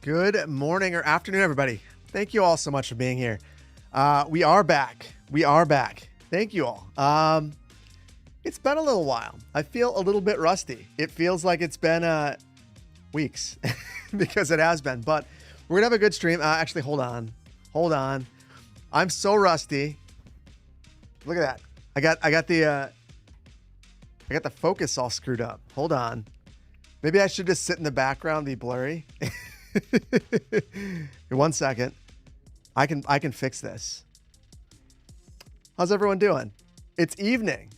Good morning or afternoon, everybody. Thank you all so much for being here. We are back. Thank you all. It's been a little while. I feel a little bit rusty. It feels like it's been weeks because it has been, but we're gonna have a good stream. Actually, hold on. I'm so rusty. Look at that. I got the focus all screwed up. Hold on. Maybe I should just sit in the background, be blurry. 1 second. I can fix this. How's everyone doing? It's evening.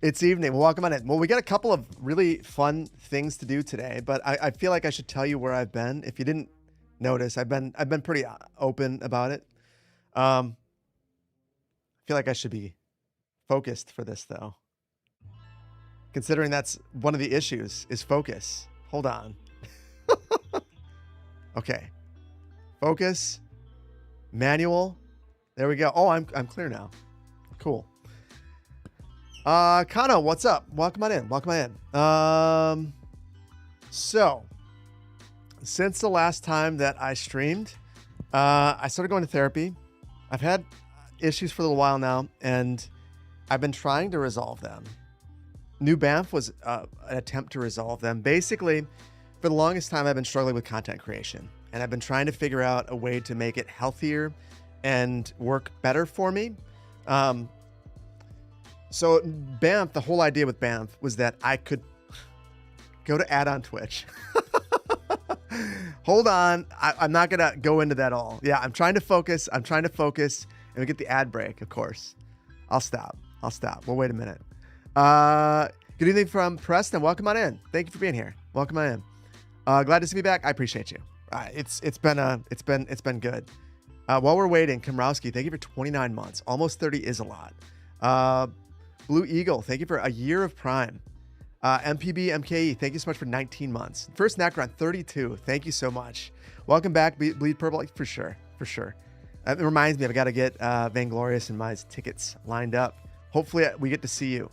Well, welcome on in. Well, we got a couple of really fun things to do today, but I feel like I should tell you where I've been. If you didn't notice, I've been pretty open about it. I feel like I should be focused for this though. Considering that's one of the issues is focus. Hold on. Okay. Focus. Manual. There we go. Oh, I'm clear now. Cool. Kano, what's up? Welcome on in. So since the last time that I streamed, I started going to therapy. I've had issues for a little while now, and I've been trying to resolve them. New Banff was an attempt to resolve them. Basically, for the longest time, I've been struggling with content creation, and I've been trying to figure out a way to make it healthier and work better for me. So Banff, the whole idea with Banff was that I could go to ad on Twitch. Hold on. I'm not going to go into that all. Yeah, I'm trying to focus. And we get the ad break, of course. I'll stop. Well, wait a minute. Good evening from Preston. Welcome on in. Thank you for being here. Welcome on in. Glad to see you back. I appreciate you. It's been good. While we're waiting, Komrowski, thank you for 29 months. Almost 30 is a lot. Blue Eagle, thank you for a year of Prime. MPB MKE, thank you so much for 19 months. First Necron, 32. Thank you so much. Welcome back, Bleed Purple, for sure. It reminds me, I've got to get Vainglorious and my tickets lined up. Hopefully we get to see you.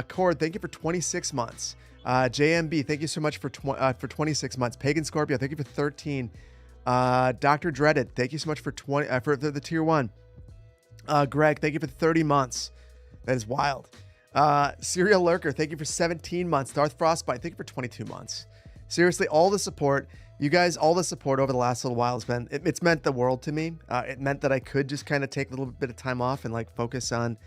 Cord, thank you for 26 months. JMB, thank you so much for 26 months. Pagan Scorpio, thank you for 13. Dr. Dreaded, thank you so much for 20 for the tier 1. Greg, thank you for 30 months. That is wild. Serial Lurker, thank you for 17 months. Darth Frostbite, thank you for 22 months. Seriously, all the support, you guys, all the support over the last little while has been, it's meant the world to me. It meant that I could just kind of take a little bit of time off and like focus on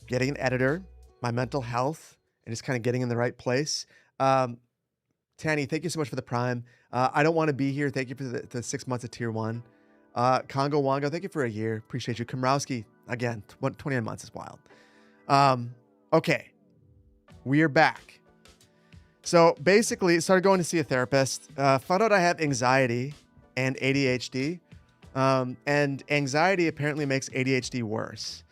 getting an editor, my mental health, and just kind of getting in the right place. Tanny, thank you so much for the Prime. I don't want to be here. Thank you for the 6 months of tier 1. Congo Wongo, thank you for a year. Appreciate you. Komrowski, again, 29 months is wild. Okay, we are back. So basically, started going to see a therapist. Found out I have anxiety and ADHD. And anxiety apparently makes ADHD worse.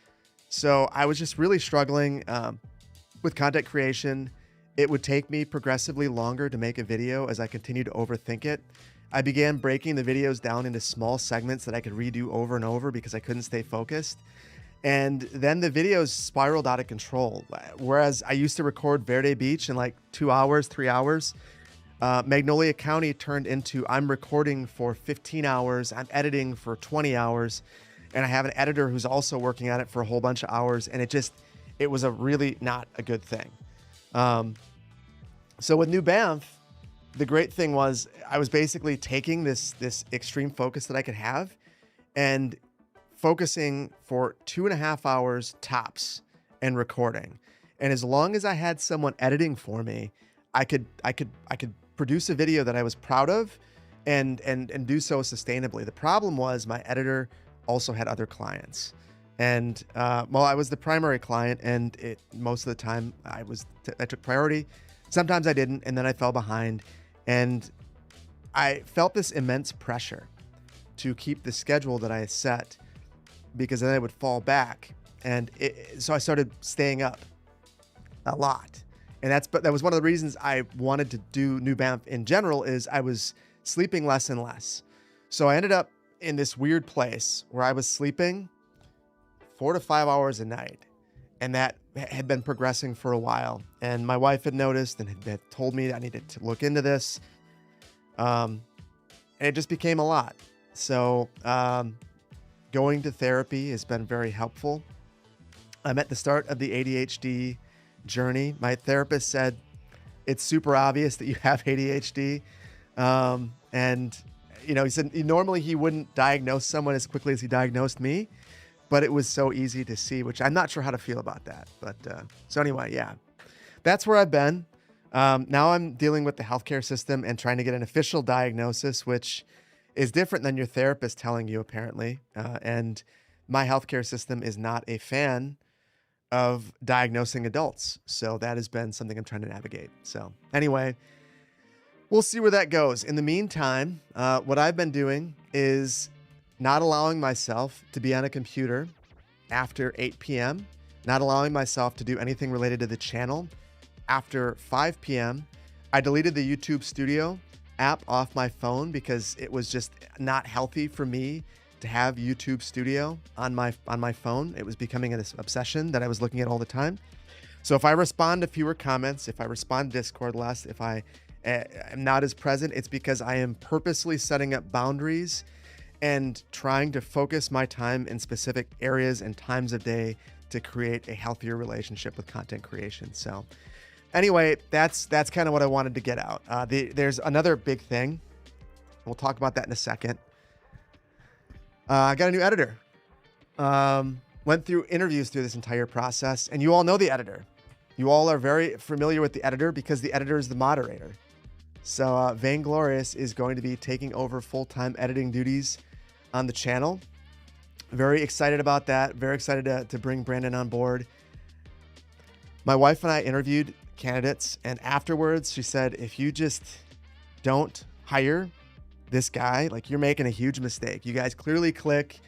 So I was just really struggling with content creation. It would take me progressively longer to make a video as I continued to overthink it. I began breaking the videos down into small segments that I could redo over and over because I couldn't stay focused. And then the videos spiraled out of control. Whereas I used to record Verde Beach in like 2 hours, 3 hours, Magnolia County turned into I'm recording for 15 hours, I'm editing for 20 hours, and I have an editor who's also working on it for a whole bunch of hours, and it was a really not a good thing. So with New Banff, the great thing was I was basically taking this extreme focus that I could have and focusing for 2.5 hours tops and recording. And as long as I had someone editing for me, I could produce a video that I was proud of and do so sustainably. The problem was my editor also had other clients. And well, I was the primary client, and most of the time I took priority. Sometimes I didn't, and then I fell behind, and I felt this immense pressure to keep the schedule that I had set, because then I would fall back, and so I started staying up a lot, and that was one of the reasons I wanted to do New Banff in general. Is I was sleeping less and less, so I ended up in this weird place where I was sleeping 4 to 5 hours a night. And that had been progressing for a while. And my wife had noticed and had told me I needed to look into this. and it just became a lot. So going to therapy has been very helpful. I'm at the start of the ADHD journey. My therapist said it's super obvious that you have ADHD. And, you know, he said normally he wouldn't diagnose someone as quickly as he diagnosed me, but it was so easy to see, which I'm not sure how to feel about that. But so anyway, yeah, that's where I've been. Now I'm dealing with the healthcare system and trying to get an official diagnosis, which is different than your therapist telling you, apparently. And my healthcare system is not a fan of diagnosing adults. So that has been something I'm trying to navigate. So anyway, we'll see where that goes. In the meantime, what I've been doing is not allowing myself to be on a computer after 8 p.m., not allowing myself to do anything related to the channel after 5 p.m. I deleted the YouTube Studio app off my phone because it was just not healthy for me to have YouTube Studio on my phone. It was becoming an obsession that I was looking at all the time. So if I respond to fewer comments, if I respond to Discord less, if I am not as present, it's because I am purposely setting up boundaries and trying to focus my time in specific areas and times of day to create a healthier relationship with content creation. So anyway, that's kind of what I wanted to get out. There's another big thing. We'll talk about that in a second. I got a new editor. Went through interviews through this entire process, and you all know the editor. You all are very familiar with the editor because the editor is the moderator. So Vainglorious is going to be taking over full-time editing duties on the channel. Very excited about that. Very excited to bring Brandon on board. My wife and I interviewed candidates, and afterwards she said, if you just don't hire this guy, like, you're making a huge mistake. You guys clearly click.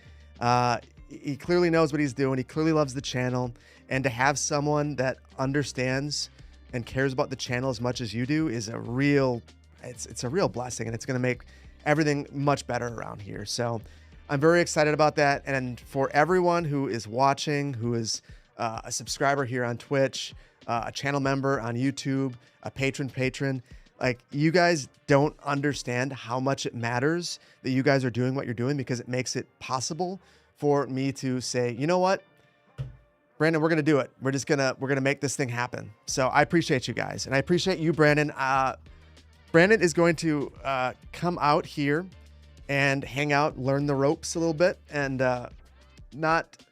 He clearly knows what he's doing. He clearly loves the channel. And to have someone that understands and cares about the channel as much as you do is a real blessing, and it's going to make everything much better around here. So I'm very excited about that. And for everyone who is watching, who is a subscriber here on Twitch, a channel member on YouTube, a patron, like, you guys don't understand how much it matters that you guys are doing what you're doing, because it makes it possible for me to say, you know what, Brandon, we're going to do it. We're going to make this thing happen. So I appreciate you guys, and I appreciate you, Brandon. Brandon is going to come out here and hang out, learn the ropes a little bit, and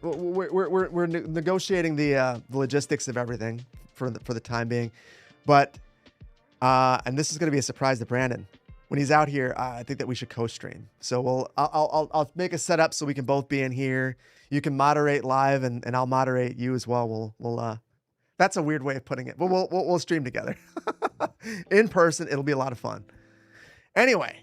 we're negotiating the logistics of everything for the time being, but and this is going to be a surprise to Brandon when he's out here. I think that we should co-stream. So I'll make a setup so we can both be in here. You can moderate live, and I'll moderate you as well. We'll that's a weird way of putting it, but we'll stream together in person. It'll be a lot of fun. Anyway,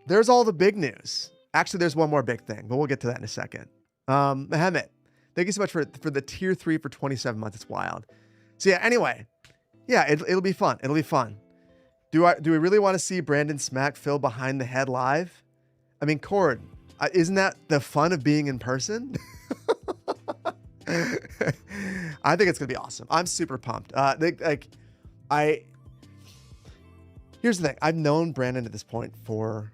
there's all the big news. Actually, there's one more big thing, but we'll get to that in a second. Mehmet, thank you so much for the tier 3 for 27 months. It's wild. So yeah, anyway, yeah, it'll be fun. It'll be fun. Do we really want to see Brandon smack Phil behind the head live? I mean, Cord, isn't that the fun of being in person? I think it's gonna be awesome. I'm super pumped. Here's the thing. I've known Brandon at this point for,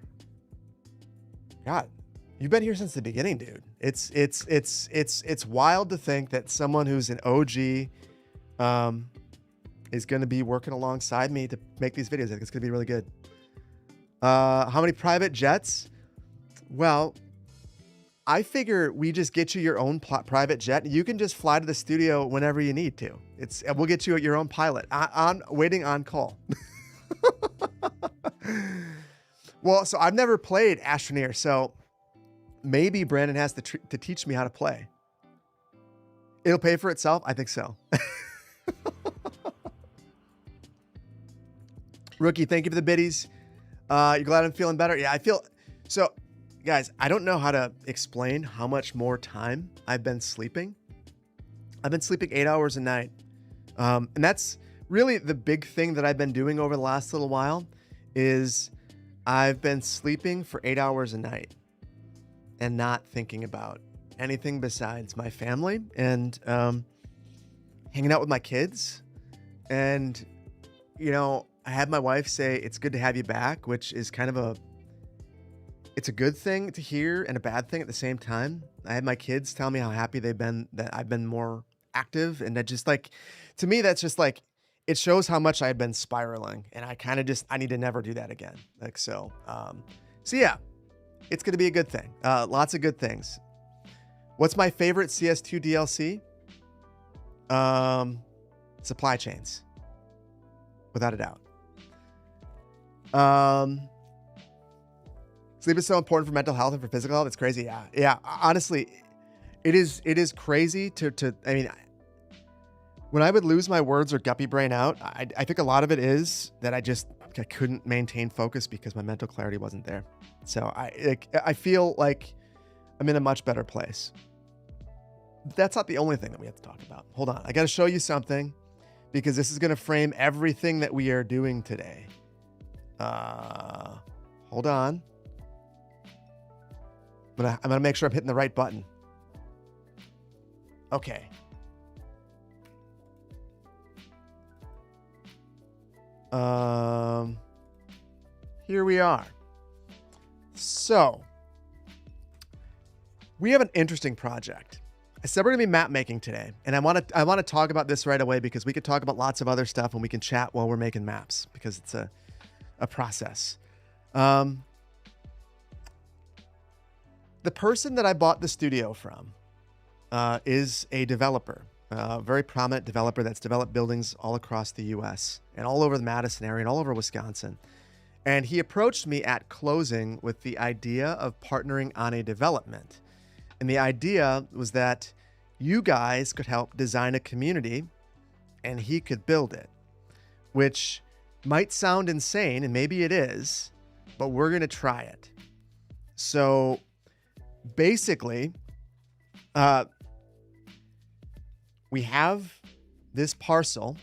God, you've been here since the beginning, dude. It's wild to think that someone who's an OG, is going to be working alongside me to make these videos. I think it's going to be really good. How many private jets? Well, I figure we just get you your own private jet. You can just fly to the studio whenever you need to. We'll get you your own pilot waiting on call. Well, so I've never played Astroneer, so maybe Brandon has to teach me how to play. It'll pay for itself. I think so. Rookie, thank you for the biddies. You glad I'm feeling better? Yeah, I feel so. Guys, I don't know how to explain how much more time I've been sleeping. I've been sleeping 8 hours a night. And that's really the big thing that I've been doing over the last little while is I've been sleeping for 8 hours a night and not thinking about anything besides my family and hanging out with my kids. And, you know, I had my wife say, it's good to have you back, which is kind of it's a good thing to hear and a bad thing at the same time. I had my kids tell me how happy they've been that I've been more active, and that just like, to me, that's just like, it shows how much I had been spiraling, and I need to never do that again. Like, so yeah, it's going to be a good thing. Lots of good things. What's my favorite CS2 DLC? Supply chains, without a doubt. Sleep is so important for mental health and for physical health. It's crazy. Yeah. Honestly, it is crazy I mean, when I would lose my words or guppy brain out, I think a lot of it is that I couldn't maintain focus because my mental clarity wasn't there. So I feel like I'm in a much better place. That's not the only thing that we have to talk about. Hold on. I got to show you something because this is going to frame everything that we are doing today. Hold on. I'm gonna make sure I'm hitting the right button. Okay. Here we are. So we have an interesting project. I said we're gonna be map making today, and I want to talk about this right away because we could talk about lots of other stuff and we can chat while we're making maps because it's a process. The person that I bought the studio from is a developer, a very prominent developer that's developed buildings all across the U.S. and all over the Madison area and all over Wisconsin. And he approached me at closing with the idea of partnering on a development. And the idea was that you guys could help design a community and he could build it, which might sound insane, and maybe it is, but we're going to try it. So basically, we have this parcel,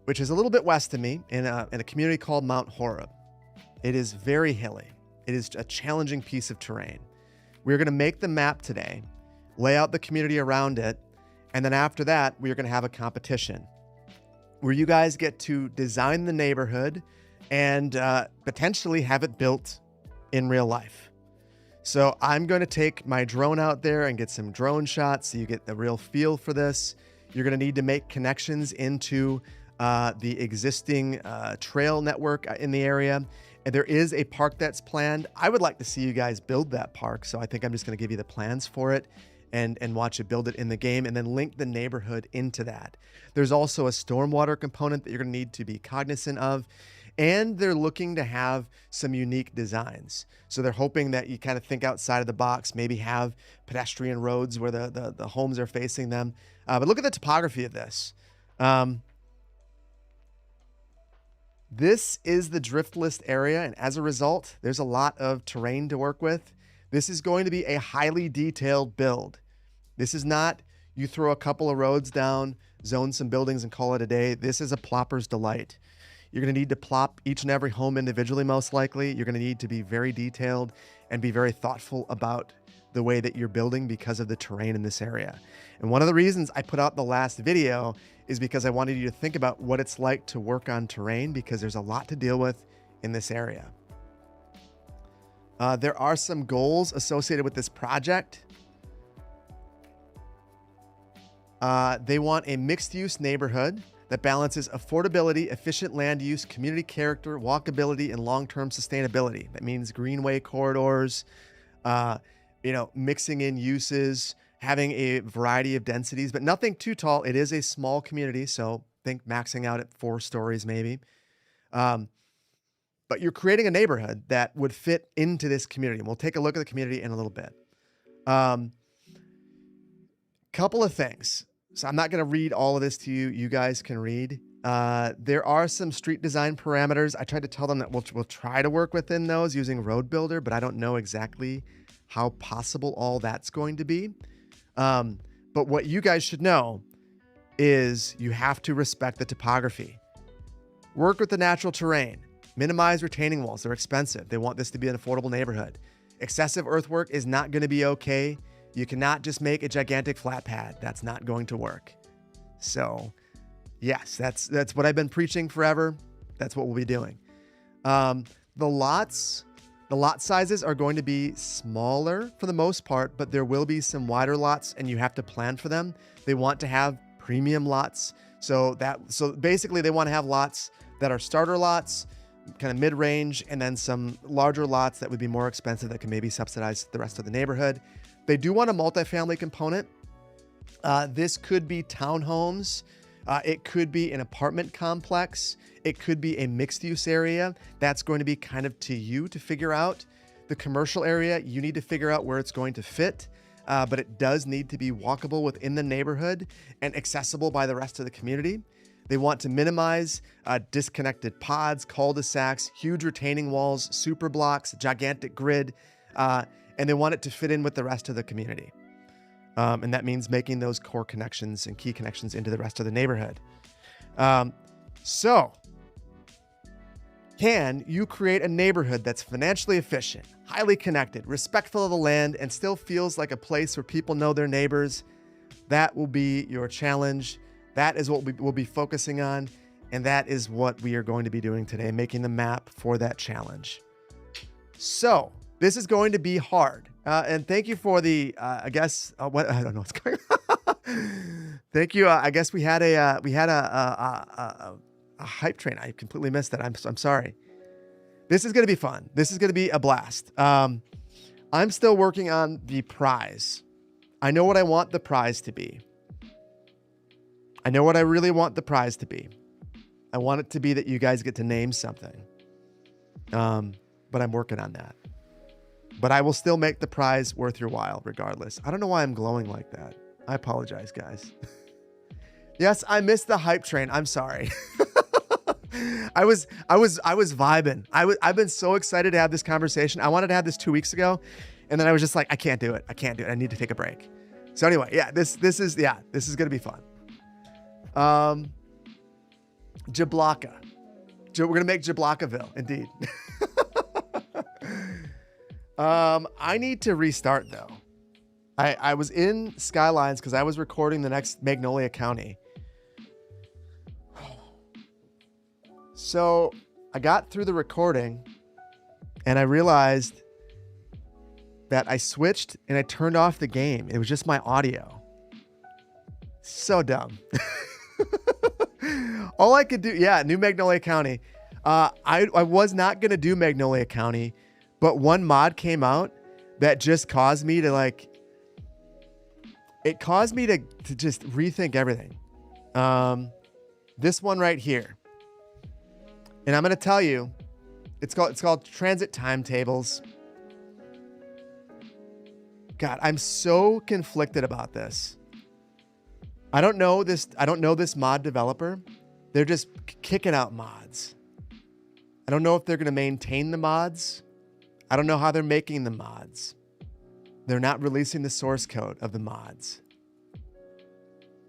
which is a little bit west of me in a community called Mount Horeb. It is very hilly. It is a challenging piece of terrain. We're going to make the map today, lay out the community around it, and then after that, we're going to have a competition where you guys get to design the neighborhood and potentially have it built in real life. So I'm going to take my drone out there and get some drone shots so you get the real feel for this. You're going to need to make connections into the existing trail network in the area. And there is a park that's planned. I would like to see you guys build that park. So I think I'm just going to give you the plans for it and watch you build it in the game and then link the neighborhood into that. There's also a stormwater component that you're going to need to be cognizant of. And they're looking to have some unique designs. So they're hoping that you kind of think outside of the box, maybe have pedestrian roads where the homes are facing them. But look at the topography of this. This is the drift list area, and as a result, there's a lot of terrain to work with. This is going to be a highly detailed build. This is not you throw a couple of roads down, zone some buildings, and call it a day. This is a plopper's delight. You're going to need to plop each and every home individually, most likely. You're going to need to be very detailed and be very thoughtful about the way that you're building because of the terrain in this area. And one of the reasons I put out the last video is because I wanted you to think about what it's like to work on terrain because there's a lot to deal with in this area. There are some goals associated with this project. They want a mixed-use neighborhood that balances affordability, efficient land use, community character, walkability, and long-term sustainability. That means greenway corridors, mixing in uses, having a variety of densities, but nothing too tall. It is a small community, so think maxing out at 4 stories maybe. But you're creating a neighborhood that would fit into this community. And we'll take a look at the community in a little bit. Couple of things. So I'm not going to read all of this to you. You guys can read. There are some street design parameters. I tried to tell them that we'll try to work within those using Road Builder, but I don't know exactly how possible all that's going to be. But what you guys should know is you have to respect the topography. Work with the natural terrain. Minimize retaining walls. They're expensive. They want this to be an affordable neighborhood. Excessive earthwork is not going to be okay. You cannot just make a gigantic flat pad. That's not going to work. So, yes, that's what I've been preaching forever. That's what we'll be doing. The lots The lot sizes are going to be smaller for the most part, but there will be some wider lots and you have to plan for them. They want to have premium lots. So basically they want to have lots that are starter lots, kind of mid-range, and then some larger lots that would be more expensive that can maybe subsidize the rest of the neighborhood. They do want a multifamily component. This could be townhomes. It could be an apartment complex. It could be a mixed use area. That's going to be kind of to you to figure out. The commercial area, you need to figure out where it's going to fit. But it does need to be walkable within the neighborhood and accessible by the rest of the community. They want to minimize disconnected pods, cul-de-sacs, huge retaining walls, super blocks, gigantic grid, and they want it to fit in with the rest of the community. And that means making those core connections and key connections into the rest of the neighborhood. So, can you create a neighborhood that's financially efficient, highly connected, respectful of the land, and still feels like a place where people know their neighbors? That will be your challenge. That is what we'll be focusing on. And that is what we are going to be doing today, making the map for that challenge. So this is going to be hard. And thank you for the, I guess, I don't know what's going on. Thank you. I guess we had a hype train. I completely missed that. I'm sorry. This is going to be fun. This is going to be a blast. I'm still working on the prize. I know what I want the prize to be. I know what I really want the prize to be. I want it to be that you guys get to name something. But I'm working on that. But I will still make the prize worth your while regardless. I don't know why I'm glowing like that. I apologize, guys. Yes, I missed the hype train. I'm sorry. I was vibing. I've been so excited to have this conversation. I wanted to have this 2 weeks ago, and then I was just like, I can't do it. I need to take a break. So anyway, yeah, this is gonna be fun. Jablocka. We're gonna make Jablockaville, indeed. I need to restart though. I was in Skylines because I was recording the next Magnolia County. So I got through the recording and I realized that I switched and I turned off the game. It was just my audio. So dumb. All I could do, New Magnolia County. I was not going to do Magnolia County, but one mod came out that just caused me to just rethink everything. This one right here. And I'm going to tell you, it's called transit timetables. God, I'm so conflicted about this. I don't know this mod developer. They're just kicking out mods. I don't know if they're going to maintain the mods. I don't know how they're making the mods. They're not releasing the source code of the mods.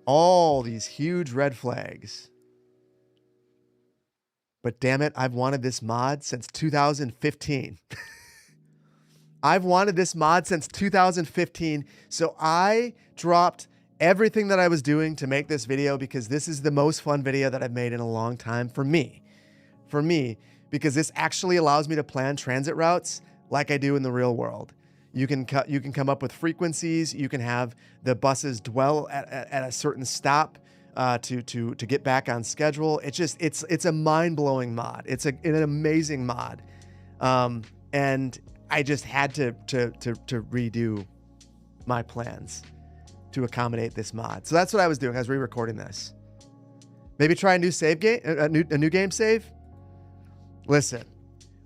All these huge red flags. But damn it, I've wanted this mod since 2015. I've wanted this mod since 2015. So I dropped everything that I was doing to make this video because this is the most fun video that I've made in a long time for me. Because this actually allows me to plan transit routes like I do in the real world. You can come up with frequencies. You can have the buses dwell at a certain stop to get back on schedule. It's a mind-blowing mod. It's an amazing mod. And I just had to redo my plans to accommodate this mod. So that's what I was doing. I was re-recording this. Maybe try a new save game, a new game save. Listen,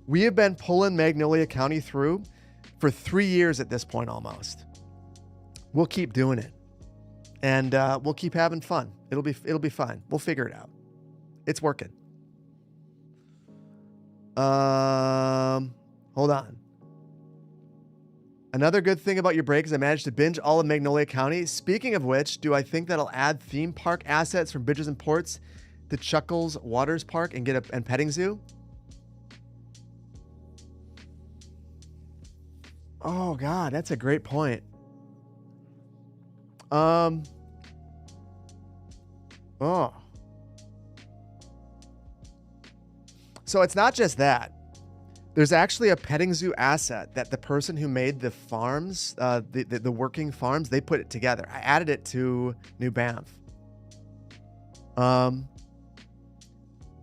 we have been pulling Magnolia County through for 3 years at this point almost. We'll keep doing it, and we'll keep having fun. It'll be fine. We'll figure it out. It's working. Hold on. Another good thing about your break is I managed to binge all of Magnolia County. Speaking of which, do I think that'll add theme park assets from Bridges and Ports to Chuckles Waters Park and and petting zoo? Oh God, that's a great point. Oh. So it's not just that. There's actually a petting zoo asset that the person who made the farms, the working farms, they put it together. I added it to New Banff.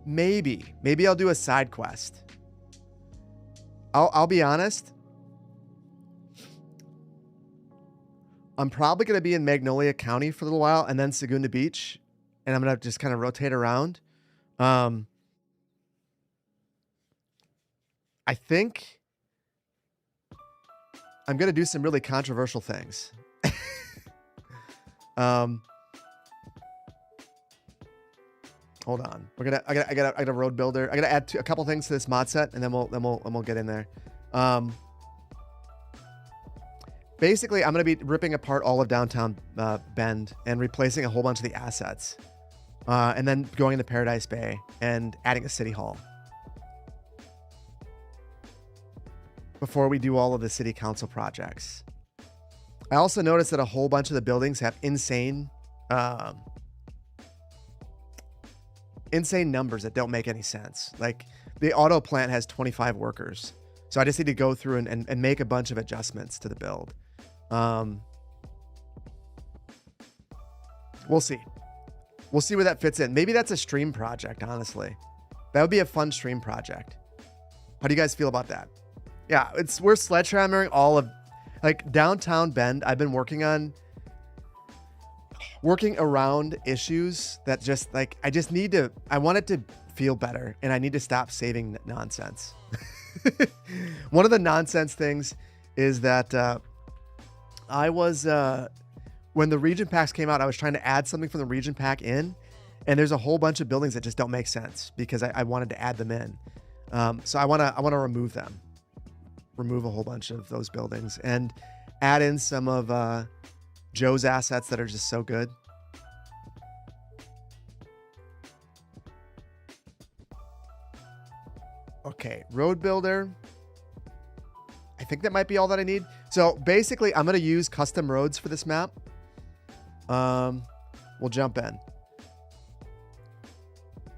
Maybe I'll do a side quest. I'll be honest. I'm probably going to be in Magnolia County for a little while and then Segunda Beach, and I'm going to just kind of rotate around. I think I'm going to do some really controversial things. Hold on. I got a road builder. I got to add a couple things to this mod set, and then we'll get in there. Basically, I'm going to be ripping apart all of downtown Bend and replacing a whole bunch of the assets, and then going into Paradise Bay and adding a city hall before we do all of the city council projects. I also noticed that a whole bunch of the buildings have insane numbers that don't make any sense. Like the auto plant has 25 workers. So I just need to go through and make a bunch of adjustments to the build. We'll see. We'll see where that fits in. Maybe that's a stream project, honestly. That would be a fun stream project. How do you guys feel about that? Yeah, we're sledgehammering all of like downtown Bend. I've been working around issues that just like, I want it to feel better, and I need to stop saving nonsense. One of the nonsense things is that I was, when the region packs came out, I was trying to add something from the region pack in, and there's a whole bunch of buildings that just don't make sense because I wanted to add them in. So I want to remove them. Remove a whole bunch of those buildings and add in some of Joe's assets that are just so good. Okay, road builder. I think that might be all that I need. So basically, I'm going to use custom roads for this map. We'll jump in.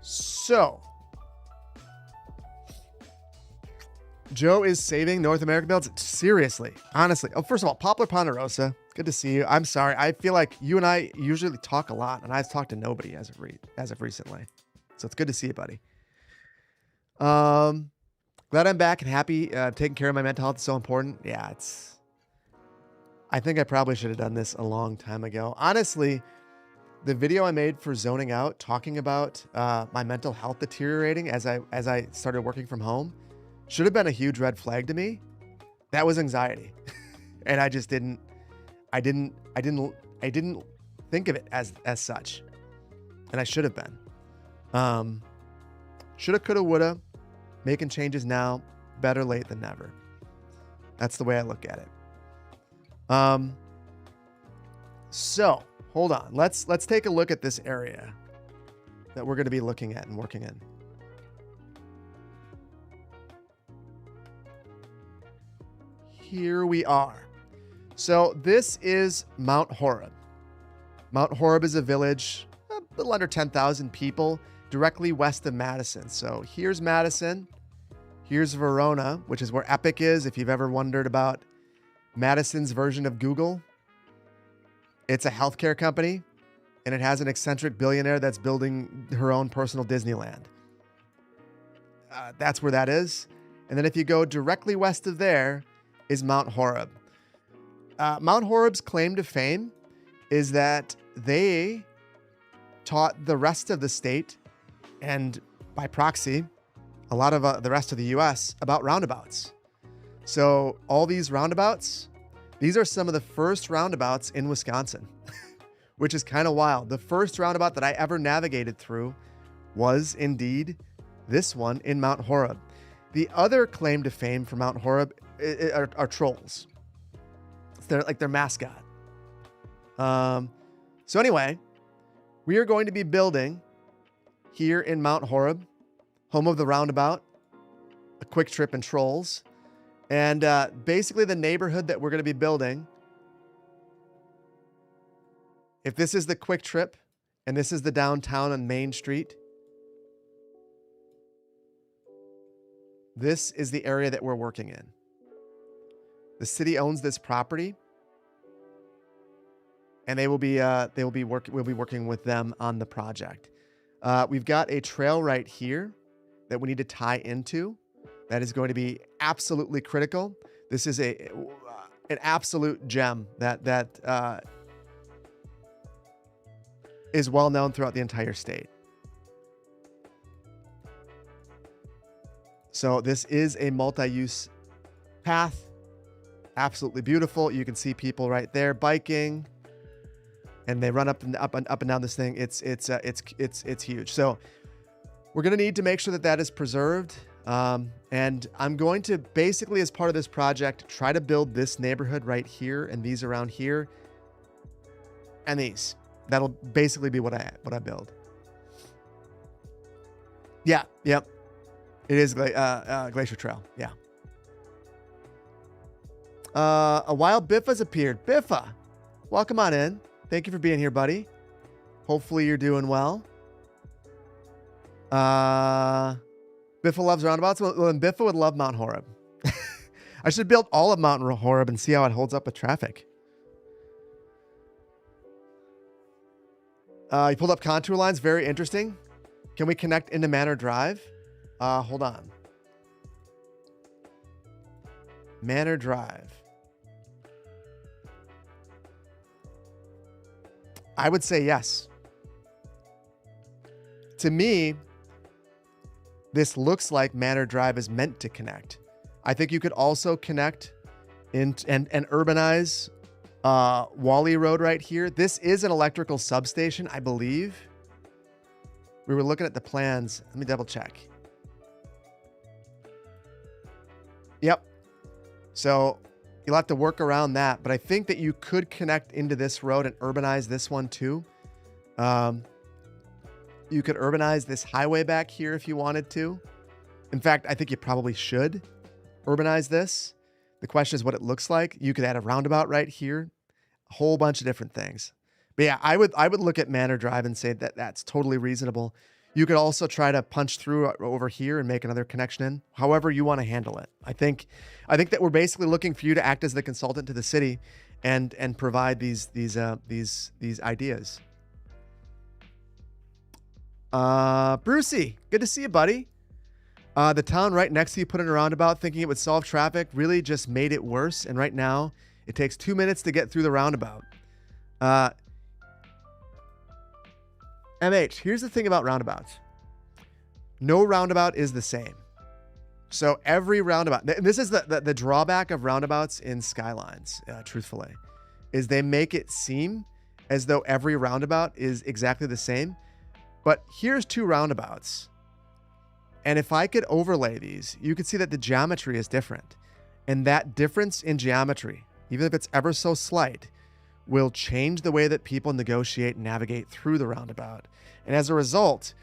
So Joe is saving North American builds. Seriously, honestly. Oh, first of all, Poplar Ponderosa, good to see you. I'm sorry. I feel like you and I usually talk a lot, and I've talked to nobody as of recently. So it's good to see you, buddy. Glad I'm back and happy. Taking care of my mental health is so important. Yeah, I think I probably should have done this a long time ago. Honestly, the video I made for zoning out, talking about my mental health deteriorating as I started working from home, should have been a huge red flag to me. That was anxiety. And I just didn't think of it as such. And I should have been. Shoulda, coulda, woulda. Making changes now, better late than never. That's the way I look at it. So hold on. Let's take a look at this area that we're going to be looking at and working in. Here we are. So this is Mount Horeb. Mount Horeb is a village, a little under 10,000 people, directly west of Madison. So here's Madison. Here's Verona, which is where Epic is. If you've ever wondered about Madison's version of Google, it's a healthcare company, and it has an eccentric billionaire that's building her own personal Disneyland. That's where that is. And then if you go directly west of there is Mount Horeb. Mount Horeb's claim to fame is that they taught the rest of the state, and by proxy, a lot of the rest of the U.S. about roundabouts. So all these roundabouts, these are some of the first roundabouts in Wisconsin, which is kind of wild. The first roundabout that I ever navigated through was indeed this one in Mount Horeb. The other claim to fame for Mount Horeb are trolls. They're like their mascot. So anyway, we are going to be building here in Mount Horeb, home of the roundabout, a quick trip and trolls. And basically the neighborhood that we're going to be building, if this is the quick trip and this is the downtown on Main Street, This is the area that we're working in. The city owns this property, and we'll be working with them on the project. We've got a trail right here that we need to tie into. That is going to be absolutely critical. This is an absolute gem that is well known throughout the entire state. So this is a multi-use path. Absolutely beautiful. You can see people right there biking, and they run up and down this thing. It's huge. So we're going to need to make sure that that is preserved. And I'm going to basically, as part of this project, try to build this neighborhood right here and these around here and these. That'll basically be what I build. Yeah. Yep. It is Glacier Trail. Yeah. A wild Biffa's appeared. Biffa, welcome on in. Thank you for being here, buddy. Hopefully you're doing well. Biffa loves roundabouts. Well, then Biffa would love Mount Horeb. I should build all of Mount Horeb and see how it holds up with traffic. You pulled up contour lines. Very interesting. Can we connect into Manor Drive? Hold on. Manor Drive. I would say yes. To me, this looks like Manor Drive is meant to connect. I think you could also connect and urbanize Wally Road right here. This is an electrical substation, I believe. We were looking at the plans. Let me double check. Yep. So you'll have to work around that, but I think that you could connect into this road and urbanize this one too. You could urbanize this highway back here if you wanted to. In fact, I think you probably should urbanize this. The question is what it looks like. You could add a roundabout right here, a whole bunch of different things. But yeah, I would look at Manor Drive and say that that's totally reasonable. You could also try to punch through over here and make another connection in, however you want to handle it. I think that we're basically looking for you to act as the consultant to the city and provide these ideas. Brucey, good to see you, buddy. The town right next to you put in a roundabout thinking it would solve traffic, really just made it worse. And right now it takes 2 minutes to get through the roundabout. MH, here's the thing about roundabouts. No roundabout is the same. So every roundabout, this is the drawback of roundabouts in skylines, truthfully, is they make it seem as though every roundabout is exactly the same. But here's two roundabouts. And if I could overlay these, you could see that the geometry is different. And that difference in geometry, even if it's ever so slight, will change the way that people negotiate and navigate through the roundabout. And as a result,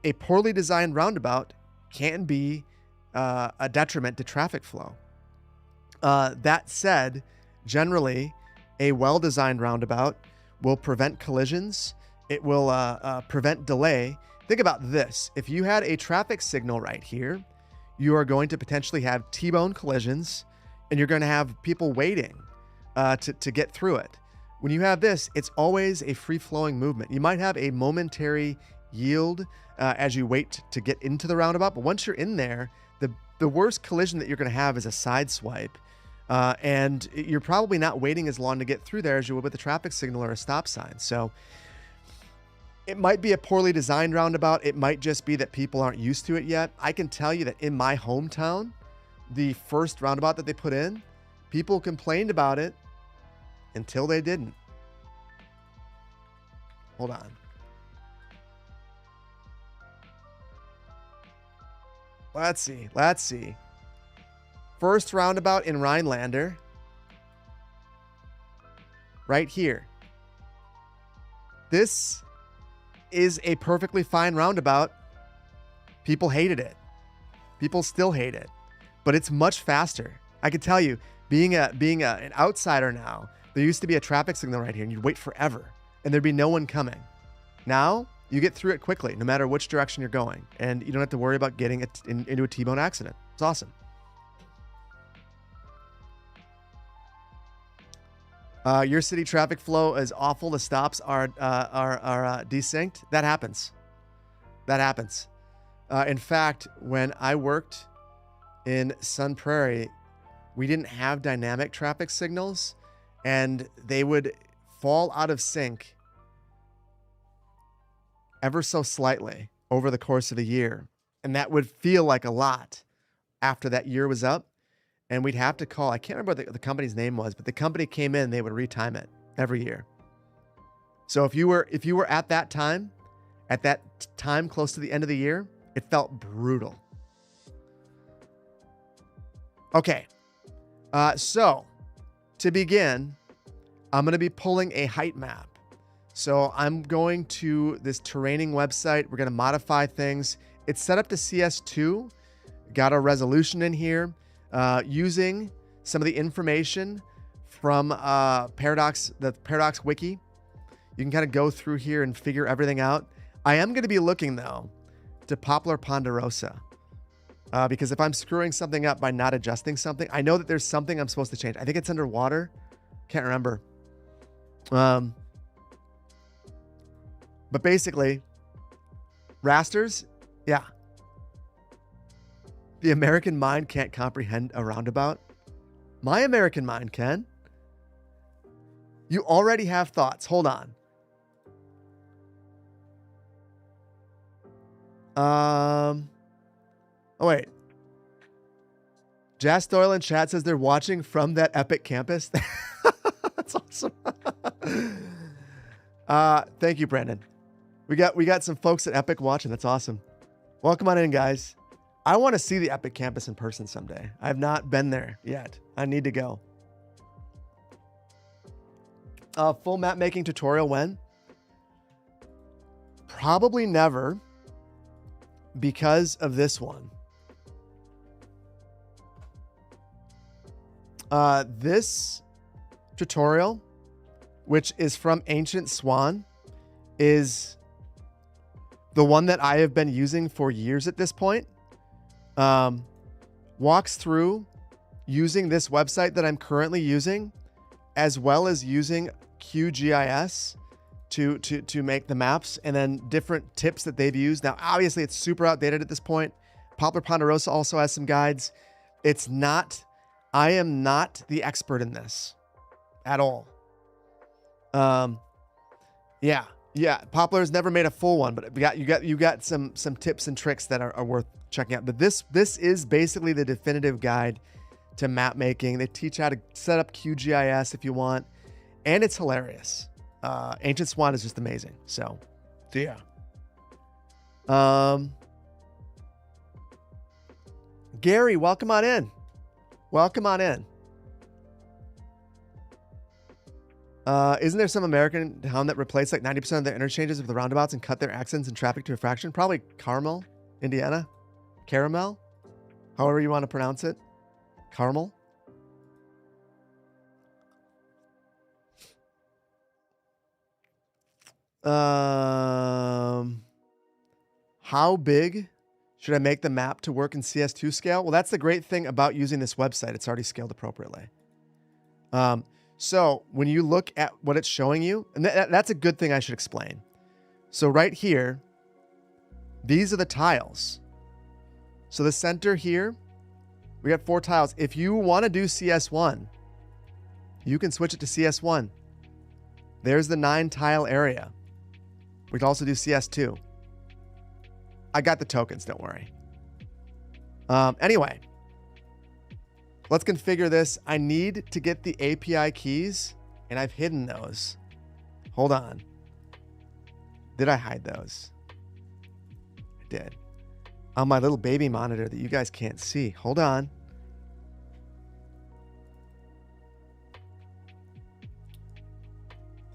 a poorly designed roundabout can be a detriment to traffic flow. That said, generally, a well-designed roundabout will prevent collisions. It will prevent delay. Think about this. If you had a traffic signal right here, you are going to potentially have T-bone collisions, and you're going to have people waiting to get through it. When you have this, it's always a free-flowing movement. You might have a momentary yield as you wait to get into the roundabout, but once you're in there, the worst collision that you're going to have is a side swipe, and you're probably not waiting as long to get through there as you would with a traffic signal or a stop sign. So it might be a poorly designed roundabout. It might just be that people aren't used to it yet. I can tell you that in my hometown, the first roundabout that they put in, people complained about it until they didn't. Hold on. Let's see. First roundabout in Rhinelander. Right here. This is a perfectly fine roundabout. People hated it. People still hate it. But it's much faster. I can tell you, being an outsider now, there used to be a traffic signal right here and you'd wait forever and there'd be no one coming. Now you get through it quickly, no matter which direction you're going, and you don't have to worry about getting into a T-bone accident. It's awesome. Your city traffic flow is awful. The stops are desynced. That happens. That happens. In fact, when I worked in Sun Prairie, we didn't have dynamic traffic signals, and they would fall out of sync ever so slightly over the course of a year. And that would feel like a lot after that year was up. And we'd have to call, I can't remember what the company's name was, but the company came in, they would retime it every year. So if you were at that time close to the end of the year, it felt brutal. Okay. So to begin, I'm going to be pulling a height map. So I'm going to this terraining website. We're going to modify things. It's set up to CS2. Got a resolution in here. Using some of the information from Paradox, the Paradox wiki. You can kind of go through here and figure everything out. I am going to be looking, though, to Poplar ponderosa. Because if I'm screwing something up by not adjusting something, I know that there's something I'm supposed to change. I think it's underwater. Can't remember. But basically, rasters, yeah. The American mind can't comprehend a roundabout. My American mind can. You already have thoughts. Hold on. Oh, wait. Jazz Doyle in chat says they're watching from that epic campus. That's awesome. Thank you, Brandon. We got some folks at Epic watching. That's awesome. Welcome on in, guys. I want to see the Epic campus in person someday. I have not been there yet. I need to go. Full map making tutorial when? Probably never, because of this one. This tutorial, which is from Ancient Swan, is the one that I have been using for years at this point. Walks through using this website that I'm currently using, as well as using QGIS to make the maps, and then different tips that they've used. Now, obviously, it's super outdated at this point. Poplar ponderosa also has some guides. I am not the expert in this at all. Yeah. Poplar's never made a full one, but you got some tips and tricks that are worth checking out. But this is basically the definitive guide to map making. They teach how to set up QGIS if you want, and it's hilarious. Ancient Swan is just amazing. So yeah. Gary, welcome on in. Welcome on in. Isn't there some American town that replaced like 90% of their interchanges with the roundabouts and cut their accents and traffic to a fraction? Probably Carmel, Indiana. Caramel? However you want to pronounce it. Carmel? How big should I make the map to work in CS2 scale? Well, that's the great thing about using this website. It's already scaled appropriately. So when you look at what it's showing you, and that's a good thing I should explain. So right here, these are the tiles. So the center here, we got 4 tiles. If you want to do CS1, you can switch it to CS1. There's the 9 tile area. We can also do CS2. I got the tokens, don't worry. Anyway, let's configure this. I need to get the API keys, and I've hidden those. Hold on. Did I hide those? I did. On my little baby monitor that you guys can't see. Hold on.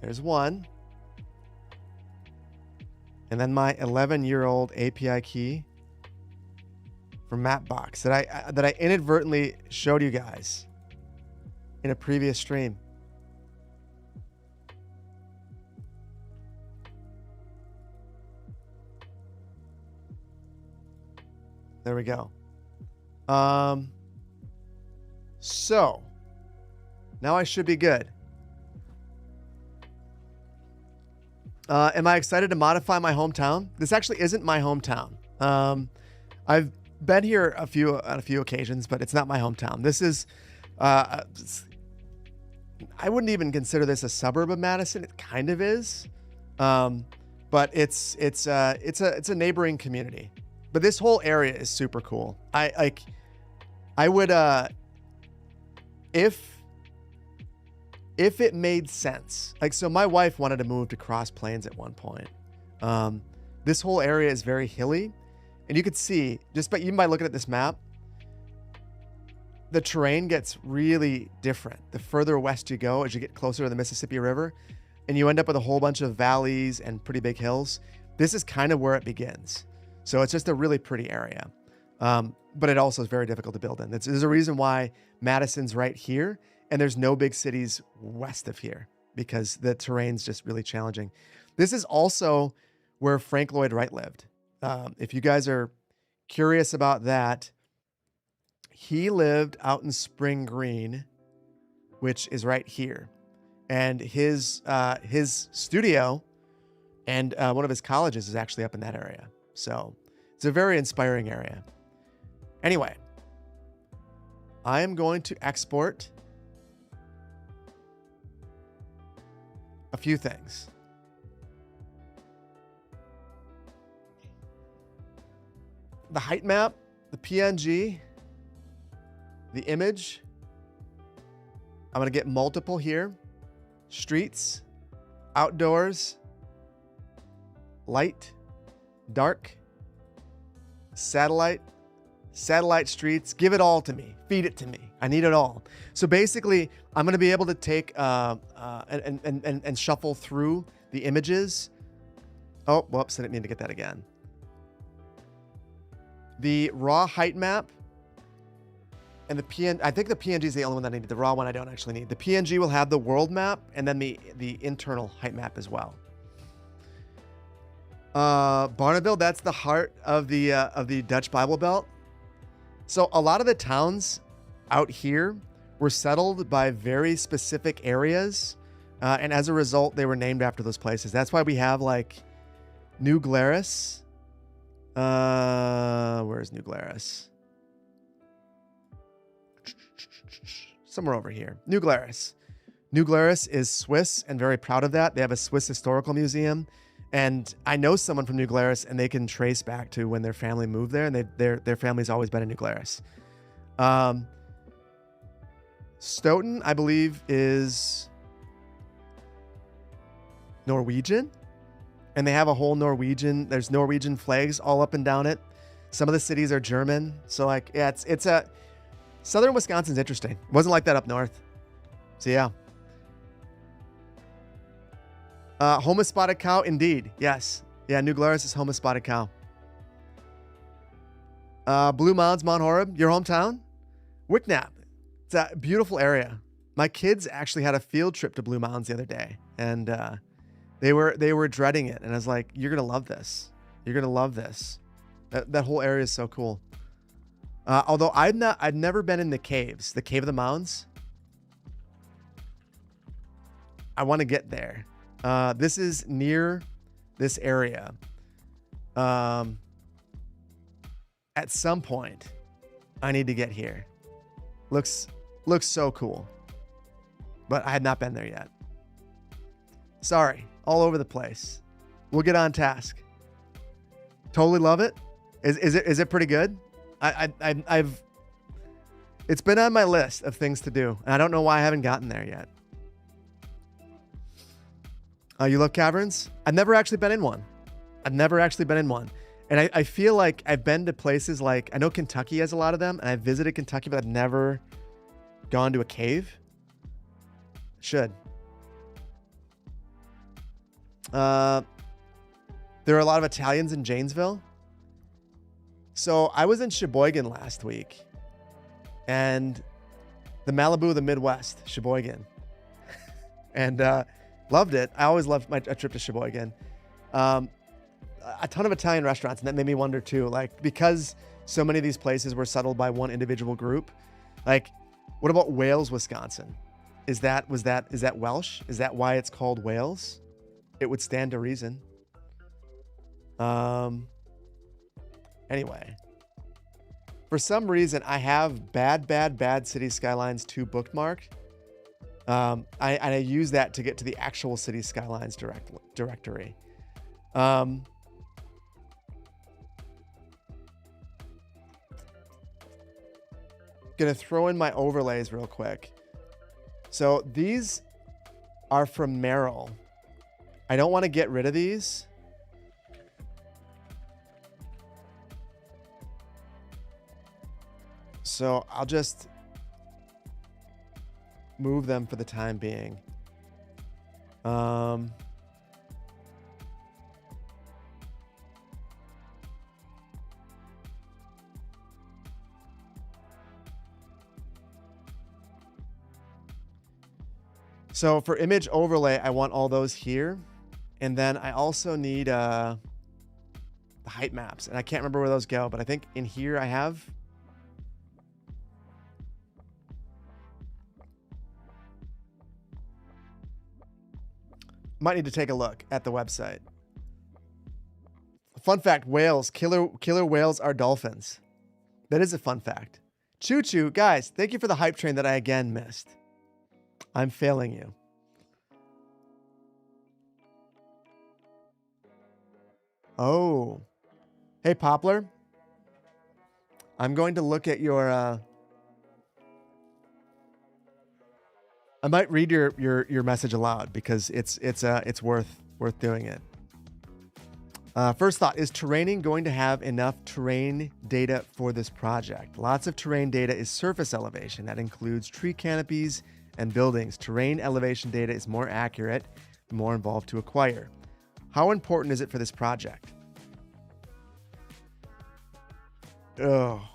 There's one. And then my 11-year-old API key for Mapbox that I inadvertently showed you guys in a previous stream. There we go. So now I should be good. Am I excited to modify my hometown? This actually isn't my hometown. I've been here on a few occasions, but it's not my hometown. This is, I wouldn't even consider this a suburb of Madison. It kind of is, but it's a neighboring community. But this whole area is super cool. I would, if it made sense, like, so my wife wanted to move to Cross Plains at one point. This whole area is very hilly, and you could see even by looking at this map, the terrain gets really different the further west you go as you get closer to the Mississippi River, and you end up with a whole bunch of valleys and pretty big hills. This is kind of where it begins. So it's just a really pretty area. But it also is very difficult to build in. There's a reason why Madison's right here, and there's no big cities west of here because the terrain's just really challenging. This is also where Frank Lloyd Wright lived. If you guys are curious about that, he lived out in Spring Green, which is right here. And his studio and one of his colleges is actually up in that area. So it's a very inspiring area. Anyway, I am going to export a few things. The height map, the PNG, the image. I'm going to get multiple here. Streets, outdoors, light, dark, satellite streets. Give it all to me. Feed it to me. I need it all. So basically, I'm going to be able to take and shuffle through the images. Oh, whoops, I didn't mean to get that again. The raw height map and I think the PNG is the only one that I need. The raw one I don't actually need. The PNG will have the world map and then the internal height map as well. Barneville, that's the heart of the Dutch Bible Belt. So a lot of the towns out here were settled by very specific areas, and as a result, they were named after those places. That's why we have like New Glarus. Where's New Glarus? Somewhere over here. New Glarus. New Glarus is Swiss and very proud of that. They have a Swiss historical museum. And I know someone from New Glarus, and they can trace back to when their family moved there, and their family's always been in New Glarus. Stoughton, I believe, is Norwegian, and they have a whole there's Norwegian flags all up and down it. Some of the cities are German. So like, yeah, it's a southern Wisconsin's interesting. It wasn't like that up north. So yeah. Home of Spotted Cow, indeed. Yes. Yeah, New Glarus is home of Spotted Cow. Blue Mounds, Mount Horeb, your hometown? Wicknap. It's a beautiful area. My kids actually had a field trip to Blue Mounds the other day, and they were dreading it. And I was like, "You're gonna love this. You're gonna love this. That whole area is so cool." Although I've never been in the caves, the Cave of the Mounds. I want to get there. This is near this area. At some point, I need to get here. Looks so cool. But I had not been there yet. Sorry, all over the place. We'll get on task. Totally love it. Is it pretty good? It's been on my list of things to do, and I don't know why I haven't gotten there yet. You love caverns? I've never actually been in one. And I feel like I've been to places like, I know Kentucky has a lot of them, and I've visited Kentucky, but I've never gone to a cave. Should. There are a lot of Italians in Janesville. So I was in Sheboygan last week, and the Malibu of the Midwest, Sheboygan. And loved it. I always loved a trip to Sheboygan. a ton of Italian restaurants, and that made me wonder too, like, because so many of these places were settled by one individual group, like, what about Wales, Wisconsin? Is that Welsh? Is that why it's called Wales? It would stand to reason. Anyway, for some reason, I have bad City Skylines 2 bookmarked. I use that to get to the actual City Skylines directory. Gonna throw in my overlays real quick. So these are from Merrill. I don't want to get rid of these. So I'll just move them for the time being. So for image overlay, I want all those here. And then I also need the height maps. And I can't remember where those go, but I think in here I have... Might need to take a look at the website. Fun fact, whales, killer whales are dolphins. That is a fun fact. Choo choo, guys, thank you for the hype train that I again missed. I'm failing you. Oh. Hey, Poplar. I'm going to look at your... I might read your message aloud because it's worth doing it. First thought, is terraining going to have enough terrain data for this project? Lots of terrain data is surface elevation. That includes tree canopies and buildings. Terrain elevation data is more accurate, more involved to acquire. How important is it for this project? Oh.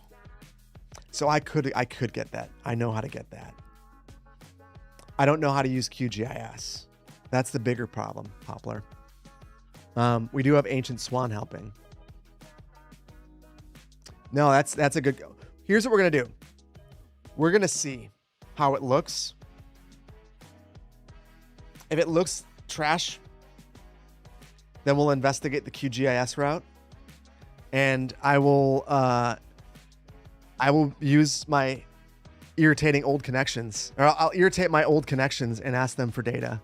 So I could get that. I know how to get that. I don't know how to use QGIS. That's the bigger problem, Poplar. We do have Ancient Swan helping. No, that's a good... Here's what we're going to do. We're going to see how it looks. If it looks trash, then we'll investigate the QGIS route. And I will use my irritating old connections, or I'll irritate my old connections and ask them for data.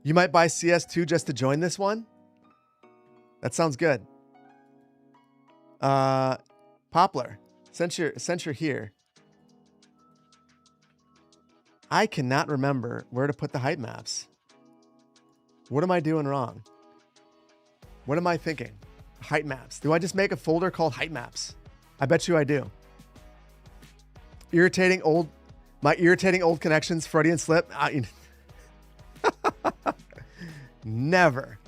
You might buy CS2 just to join this one. That sounds good. Poplar, since you're here, I cannot remember where to put the height maps. What am I doing wrong? What am I thinking? Height maps. Do I just make a folder called height maps? I bet you I do. My irritating old connections, Freudian slip. Never.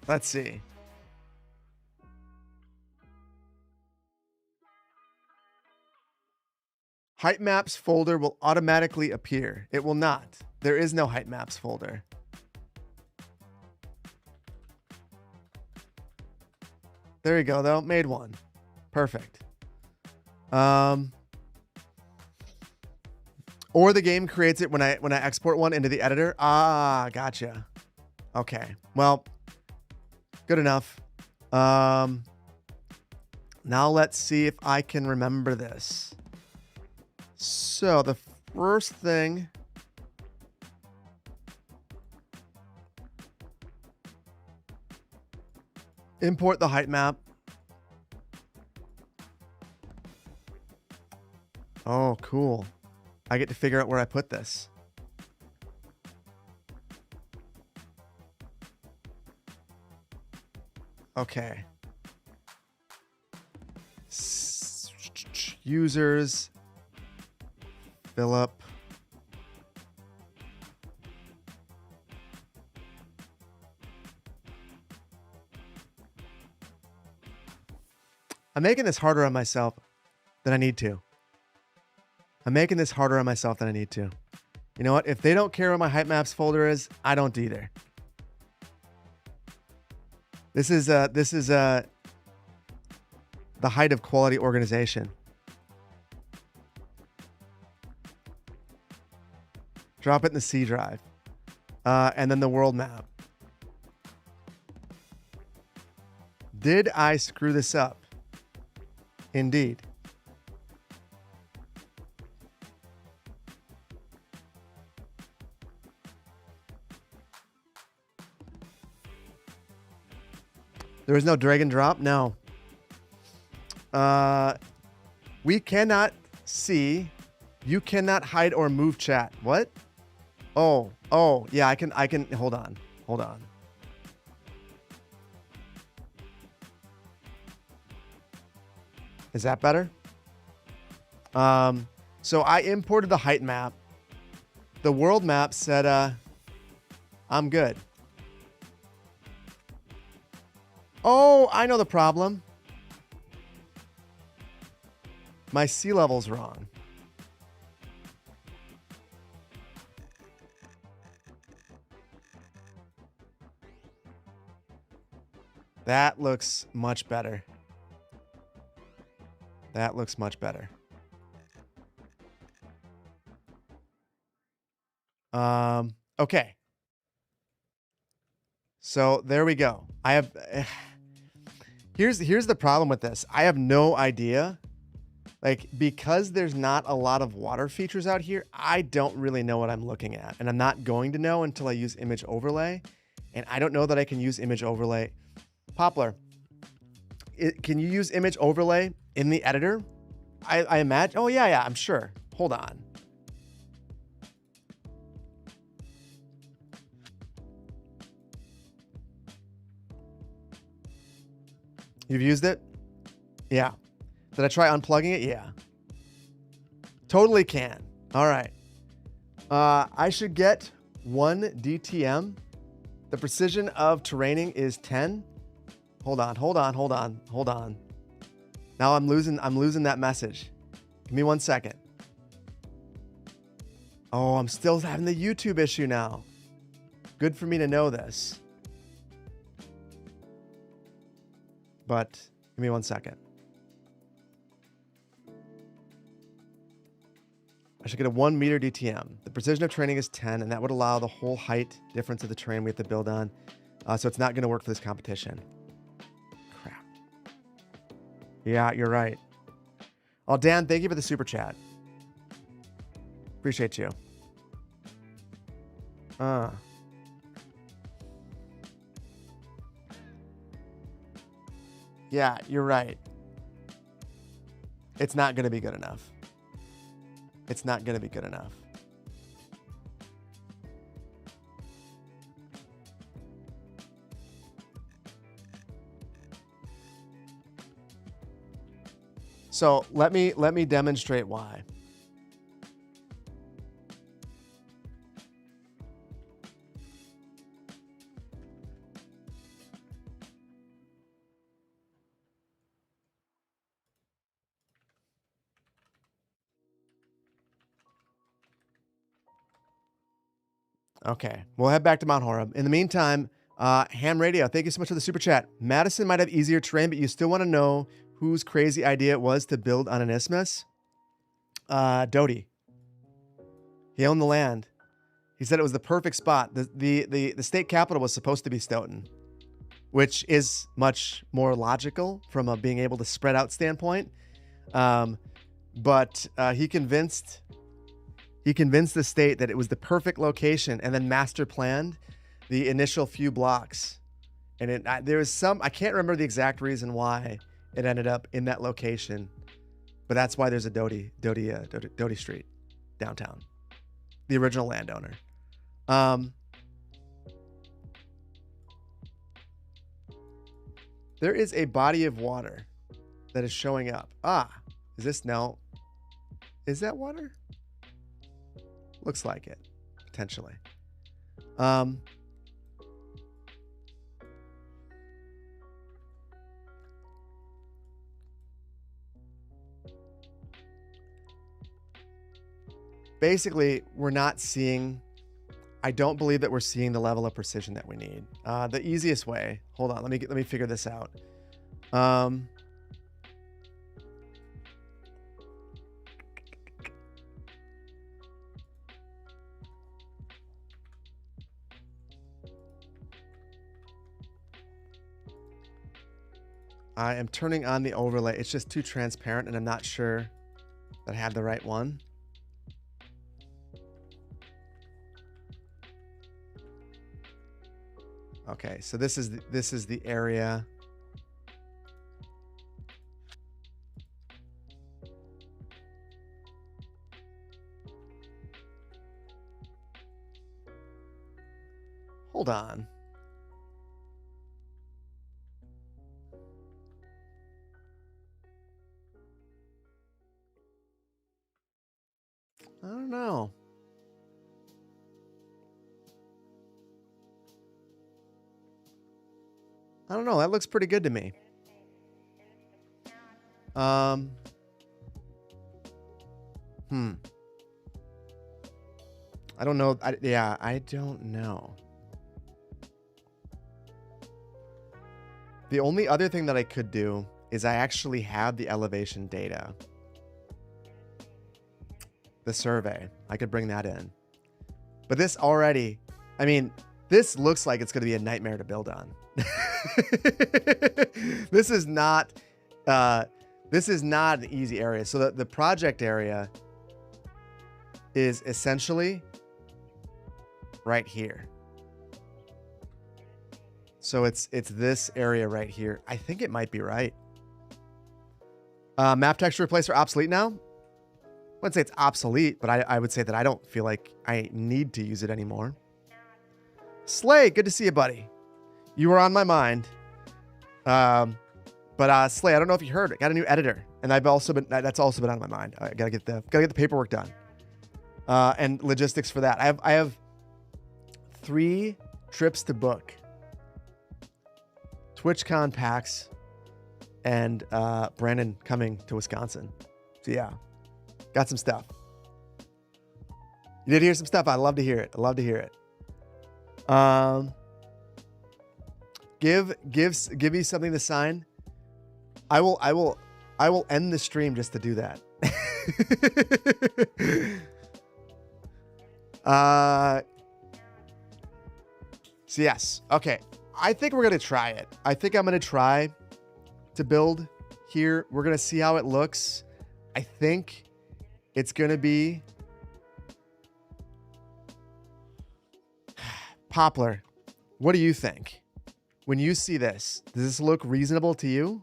Let's see. Height maps folder will automatically appear. It will not. There is no height maps folder. There you go, though. Made one. Perfect. Or the game creates it when I export one into the editor. Ah, gotcha. Okay. Well, good enough. Now let's see if I can remember this. So the first thing... Import the height map. Oh, cool. I get to figure out where I put this. Okay. Users. Philip. I'm making this harder on myself than I need to. I'm making this harder on myself than I need to. You know what? If they don't care where my height maps folder is, I don't either. This is the height of quality organization. Drop it in the C drive. And then the world map. Did I screw this up? Indeed. There was no drag and drop? No. We cannot see. You cannot hide or move chat. What? Oh, yeah, I can, hold on. Is that better? So I imported the height map. The world map said, I'm good. Oh, I know the problem. My sea level's wrong. That looks much better. That looks much better. Okay. So there we go. I have here's the problem with this. I have no idea. Like, because there's not a lot of water features out here, I don't really know what I'm looking at. And I'm not going to know until I use image overlay. And I don't know that I can use image overlay. Poplar, can you use image overlay in the editor? I imagine. Oh, yeah, I'm sure. Hold on. You've used it? Yeah. Did I try unplugging it? Yeah. Totally can. All right. I should get 1 DTM. The precision of terraining is 10. Hold on. Now I'm losing that message. Give me 1 second. Oh, I'm still having the YouTube issue now. Good for me to know this. But give me 1 second. I should get a 1 meter DTM. The precision of terraining is 10, and that would allow the whole height difference of the terrain we have to build on. So it's not going to work for this competition. Crap. Yeah, you're right. Oh, Dan, thank you for the super chat. Appreciate you. Yeah, you're right. It's not going to be good enough. It's not going to be good enough. So let me demonstrate why. Okay, we'll head back to Mount Horeb. In the meantime, Ham Radio, thank you so much for the super chat. Madison might have easier terrain, but you still want to know whose crazy idea it was to build on an isthmus? Doty. He owned the land. He said it was the perfect spot. The state capital was supposed to be Stoughton, which is much more logical from a being able to spread out standpoint. But he convinced the state that it was the perfect location, and then master planned the initial few blocks. And there was some, I can't remember the exact reason why it ended up in that location, but that's why there's a Doty Street downtown. The original landowner. There is a body of water that is showing up. Is this now? Is that water? Looks like it, potentially. basically we're not seeing, I don't believe that we're seeing the level of precision that we need. The easiest way, hold on, let me figure this out. I am turning on the overlay. It's just too transparent and I'm not sure that I have the right one. Okay, so this is the area. Hold on. I don't know. I don't know. That looks pretty good to me. I don't know. Yeah, I don't know. The only other thing that I could do is I actually have the elevation data. The survey. I could bring that in. But this already, I mean, this looks like it's going to be a nightmare to build on. This is not an easy area. So the project area is essentially right here. So it's this area right here. I think it might be right. Map texture replacer obsolete now? I wouldn't say it's obsolete, but I would say that I don't feel like I need to use it anymore. Slay, good to see you, buddy. You were on my mind. But Slay, I don't know if you heard it. Got a new editor, and that's also been on my mind. I gotta get the paperwork done, and logistics for that. I have 3 trips to book. TwitchCon PAX, and Brandon coming to Wisconsin. So yeah, got some stuff. You did hear some stuff. I'd love to hear it. Give me something to sign. I will end the stream just to do that. So yes. Okay. I think we're going to try it. I think I'm going to try to build here. We're going to see how it looks. I think it's going to be Poplar. What do you think? When you see this, does this look reasonable to you?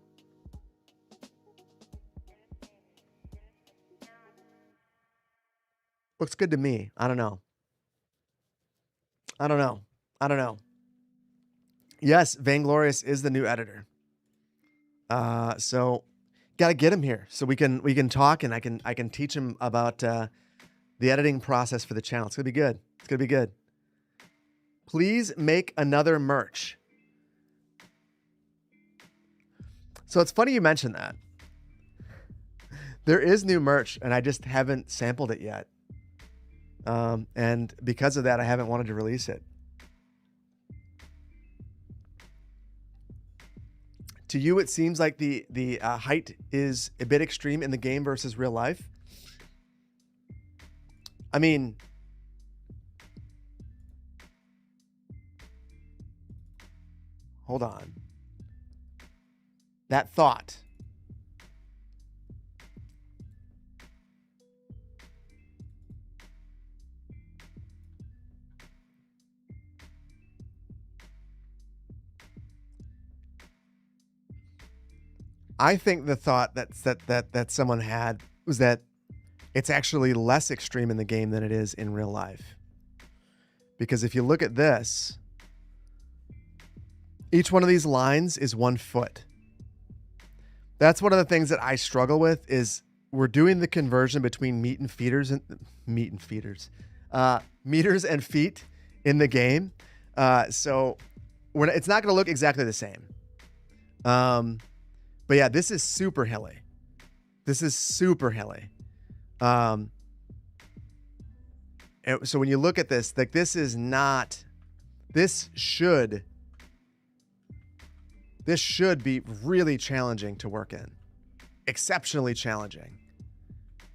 Looks good to me. I don't know. Yes, Vainglorious is the new editor. So got to get him here so we can talk, and I can teach him about the editing process for the channel. It's gonna be good. Please make another merch. So it's funny you mentioned that. There is new merch, and I just haven't sampled it yet. And because of that, I haven't wanted to release it. To you, it seems like the height is a bit extreme in the game versus real life. I mean, hold on. That thought. I think the thought that someone had was that it's actually less extreme in the game than it is in real life. Because if you look at this, each one of these lines is 1 foot. That's one of the things that I struggle with is we're doing the conversion between meters and feet in the game. So it's not going to look exactly the same. But yeah, this is super hilly. And so when you look at this, like this should be really challenging to work in. Exceptionally challenging.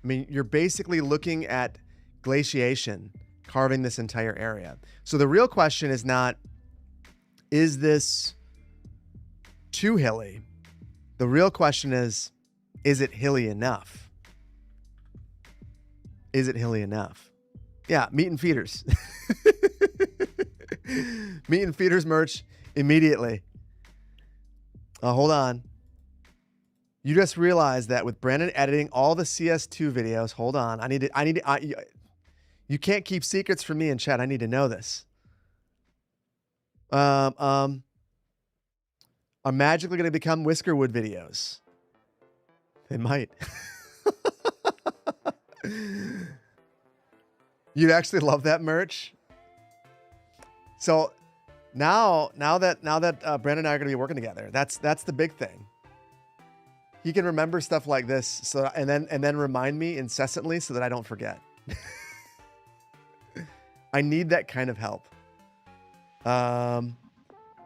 I mean, you're basically looking at glaciation carving this entire area. So the real question is not, is this too hilly? The real question is it hilly enough? Is it hilly enough? Yeah, meat and feeders. Meat and feeders merch immediately. Hold on. You just realized that with Brandon editing all the CS2 videos. Hold on. You can't keep secrets from me in chat. I need to know this. Are magically going to become Whiskerwood videos? They might. You'd actually love that merch. So now that Brandon and I are going to be working together, that's the big thing. He can remember stuff like this, so and then remind me incessantly so that I don't forget. I need that kind of help.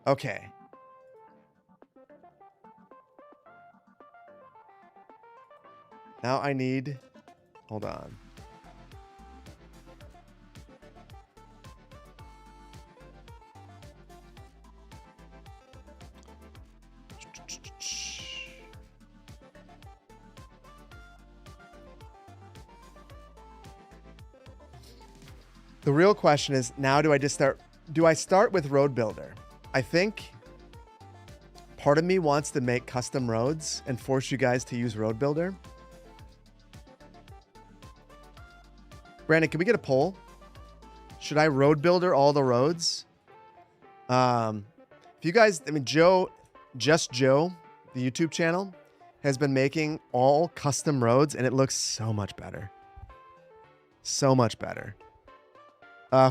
Okay. Now I need, hold on. The real question is now, do I start with Road Builder? I think part of me wants to make custom roads and force you guys to use Road Builder. Brandon, can we get a poll? Should I Road Builder all the roads? If you guys, I mean, Just Joe, the YouTube channel, has been making all custom roads and it looks so much better. So much better.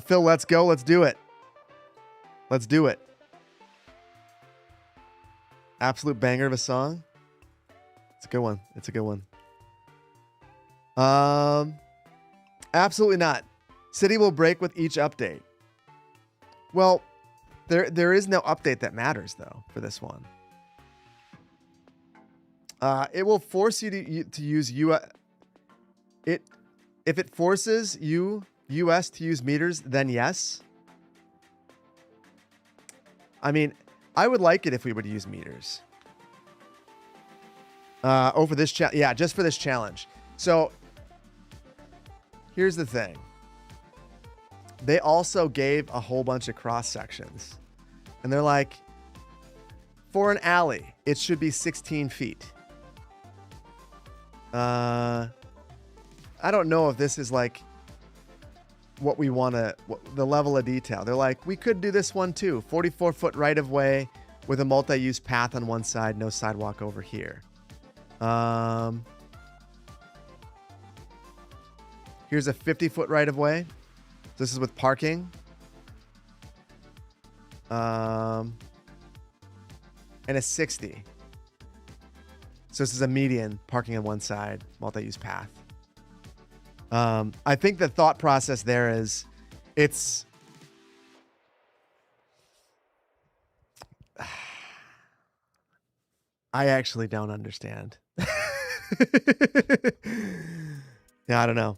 Phil, let's go. Let's do it. Let's do it. Absolute banger of a song. It's a good one. It's a good one. Absolutely not. City will break with each update. Well, there is no update that matters though for this one. It will force you to use if it forces you US to use meters, then yes. I mean, I would like it if we would use meters. For this yeah, just for this challenge. So here's the thing. They also gave a whole bunch of cross sections. And they're like, for an alley, it should be 16 feet. I don't know if this is like what we want to, the level of detail. They're like, we could do this one too. 44-foot right of way with a multi-use path on one side, no sidewalk over here. Here's a 50-foot right of way. This is with parking. And a 60. So this is a median, parking on one side, multi-use path. I think the thought process there is I actually don't understand. Yeah, I don't know.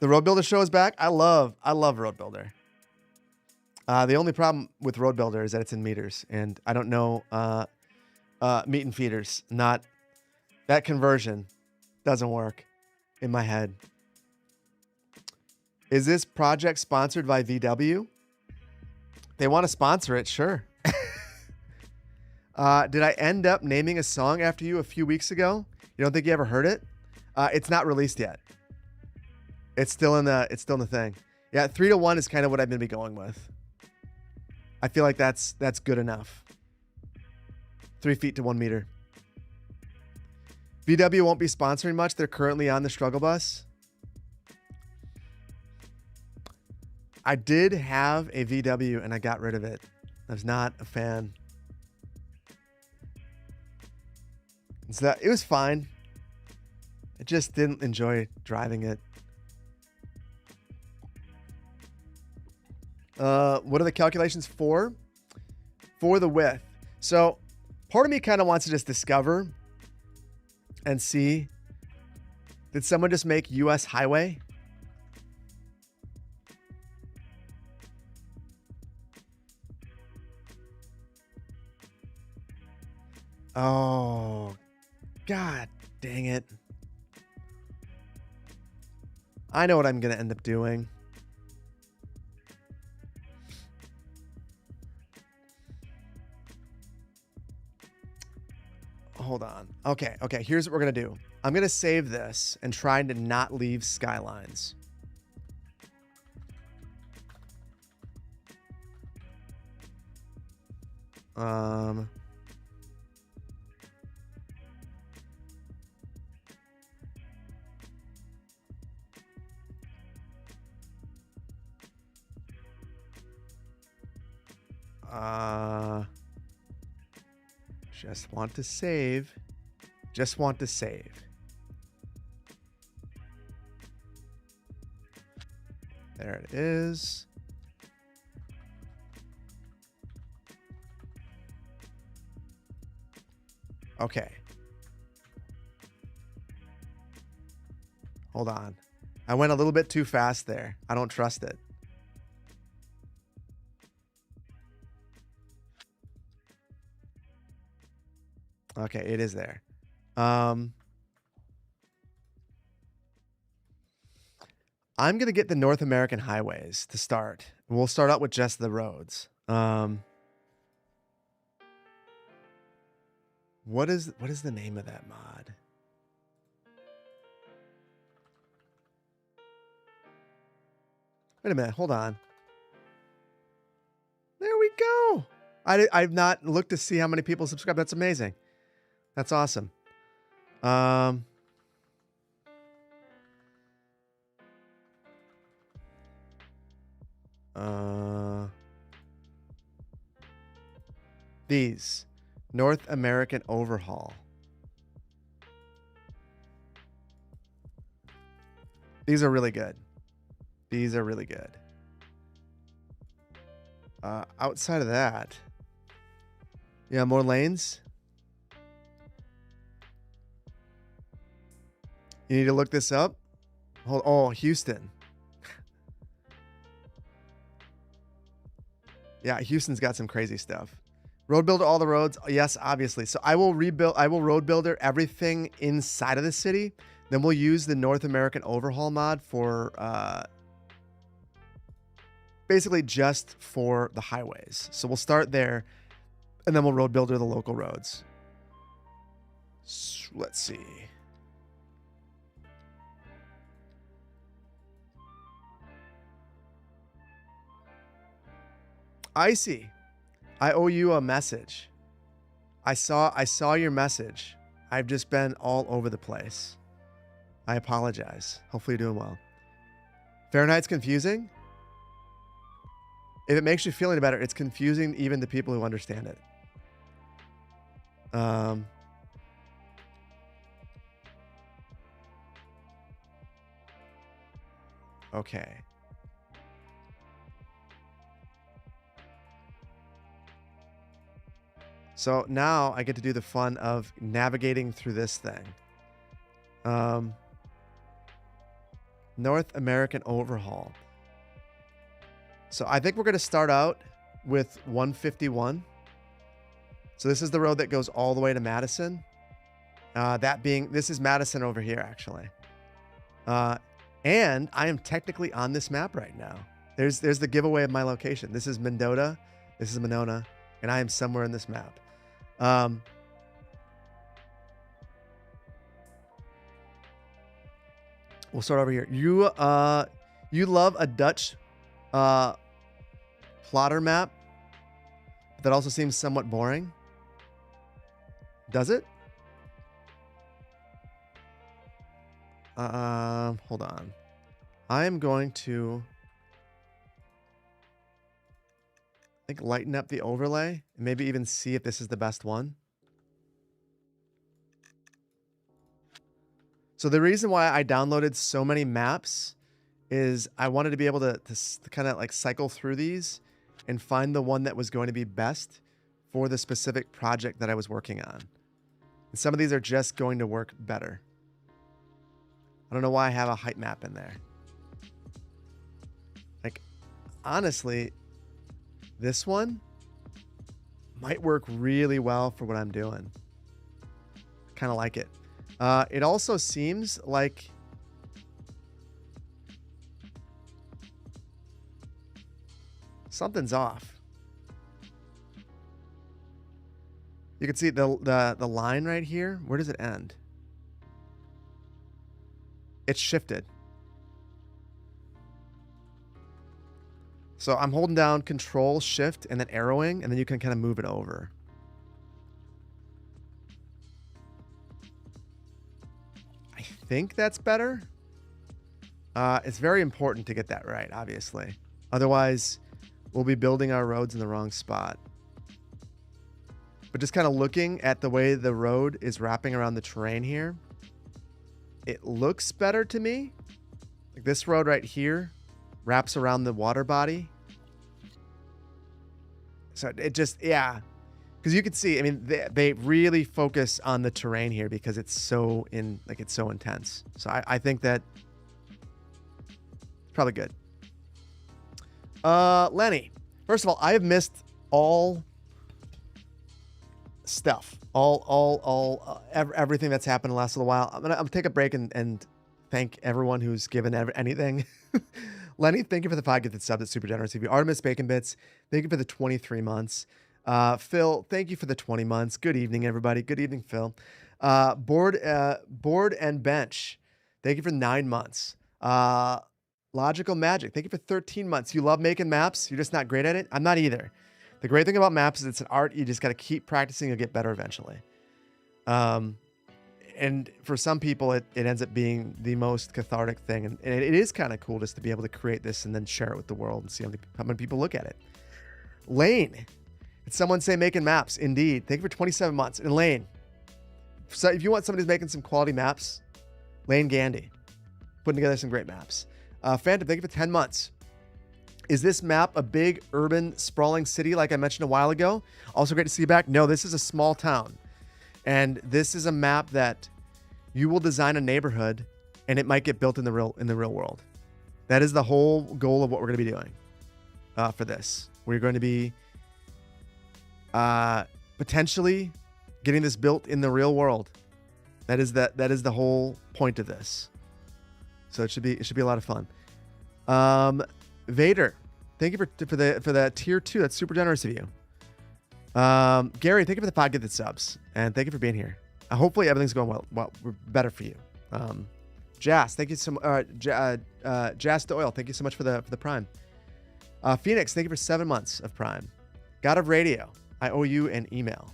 The Road Builder show is back. I love Road Builder. The only problem with Road Builder is that it's in meters, and I don't know meat and feeders. Not that conversion doesn't work in my head. Is this project sponsored by VW? They want to sponsor it, sure. Did I end up naming a song after you a few weeks ago? You don't think you ever heard it? It's not released yet. It's still in the thing. Yeah, 3-1 is kind of what I've been going with. I feel like that's good enough. 3 feet to 1 meter. VW won't be sponsoring much. They're currently on the struggle bus. I did have a VW and I got rid of it. I was not a fan. So it was fine. I just didn't enjoy driving it. What are the calculations for? For the width. So part of me kind of wants to just discover and see. Did someone just make US highway? Oh, God dang it. I know what I'm going to end up doing. Hold on. Okay, here's what we're going to do. I'm going to save this and try to not leave skylines. Just want to save. Just want to save. There it is. Okay. Hold on. I went a little bit too fast there. I don't trust it. Okay, it is there. I'm going to get the North American highways to start. We'll start out with just the roads. What is the name of that mod? Wait a minute. Hold on. There we go. I've not looked to see how many people subscribe. That's amazing. That's awesome. These North American overhaul. These are really good. These are really good. Outside of that, yeah, more lanes. You need to look this up. Oh, Houston. Yeah, Houston's got some crazy stuff. Road builder, all the roads. Yes, obviously. So I will road builder everything inside of the city. Then we'll use the North American overhaul mod for basically just for the highways. So we'll start there and then we'll road builder the local roads. So let's see. Icy, I owe you a message. I saw your message. I've just been all over the place. I apologize. Hopefully you're doing well. Fahrenheit's confusing. If it makes you feel any better, it's confusing even to people who understand it. Okay. So now I get to do the fun of navigating through this thing. North American overhaul. So I think we're going to start out with 151. So this is the road that goes all the way to Madison. This is Madison over here, actually. And I am technically on this map right now. There's the giveaway of my location. This is Mendota. This is Monona. And I am somewhere in this map. We'll start over here. You love a Dutch plotter map that also seems somewhat boring. Does it? Hold on. I am going to lighten up the overlay and maybe even see if this is the best one. So the reason why I downloaded so many maps is I wanted to be able to kind of like cycle through these and find the one that was going to be best for the specific project that I was working on. And some of these are just going to work better. I don't know why I have a height map in there. Like, honestly, this one might work really well for what I'm doing. Kind of like it. It also seems like something's off. You can see the line right here. Where does it end? It's shifted. So I'm holding down Control, Shift, and then arrowing, and then you can kind of move it over. I think that's better. It's very important to get that right, obviously. Otherwise, we'll be building our roads in the wrong spot. But just kind of looking at the way the road is wrapping around the terrain here, it looks better to me. Like this road right here wraps around the water body. So it just, yeah. Because you can see, I mean, they really focus on the terrain here because it's so it's so intense. So I think that it's probably good. Lenny, first of all, I have missed all stuff, everything that's happened in the last little while. I'm gonna take a break and thank everyone who's given anything. Lenny, thank you for the 5 gifted sub. That's super generous of you. Artemis Bacon Bits, thank you for the 23 months. Phil, thank you for the 20 months. Good evening, everybody. Good evening, Phil. Board and Bench, thank you for 9 months. Logical Magic, thank you for 13 months. You love making maps. You're just not great at it. I'm not either. The great thing about maps is it's an art. You just got to keep practicing. You'll get better eventually. And for some people, it ends up being the most cathartic thing. And it is kind of cool just to be able to create this and then share it with the world and see how many people look at it. Lane, it's someone say making maps. Indeed. Thank you for 27 months. And Lane, so if you want somebody who's making some quality maps, Lane Gandy, putting together some great maps. Phantom, thank you for 10 months. Is this map a big, urban, sprawling city like I mentioned a while ago? Also great to see you back. No, this is a small town. And this is a map that you will design a neighborhood and it might get built in the real world. That is the whole goal of what we're going to be doing for this. We're going to be potentially getting this built in the real world. That is the whole point of this. So it should be a lot of fun. Vader, thank you for the tier 2. That's super generous of you. Gary, thank you for the 5 gifted subs, and thank you for being here. Hopefully everything's going well, better for you. Jas, thank you so much. Jas Doyle, thank you so much for the Prime. Phoenix, thank you for 7 months of Prime. God of Radio, I owe you an email.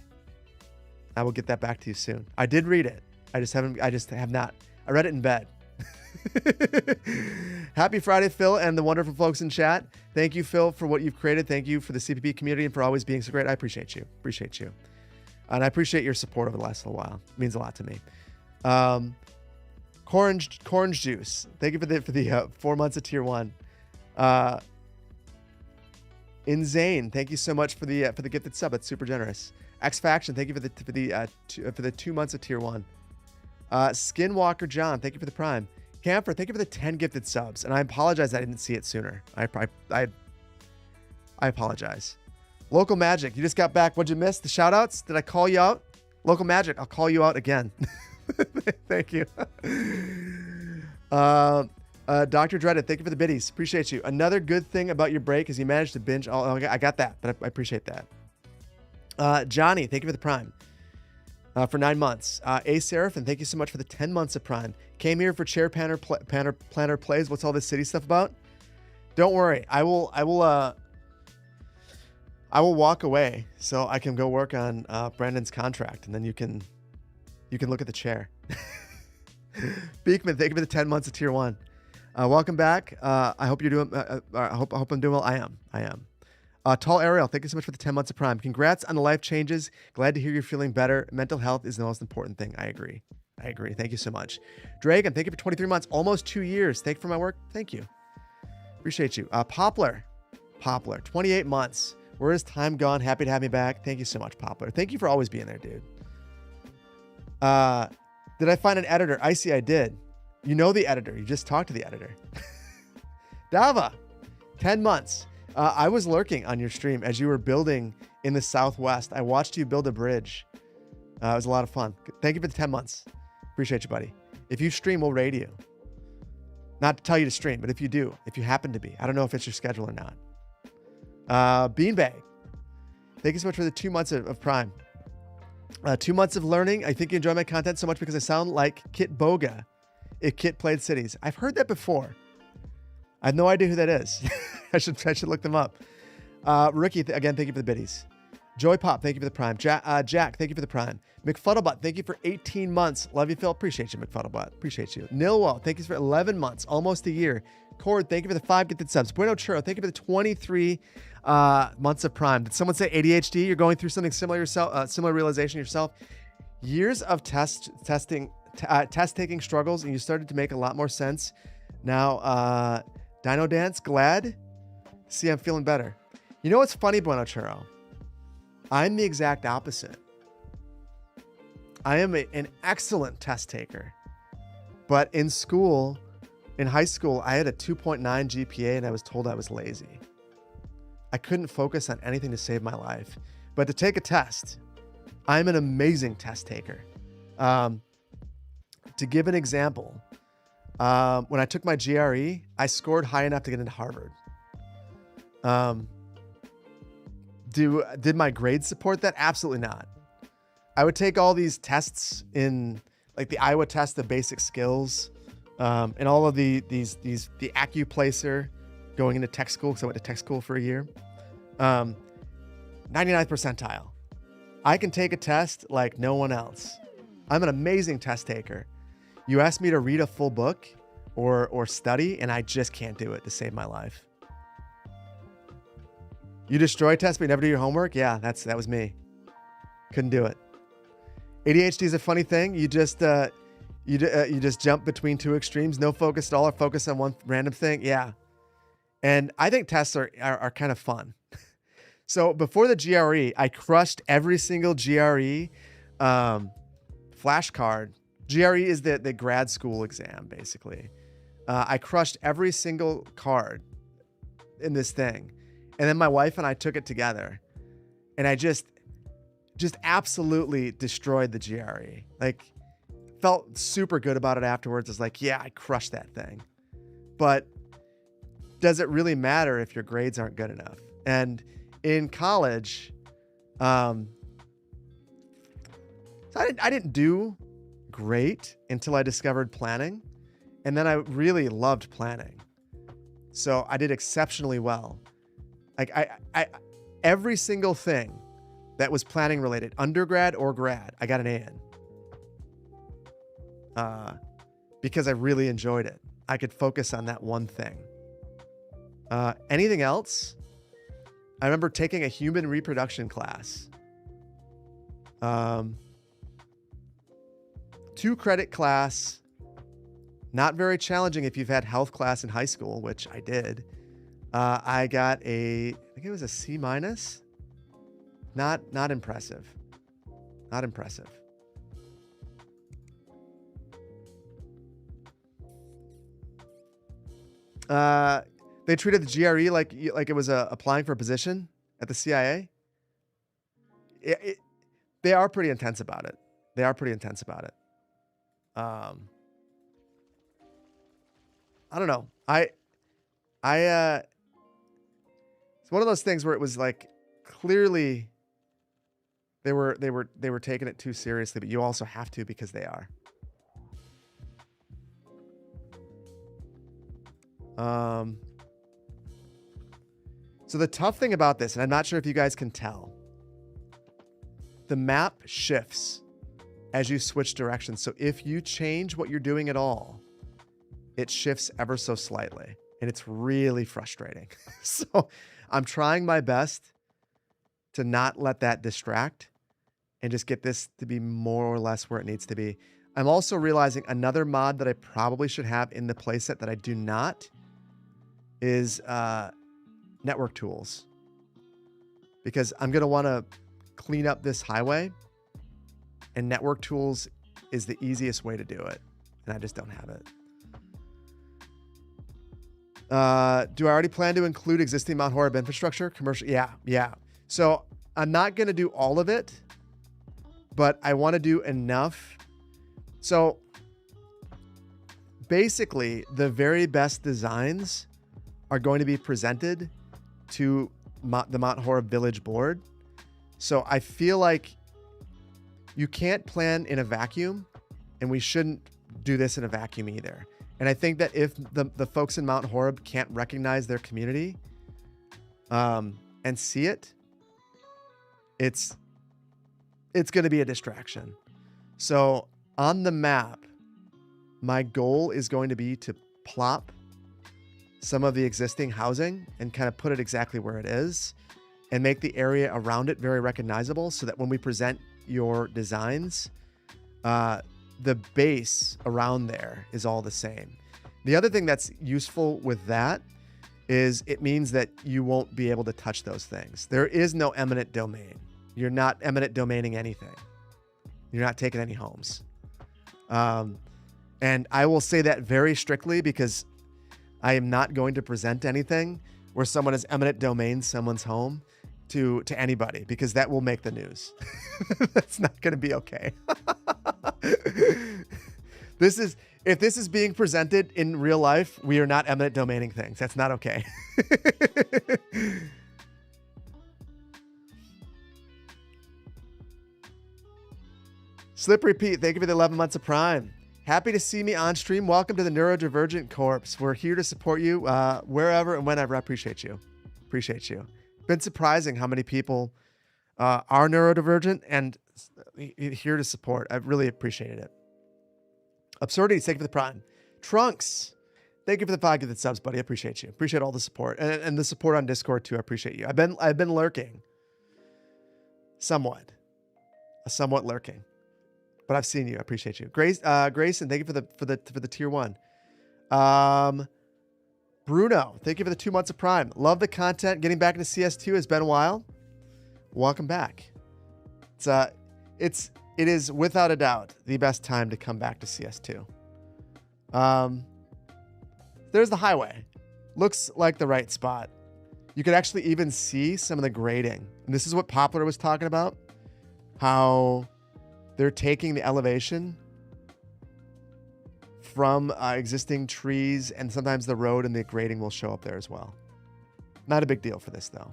I will get that back to you soon. I did read it. I just have not. I read it in bed. Happy Friday, Phil, and the wonderful folks in chat. Thank you, Phil, for what you've created. Thank you for the CPP community and for always being so great. I appreciate you. And I appreciate your support over the last little while. It means a lot to me. Orange Juice, thank you for the 4 months of tier 1. Insane, thank you so much for the gifted sub. That's super generous. X Faction, thank you for the 2 months of tier 1. Skinwalker John, thank you for the Prime. Camper, thank you for the 10 gifted subs. And I apologize I didn't see it sooner. I apologize. Local Magic, you just got back. What'd you miss? The shout outs? Did I call you out? Local Magic, I'll call you out again. Thank you. Dr. Dreaded, thank you for the biddies. Appreciate you. Another good thing about your break is you managed to binge all. I got that, but I appreciate that. Johnny, thank you for the Prime. For 9 months. A Seraphin, thank you so much for the 10 months of Prime. Came here for Chair Planner Plays. What's all this city stuff about? Don't worry. I will walk away so I can go work on Brandon's contract, and then you can look at the chair. Beekman, thank you for the 10 months of tier 1. Welcome back. I hope you're doing. I hope I'm doing well. I am. Tall Ariel, thank you so much for the 10 months of Prime. Congrats on the life changes. Glad to hear you're feeling better. Mental health is the most important thing. I agree. Thank you so much. Dragon, thank you for 23 months, almost 2 years. Thank you for my work. Thank you. Appreciate you. Poplar, 28 months. Where is time gone? Happy to have me back. Thank you so much, Poplar. Thank you for always being there, dude. Did I find an editor? Icy, I did. You know the editor. You just talked to the editor. Dava, 10 months. I was lurking on your stream as you were building in the Southwest. I watched you build a bridge. It was a lot of fun. Thank you for the 10 months. Appreciate you, buddy. If you stream, we'll raid you. Not to tell you to stream, but if you do, if you happen to be. I don't know if it's your schedule or not. Beanbag. Thank you so much for the 2 months of Prime. 2 months of learning. I think you enjoy my content so much because I sound like Kit Boga if Kit played Cities. I've heard that before. I have no idea who that is. I should look them up. Ricky, again, thank you for the biddies. Joy Pop, thank you for the Prime. Jack, thank you for the Prime. McFuddlebutt, thank you for 18 months. Love you, Phil. Appreciate you, McFuddlebutt. Appreciate you. Nilwell, thank you for 11 months, almost a year. Cord, thank you for the 5 gifted subs. Bueno Churro, thank you for the 23 months of Prime. Did someone say ADHD? You're going through something similar yourself, similar realization yourself. Years of test taking struggles, and you started to make a lot more sense. Now, Dino Dance, glad. See, I'm feeling better. You know what's funny, Bueno Churro? I'm the exact opposite. I am an excellent test taker. But in school, in high school, I had a 2.9 GPA and I was told I was lazy. I couldn't focus on anything to save my life. But to take a test, I'm an amazing test taker. To give an example, when I took my GRE, I scored high enough to get into Harvard. Did my grades support that? Absolutely not. I would take all these tests in like the Iowa test, the basic skills, and all of the AccuPlacer going into tech school, because I went to tech school for a year. 99th percentile. I can take a test like no one else. I'm an amazing test taker. You ask me to read a full book or study, and I just can't do it to save my life. You destroy tests, but you never do your homework? Yeah, that was me. Couldn't do it. ADHD is a funny thing. You just jump between two extremes, no focus at all, or focus on one random thing. Yeah. And I think tests are kind of fun. So before the GRE, I crushed every single GRE flashcard. GRE is the grad school exam, basically. I crushed every single card in this thing. And then my wife and I took it together. And I just absolutely destroyed the GRE. Like, felt super good about it afterwards. It's like, yeah, I crushed that thing. But does it really matter if your grades aren't good enough? And in college, so I didn't do great until I discovered planning. And then I really loved planning. So I did exceptionally well. Like I every single thing that was planning related, undergrad or grad, I got an A in. Because I really enjoyed it. I could focus on that one thing. Anything else? I remember taking a human reproduction class. 2-credit class. Not very challenging if you've had health class in high school, which I did. I got I think it was a C-. Not impressive. Not impressive. They treated the GRE like it was applying for a position at the CIA. They are pretty intense about it. I don't know. It's one of those things where it was like clearly they were taking it too seriously, but you also have to because they are. So the tough thing about this, and I'm not sure if you guys can tell, the map shifts as you switch directions. So if you change what you're doing at all, it shifts ever so slightly, and it's really frustrating. So I'm trying my best to not let that distract and just get this to be more or less where it needs to be. I'm also realizing another mod that I probably should have in the playset that I do not is network tools, because I'm going to want to clean up this highway, and network tools is the easiest way to do it. And I just don't have it. Do I already plan to include existing Mount Horeb infrastructure? Commercial? Yeah. So I'm not going to do all of it, but I want to do enough. So basically, the very best designs are going to be presented to the Mount Horeb Village Board. So I feel like you can't plan in a vacuum, and we shouldn't do this in a vacuum either. And I think that if the folks in Mount Horeb can't recognize their community and see it, it's going to be a distraction. So on the map, my goal is going to be to plop some of the existing housing and kind of put it exactly where it is and make the area around it very recognizable, so that when we present your designs, the base around there is all the same. The other thing that's useful with that is it means that you won't be able to touch those things. There is no eminent domain. You're not eminent domaining anything. You're not taking any homes. And I will say that very strictly, because I am not going to present anything where someone has eminent domain someone's home to anybody, because that will make the news. That's not going to be okay. If this is being presented in real life, we are not eminent domaining things. That's not okay. Slippery Pete, thank you for the 11 months of Prime. Happy to see me on stream. Welcome to the Neurodivergent Corps. We're here to support you wherever and whenever. I appreciate you. Been surprising how many people are neurodivergent and here to support. I've really appreciated it. Absurdities, thank you for the Prime. Trunks, thank you for the 5 gifted subs, buddy. I appreciate you. Appreciate all the support and the support on Discord too. I appreciate you. I've been lurking, somewhat lurking, but I've seen you. I appreciate you. Grayson, thank you for the tier 1. Bruno, thank you for the 2 months of Prime. Love the content. Getting back into CS2 has been a while. Welcome back. It is without a doubt the best time to come back to CS2. There's the highway. Looks like the right spot. You could actually even see some of the grading. And this is what Poplar was talking about, how they're taking the elevation from existing trees, and sometimes the road and the grading will show up there as well. Not a big deal for this though.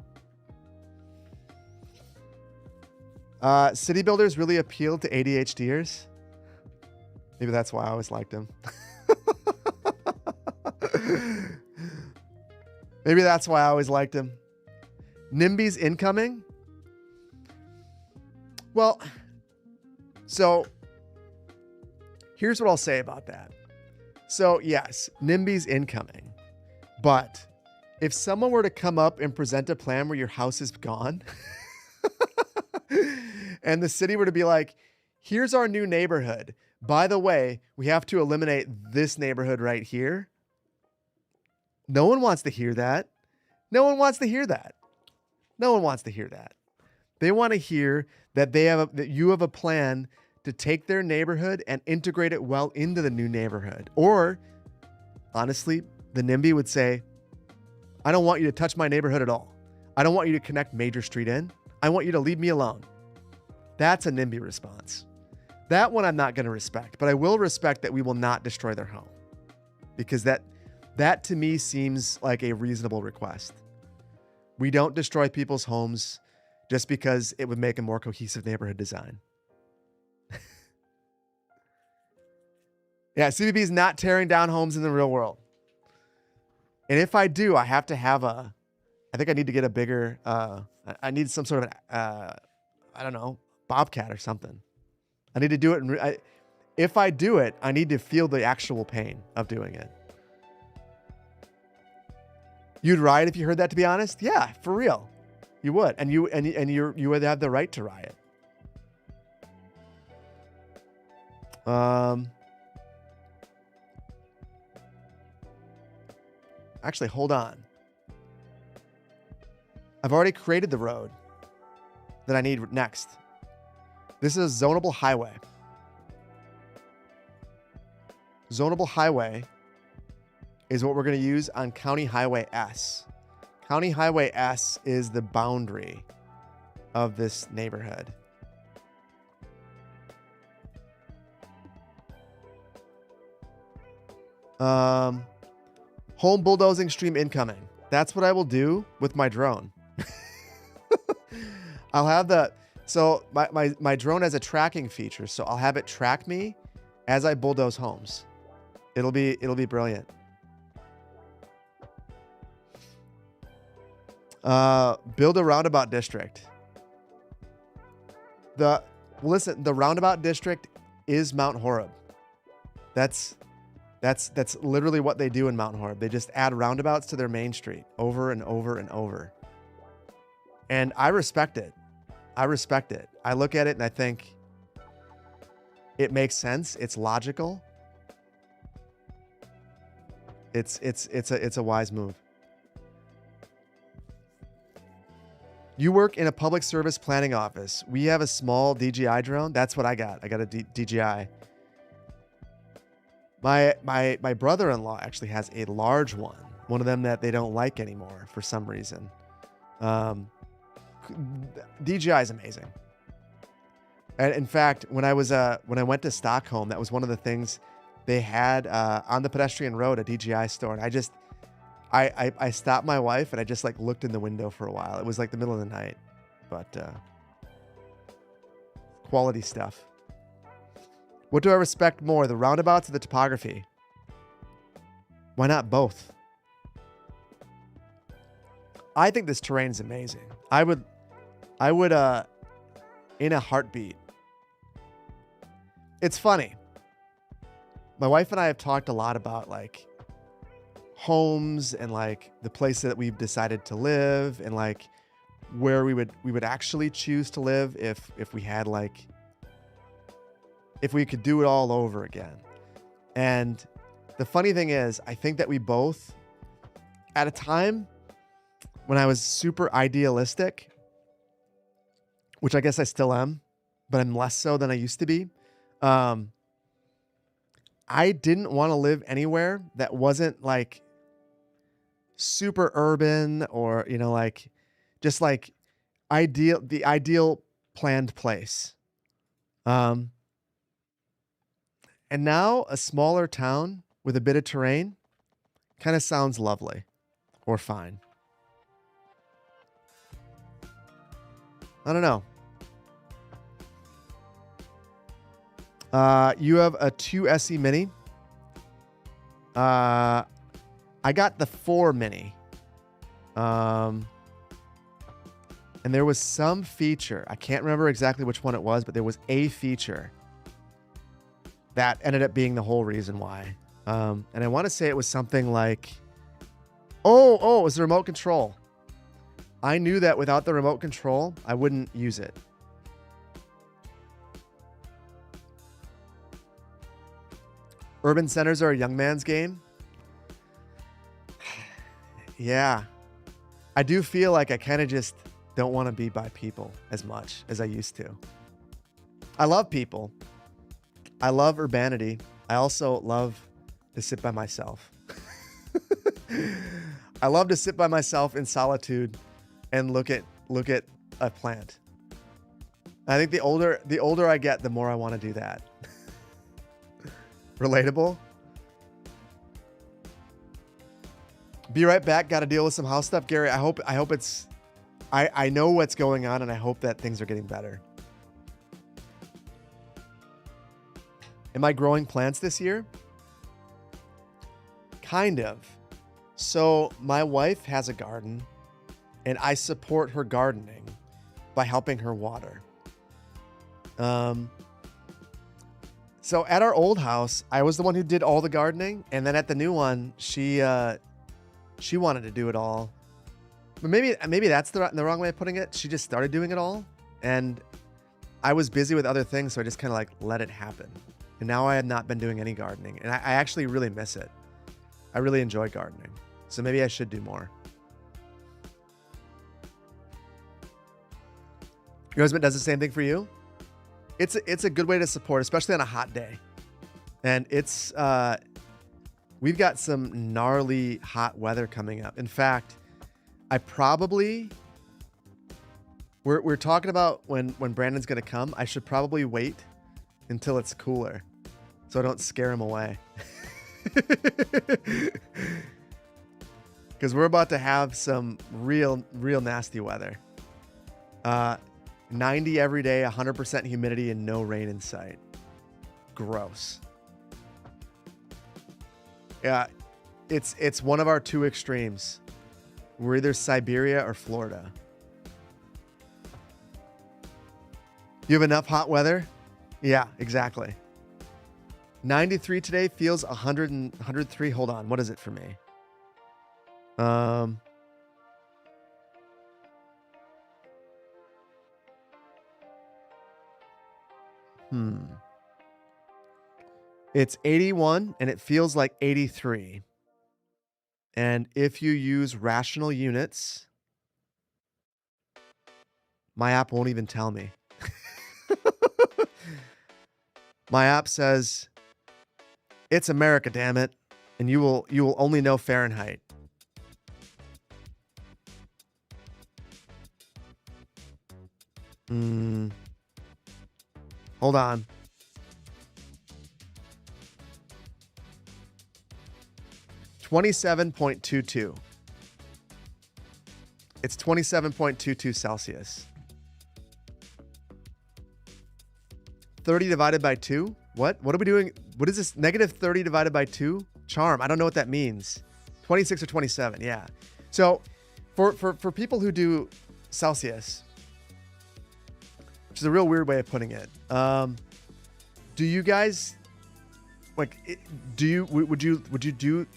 City builders really appealed to ADHDers. Maybe that's why I always liked him. Maybe that's why I always liked him. NIMBY's incoming. Well, so here's what I'll say about that. So yes, NIMBY's incoming, but if someone were to come up and present a plan where your house is gone and the city were to be like, here's our new neighborhood. By the way, we have to eliminate this neighborhood right here. No one wants to hear that. No one wants to hear that. No one wants to hear that. They want to hear that that you have a plan to take their neighborhood and integrate it well into the new neighborhood. Or, honestly, the NIMBY would say, I don't want you to touch my neighborhood at all. I don't want you to connect Major Street in. I want you to leave me alone. That's a NIMBY response. That one I'm not going to respect, but I will respect that we will not destroy their home, because that to me seems like a reasonable request. We don't destroy people's homes just because it would make a more cohesive neighborhood design. Yeah, CBB is not tearing down homes in the real world. And if I do, I have to have I think I need to get a bigger, I need some sort of, I don't know, Bobcat or something. I need to do it. If I do it, I need to feel the actual pain of doing it. You'd riot if you heard that, to be honest? Yeah, for real. You would. And you would have the right to riot. Actually, hold on. I've already created the road that I need next. This is a zonable highway. Zonable highway is what we're going to use on County Highway S. County Highway S is the boundary of this neighborhood. Home bulldozing stream incoming. That's what I will do with my drone. I'll have so my drone has a tracking feature, so I'll have it track me as I bulldoze homes. It'll be brilliant. Build a roundabout district. Listen, the roundabout district is Mount Horeb. That's literally what they do in Mount Horeb. They just add roundabouts to their main street over and over and over. And I respect it. I respect it. I look at it and I think it makes sense. It's logical. It's a wise move. You work in a public service planning office. We have a small DJI drone. That's what I got. I got a DJI. My brother-in-law actually has a large one. One of them that they don't like anymore for some reason. DJI is amazing. And in fact, when I went to Stockholm, that was one of the things they had on the pedestrian road, a DJI store. And I stopped my wife and I just like looked in the window for a while. It was like the middle of the night, but quality stuff. What do I respect more, the roundabouts or the topography? Why not both? I think this terrain is amazing. I would in a heartbeat. It's funny. My wife and I have talked a lot about like homes and like the place that we've decided to live and like where we would actually choose to live if we had like, if we could do it all over again. And the funny thing is, I think that we both, at a time when I was super idealistic, which I guess I still am, but I'm less so than I used to be. I didn't want to live anywhere that wasn't like super urban or, you know, like just like the ideal planned place. And now a smaller town with a bit of terrain kind of sounds lovely or fine. I don't know. You have a 2 SE Mini. I got the 4 Mini. And there was some feature. I can't remember exactly which one it was, but there was a feature that ended up being the whole reason why. And I want to say it was something like, it was the remote control. I knew that without the remote control, I wouldn't use it. Urban centers are a young man's game. Yeah. I do feel like I kind of just don't want to be by people as much as I used to. I love people. I love urbanity. I also love to sit by myself. I love to sit by myself in solitude and look at a plant. I think the older I get, the more I want to do that. Relatable. Be right back. Got to deal with some house stuff, Gary. I hope it's. I know what's going on, and I hope that things are getting better. Am I growing plants this year? Kind of. So my wife has a garden, and I support her gardening by helping her water. So at our old house, I was the one who did all the gardening, and then at the new one, she wanted to do it all. But maybe that's the wrong way of putting it. She just started doing it all, and I was busy with other things, so I just kind of like let it happen. And now I have not been doing any gardening, and I actually really miss it. I really enjoy gardening. So maybe I should do more. Your husband does the same thing for you? It's a good way to support, especially on a hot day. And it's we've got some gnarly hot weather coming up. In fact, I probably we're talking about when Brandon's gonna come. I should probably wait until it's cooler, so I don't scare him away. Because we're about to have some real nasty weather. 90 every day, 100% humidity, and no rain in sight. Gross. Yeah, it's one of our two extremes. We're either Siberia or Florida. You have enough hot weather? Yeah, exactly. 93 today, feels 103. Hold on, what is it for me? It's 81 and it feels like 83. And if you use rational units, my app won't even tell me. My app says, it's America, damn it. And you will only know Fahrenheit. Hold on. $27.22. It's 27.22 Celsius. 30 divided by 2? What are we doing? What is this? Negative 30 divided by 2? Charm. I don't know what that means. 26 or 27. Yeah. So for people who do Celsius, which is a real weird way of putting it, do you guys would you do?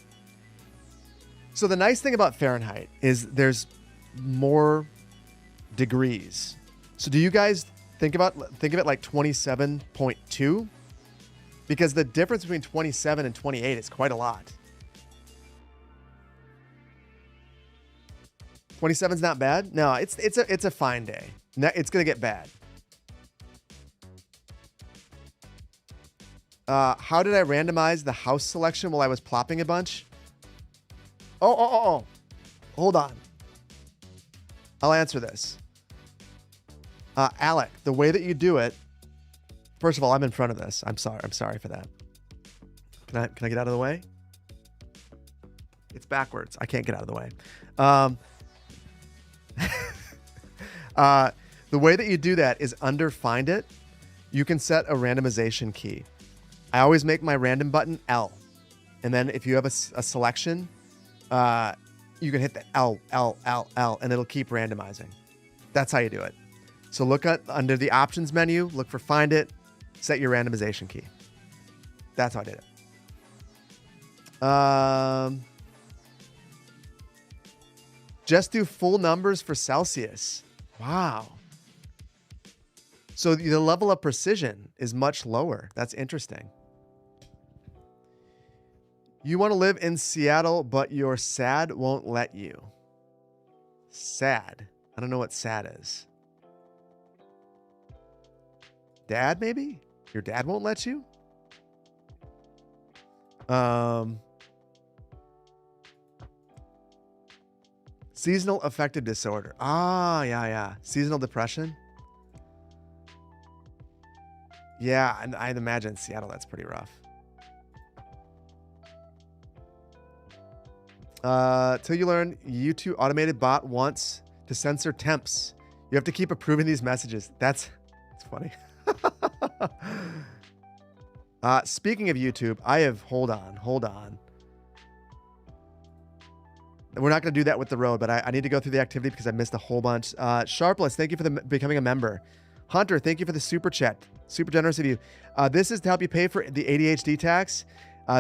So the nice thing about Fahrenheit is there's more degrees. So do you guys think of it like 27.2? Because the difference between 27 and 28 is quite a lot. 27's not bad? No, it's a fine day. It's gonna get bad. How did I randomize the house selection while I was plopping a bunch? Oh. Hold on. I'll answer this. Alec, the way that you do it, first of all, I'm in front of this. I'm sorry for that. Can I get out of the way? It's backwards. I can't get out of the way. The way that you do that is under Find It. You can set a randomization key. I always make my random button L. And then if you have a selection, you can hit the L, and it'll keep randomizing. That's how you do it. So look under the options menu, look for Find It, set your randomization key. That's how I did it. Just do full numbers for Celsius. Wow. So the level of precision is much lower. That's interesting. You want to live in Seattle, but your SAD won't let you. SAD. I don't know what SAD is. Dad, maybe? Your dad won't let you? Seasonal affective disorder. Ah, yeah. Seasonal depression. Yeah, and I'd imagine in Seattle that's pretty rough. Till you learn, YouTube automated bot wants to censor temps. You have to keep approving these messages. That's funny. Speaking of YouTube, hold on. We're not going to do that with the road, but I need to go through the activity because I missed a whole bunch. Sharpless, thank you for becoming a member. Hunter, thank you for the super chat. Super generous of you. This is to help you pay for the ADHD tax.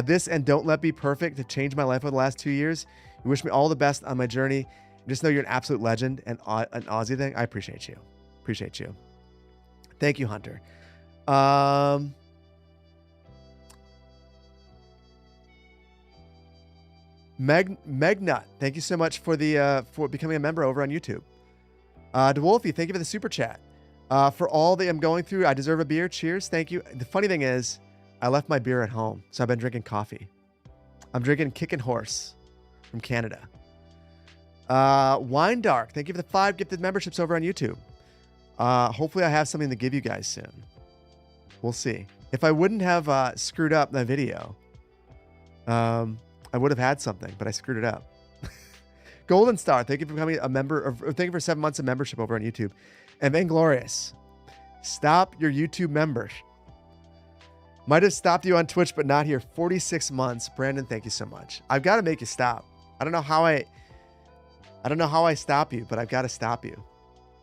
This and Don't Let Be Perfect to change my life over the last 2 years. You wish me all the best on my journey. Just know you're an absolute legend and an Aussie thing. I appreciate you. Thank you, Hunter. Megnut, thank you so much for the for becoming a member over on YouTube. DeWolfie, thank you for the super chat. For all that I'm going through, I deserve a beer. Cheers. Thank you. The funny thing is, I left my beer at home, so I've been drinking coffee. I'm drinking Kickin' Horse from Canada. Wine Dark, thank you for the 5 gifted memberships over on YouTube. Hopefully I have something to give you guys soon. We'll see. If I wouldn't have screwed up the video, I would have had something, but I screwed it up. Golden Star, thank you for becoming a member, or thank you for 7 months of membership over on YouTube. And Vainglorious, stop your YouTube members. Might have stopped you on Twitch, but not here. 46 months. Brandon, thank you so much. I've got to make you stop. I don't know how I stop you, but I've got to stop you.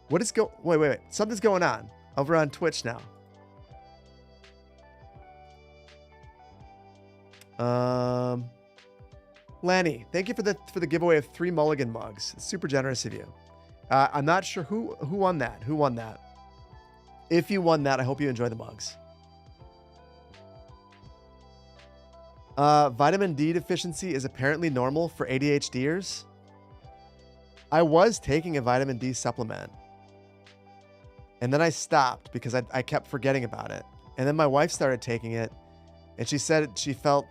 What is wait. Something's going on over on Twitch now. Lanny, thank you for the giveaway of 3 Mulligan mugs. It's super generous of you. I'm not sure who won that. Who won that? If you won that, I hope you enjoy the mugs. Vitamin D deficiency is apparently normal for ADHDers. I was taking a vitamin D supplement, and then I stopped because I kept forgetting about it. And then my wife started taking it, and she said she felt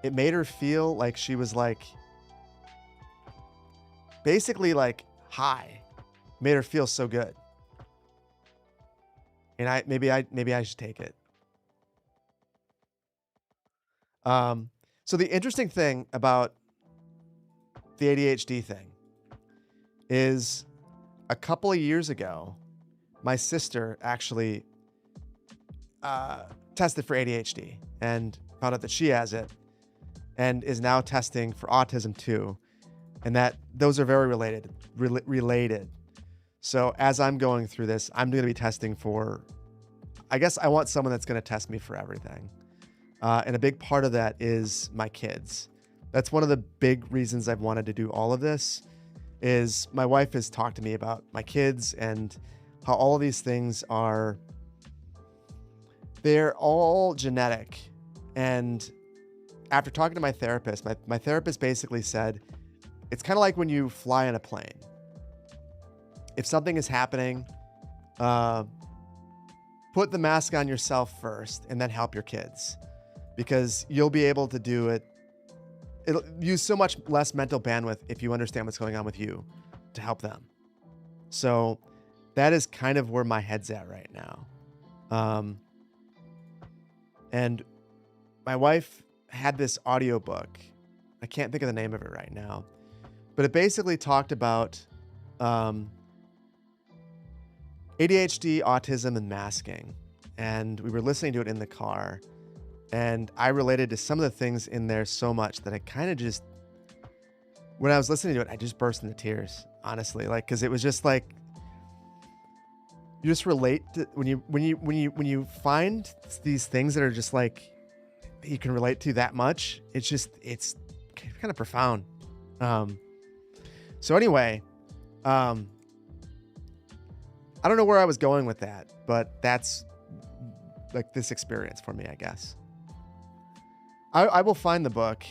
it made her feel like she was like basically like high. Made her feel so good. And maybe I should take it. So the interesting thing about the ADHD thing is a couple of years ago, my sister actually tested for ADHD and found out that she has it and is now testing for autism too. And that those are very related. So as I'm going through this, I'm going to be testing for, I guess I want someone that's going to test me for everything. And a big part of that is my kids. That's one of the big reasons I've wanted to do all of this is my wife has talked to me about my kids and how all of these things they're all genetic. And after talking to my therapist, my therapist basically said, it's kind of like when you fly on a plane. If something is happening, put the mask on yourself first and then help your kids. Because you'll be able to do it. It'll use so much less mental bandwidth if you understand what's going on with you to help them. So that is kind of where my head's at right now. And my wife had this audiobook. I can't think of the name of it right now. But it basically talked about ADHD, autism, and masking. And we were listening to it in the car. And I related to some of the things in there so much that I kind of just, when I was listening to it, I just burst into tears, honestly. Like, cause it was just like, you just relate to when you find these things that are just like, you can relate to that much. It's kind of profound. So anyway, I don't know where I was going with that, but that's like this experience for me, I guess. I will find the book.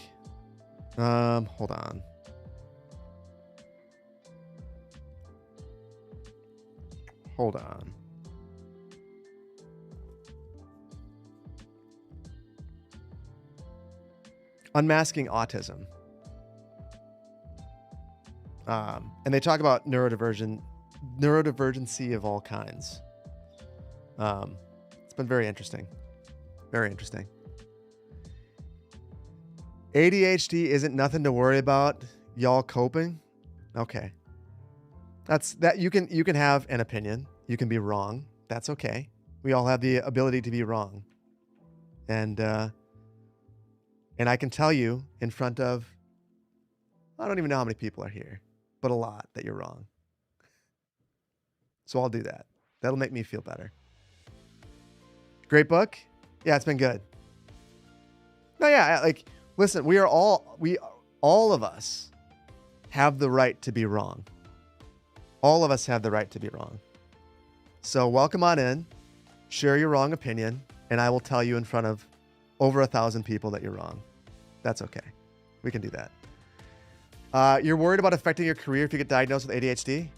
Hold on. Hold on. Unmasking Autism. And they talk about neurodivergency of all kinds. It's been very interesting. Very interesting. ADHD isn't nothing to worry about. Y'all coping? Okay. That's that you can have an opinion. You can be wrong. That's okay. We all have the ability to be wrong. And I can tell you in front of, I don't even know how many people are here, but a lot, that you're wrong. So I'll do that. That'll make me feel better. Great book? Yeah, it's been good. No, yeah, like, listen, all of us have the right to be wrong. All of us have the right to be wrong. So welcome on in, share your wrong opinion, and I will tell you in front of over 1,000 people that you're wrong. That's okay. We can do that. You're worried about affecting your career if you get diagnosed with ADHD?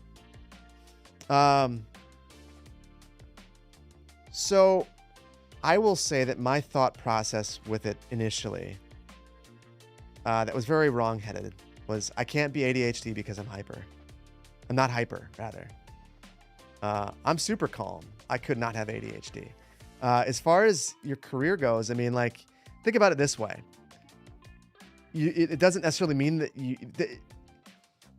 So I will say that my thought process with it initially, that was very wrong-headed, was I can't be ADHD because I'm hyper. I'm not hyper, rather. I'm super calm. I could not have ADHD. As far as your career goes, I mean, like, think about it this way. It doesn't necessarily mean that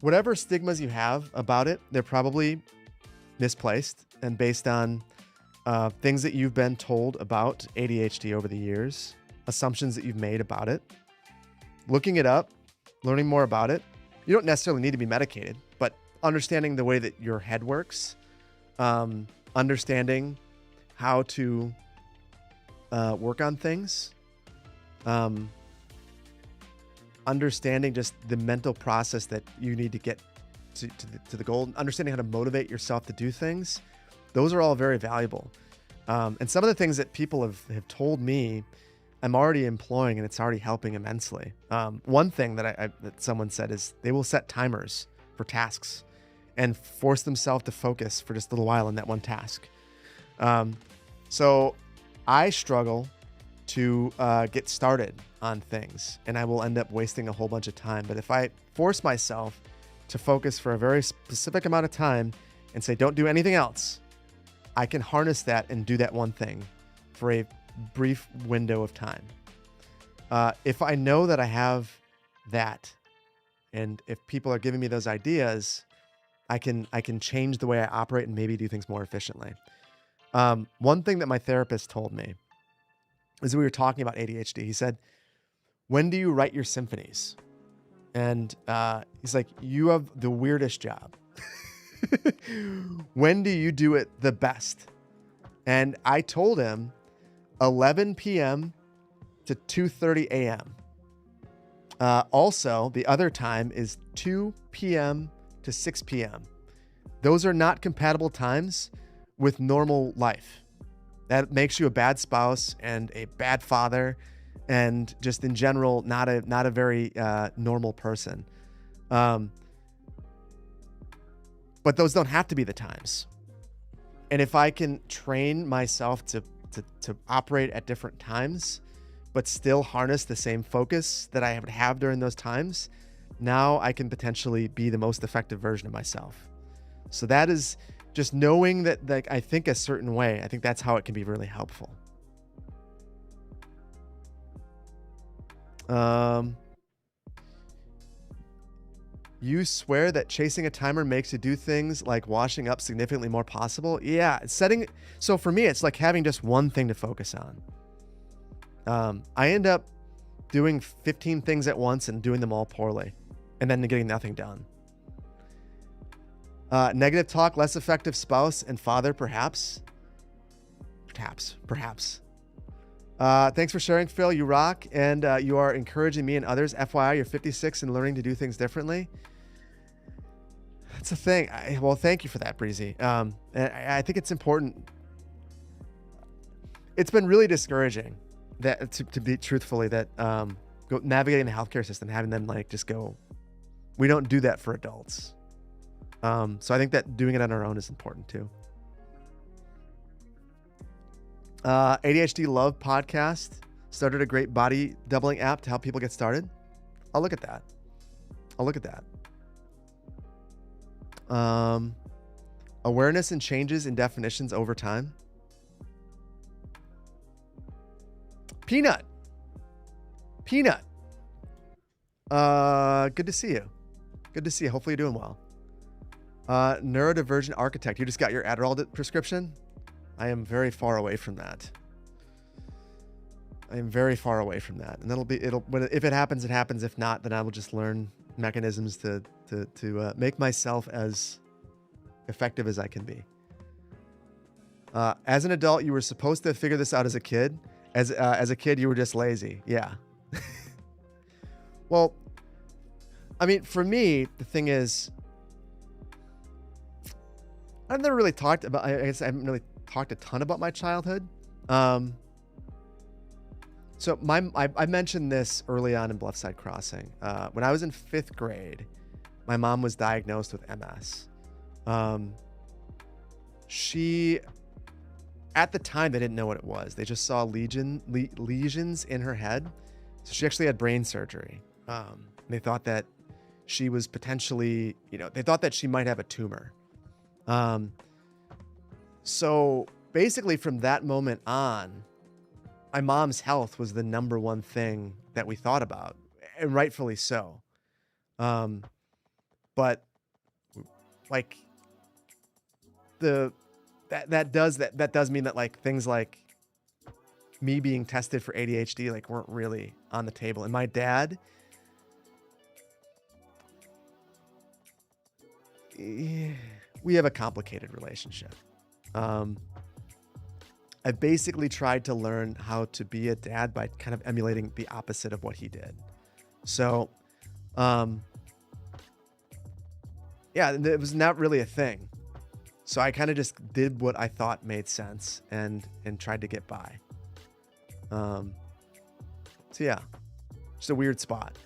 whatever stigmas you have about it, they're probably misplaced and based on things that you've been told about ADHD over the years, assumptions that you've made about it. Looking it up, learning more about it. You don't necessarily need to be medicated, but understanding the way that your head works, understanding how to work on things, understanding just the mental process that you need to get to the goal, understanding how to motivate yourself to do things. Those are all very valuable. And some of the things that people have told me, I'm already employing, and it's already helping immensely. One thing that that someone said is they will set timers for tasks and force themselves to focus for just a little while in that one task. So I struggle to get started on things, and I will end up wasting a whole bunch of time. But if I force myself to focus for a very specific amount of time and say, don't do anything else, I can harness that and do that one thing for a brief window of time. If I know that I have that, and if people are giving me those ideas, I can change the way I operate and maybe do things more efficiently. One thing that my therapist told me is we were talking about ADHD. He said, when do you write your symphonies? And he's like, you have the weirdest job. When do you do it the best? And I told him 11 p.m. to 2:30 a.m. Also, the other time is 2 p.m. to 6 p.m. Those are not compatible times with normal life. That makes you a bad spouse and a bad father, and just in general, not a very normal person. But those don't have to be the times. And if I can train myself to operate at different times, but still harness the same focus that I would have during those times, now I can potentially be the most effective version of myself. So that is just knowing that, like, I think a certain way. I think that's how it can be really helpful. You swear that chasing a timer makes you do things like washing up significantly more possible. Yeah, so for me, it's like having just one thing to focus on. I end up doing 15 things at once and doing them all poorly, and then getting nothing done. Negative talk, less effective spouse and father, perhaps. Perhaps. Thanks for sharing, Phil. You rock, and you are encouraging me and others. FYI, you're 56 and learning to do things differently. That's a thing. Well, thank you for that, Breezy. And I think it's important. It's been really discouraging that, to be truthfully, that navigating the healthcare system, having them like just go, we don't do that for adults. So I think that doing it on our own is important too. ADHD Love podcast started a great body doubling app to help people get started. I'll look at that. Awareness and changes in definitions over time. Peanut. Good to see you. Hopefully you're doing well. Neurodivergent architect. You just got your Adderall prescription? I am very far away from that. And if it happens, it happens. If not, then I will just learn mechanisms to make myself as effective as I can be. As an adult, you were supposed to figure this out as a kid. As a kid, you were just lazy. Yeah. Well, I mean, for me, the thing is, I've never really talked about, I guess I haven't really talked a ton about my childhood. So I mentioned this early on in Bluffside Crossing. When I was in 5th grade, my mom was diagnosed with MS. She, at the time, they didn't know what it was. They just saw lesions in her head. So she actually had brain surgery. They thought that she was potentially, they thought that she might have a tumor. So basically from that moment on, my mom's health was the number one thing that we thought about, and rightfully so. But like that does mean that like things like me being tested for ADHD like weren't really on the table. And my dad, we have a complicated relationship. I basically tried to learn how to be a dad by kind of emulating the opposite of what he did. So, yeah, it was not really a thing. So I kind of just did what I thought made sense and tried to get by. So yeah, just a weird spot.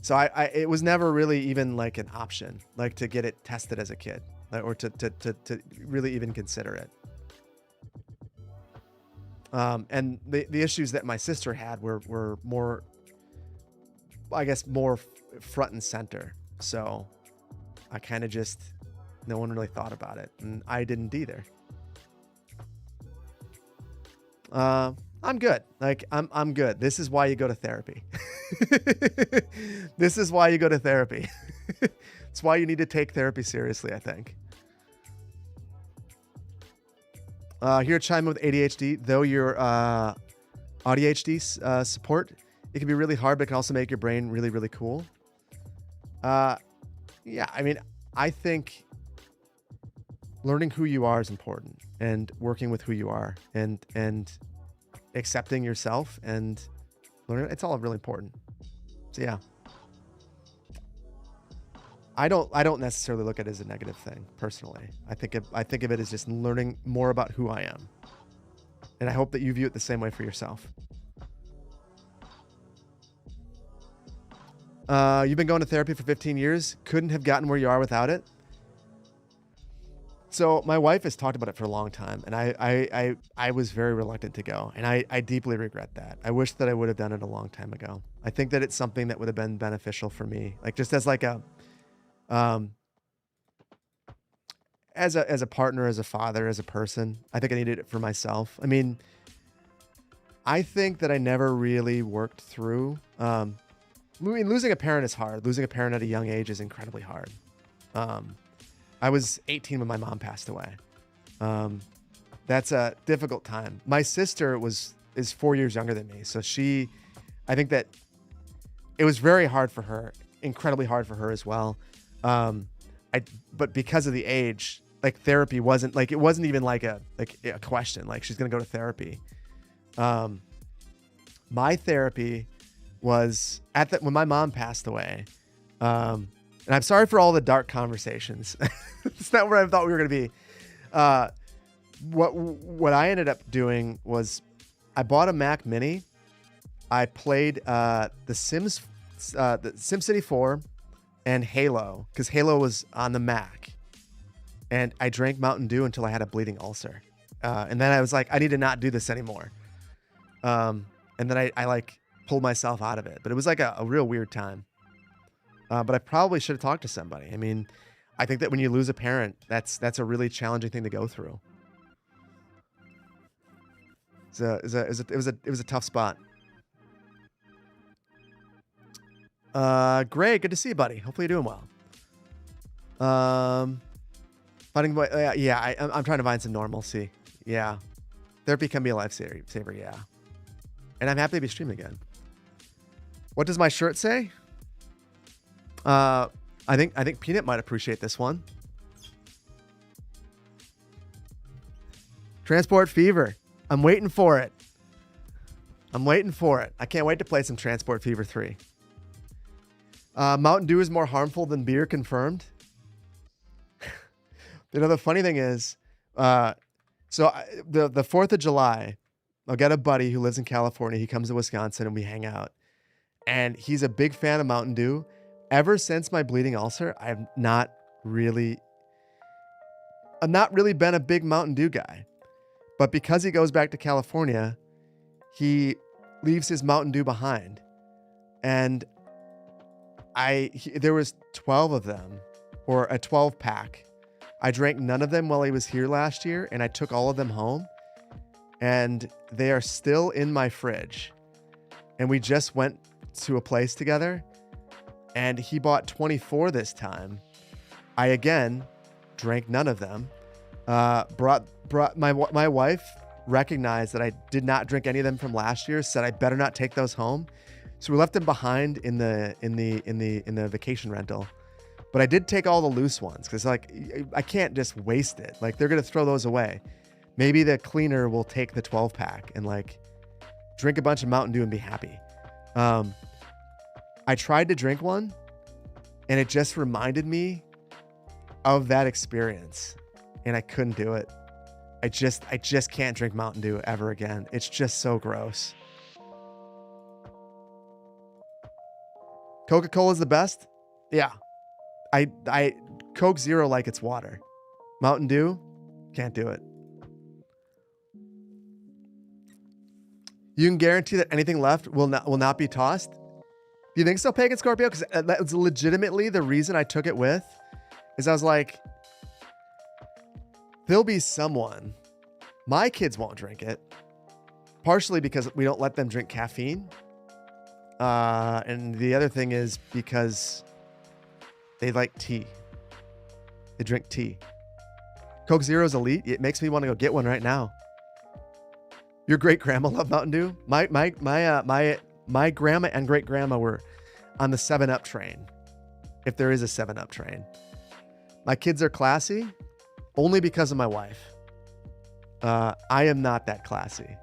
So it was never really even like an option, like to get it tested as a kid, or to really even consider it. And the issues that my sister had were more, I guess, more front and center. So I kind of just, no one really thought about it, and I didn't either. I'm good. Like I'm good. This is why you go to therapy. This is why you go to therapy. It's why you need to take therapy seriously, I think. Here at Chime with ADHD, though your ADHD support, it can be really hard, but it can also make your brain really, really cool. Yeah, I mean, I think learning who you are is important, and working with who you are, and accepting yourself and learning, it's all really important. So yeah. I don't necessarily look at it as a negative thing personally. I think of it as just learning more about who I am. And I hope that you view it the same way for yourself. You've been going to therapy for 15 years. Couldn't have gotten where you are without it. So my wife has talked about it for a long time, and I was very reluctant to go, and I deeply regret that. I wish that I would have done it a long time ago. I think that it's something that would have been beneficial for me, like just as like a as a partner, as a father, as a person. I think I needed it for myself. I mean, I think that I never really worked through. I mean, losing a parent is hard. Losing a parent at a young age is incredibly hard. I was 18 when my mom passed away. That's a difficult time. My sister is 4 years younger than me, so I think that it was very hard for her, incredibly hard for her as well. But because of the age, like therapy wasn't like, it wasn't even like a question, like she's going to go to therapy. My therapy was when my mom passed away. And I'm sorry for all the dark conversations. It's not where I thought we were going to be. What I ended up doing was I bought a Mac Mini. I played the SimCity 4 and Halo, because Halo was on the Mac. And I drank Mountain Dew until I had a bleeding ulcer. And then I was like, I need to not do this anymore. And then I like pulled myself out of it. But it was like a real weird time. But I probably should have talked to somebody. I mean, I think that when you lose a parent, that's a really challenging thing to go through. It was a tough spot. Greg, good to see you, buddy. Hopefully you're doing well. I'm trying to find some normalcy. Yeah, therapy can be a lifesaver. Yeah, and I'm happy to be streaming again. What does my shirt say? I think Peanut might appreciate this one. Transport Fever. I'm waiting for it. I can't wait to play some Transport Fever 3. Mountain Dew is more harmful than beer, confirmed. The funny thing is, the 4th of July, I'll get a buddy who lives in California. He comes to Wisconsin and we hang out. And he's a big fan of Mountain Dew. Ever since my bleeding ulcer, I've not really been a big Mountain Dew guy. But because he goes back to California, he leaves his Mountain Dew behind. And there was 12 of them, or a 12 pack. I drank none of them while he was here last year, and I took all of them home. And they are still in my fridge. And we just went to a place together, and he bought 24 this time. I again drank none of them. Brought my wife recognized that I did not drink any of them from last year, said I better not take those home. So we left them behind in the vacation rental. But I did take all the loose ones because like I can't just waste it. Like they're gonna throw those away. Maybe the cleaner will take the 12 pack and like drink a bunch of Mountain Dew and be happy. I tried to drink one and it just reminded me of that experience and I couldn't do it. I just can't drink Mountain Dew ever again. It's just so gross. Coca-Cola is the best? Yeah. I Coke Zero like it's water. Mountain Dew, can't do it. You can guarantee that anything left will not be tossed? Do you think so, Pagan Scorpio? Because that was legitimately the reason I took it with, is I was like, there'll be someone. My kids won't drink it, partially because we don't let them drink caffeine. And the other thing is because they like tea. They drink tea. Coke Zero is elite. It makes me want to go get one right now. Your great grandma loved Mountain Dew. My grandma and great grandma were on the 7-Up train, if there is a 7-Up train. My kids are classy only because of my wife. I am not that classy.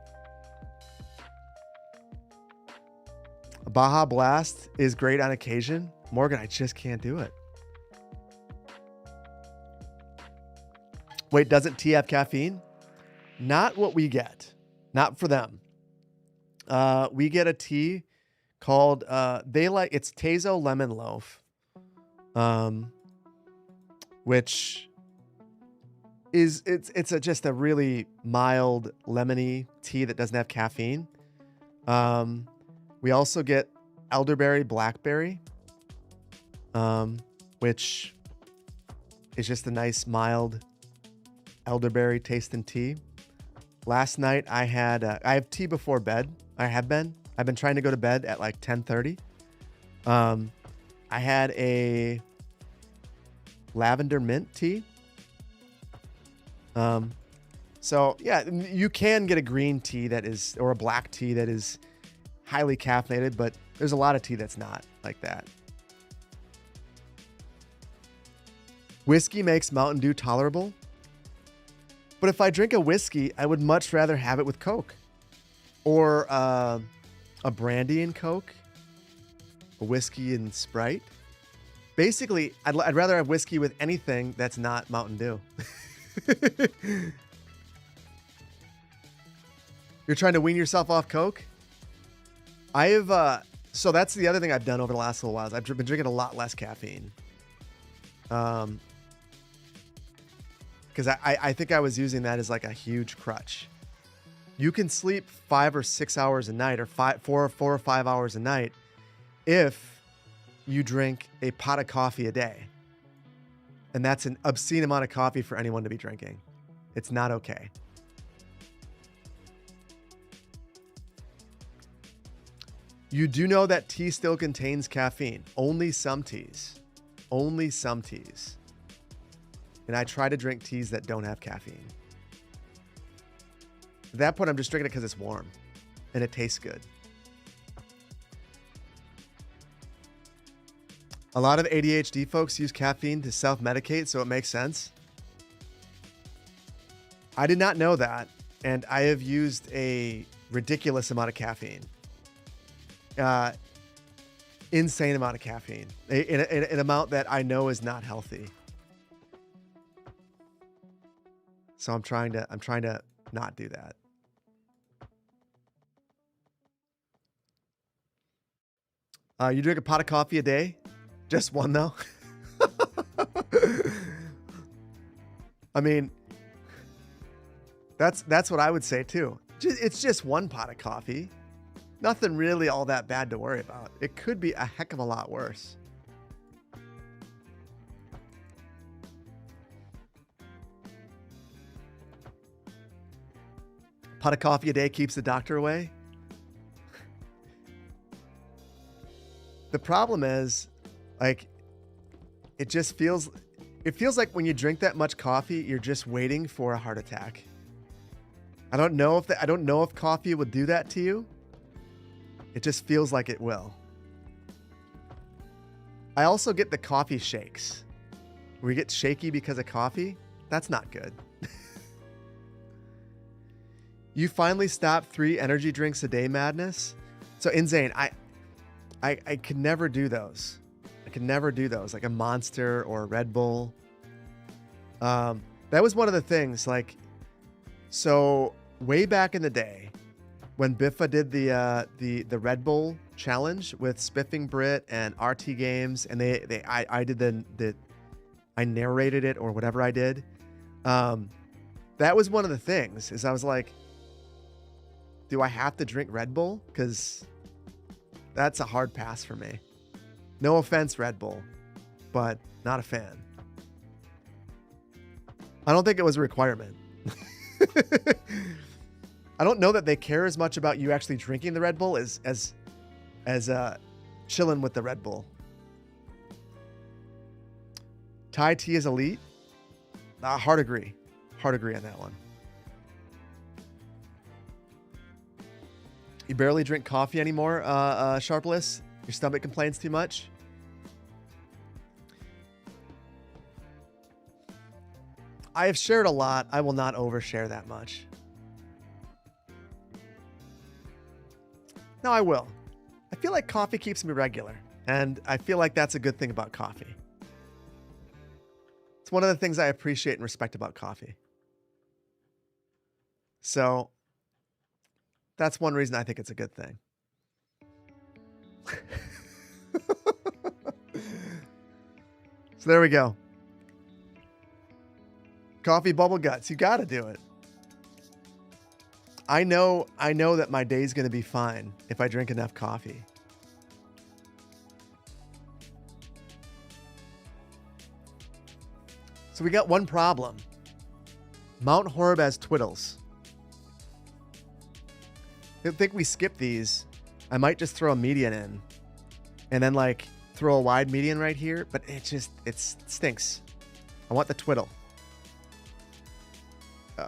Baja Blast is great on occasion. Morgan, I just can't do it. Wait, doesn't tea have caffeine? Not what we get. Not for them. We get a tea called it's Tezo Lemon Loaf, which is just a really mild lemony tea that doesn't have caffeine. We also get elderberry blackberry, which is just a nice mild elderberry tasting tea. Last night I have tea before bed. I've been trying to go to bed at like 10:30. I had a lavender mint tea. So yeah, you can get a green tea or a black tea that is highly caffeinated, but there's a lot of tea that's not like that. Whiskey makes Mountain Dew tolerable. But if I drink a whiskey, I would much rather have it with Coke. Or a brandy and Coke. A whiskey and Sprite. Basically, I'd rather have whiskey with anything that's not Mountain Dew. You're trying to wean yourself off Coke? So that's the other thing I've done over the last little while. I've been drinking a lot less caffeine. Because I think I was using that as like a huge crutch. You can sleep 5 or 6 hours a night, or 4 or 5 hours a night, if you drink a pot of coffee a day. And that's an obscene amount of coffee for anyone to be drinking. It's not okay. You do know that tea still contains caffeine. Only some teas. Only some teas. And I try to drink teas that don't have caffeine. At that point, I'm just drinking it because it's warm and it tastes good. A lot of ADHD folks use caffeine to self-medicate, so it makes sense. I did not know that, and I have used a ridiculous amount of caffeine. Insane amount of caffeine. An amount that I know is not healthy. So I'm trying to not do that. You drink a pot of coffee a day? Just one though? I mean, that's what I would say too. It's just one pot of coffee. Nothing really all that bad to worry about. It could be a heck of a lot worse. Pot of coffee a day keeps the doctor away. The problem is, like, it feels like when you drink that much coffee, you're just waiting for a heart attack. I don't know if coffee would do that to you. It just feels like it will. I also get the coffee shakes. Where you get shaky because of coffee. That's not good. You finally stopped 3 energy drinks a day madness. So Insane, I could never do those. I could never do those, like a Monster or a Red Bull. That was one of the things, like, so way back in the day when Biffa did the Red Bull challenge with Spiffing Brit and RT Games, and I did I narrated it or whatever I did. That was one of the things, is I was like, do I have to drink Red Bull? Because that's a hard pass for me. No offense, Red Bull, but not a fan. I don't think it was a requirement. I don't know that they care as much about you actually drinking the Red Bull as chilling with the Red Bull. Thai tea is elite. Hard agree on that one. You barely drink coffee anymore, Sharpless? Your stomach complains too much? I have shared a lot. I will not overshare that much. No, I will. I feel like coffee keeps me regular, and I feel like that's a good thing about coffee. It's one of the things I appreciate and respect about coffee. So that's one reason I think it's a good thing. So there we go. Coffee bubble guts. You got to do it. I know that my day's going to be fine if I drink enough coffee. So we got one problem. Mount Horeb has twiddles. I think we skip these. I might just throw a median in and then like throw a wide median right here, but it stinks. I want the twiddle. We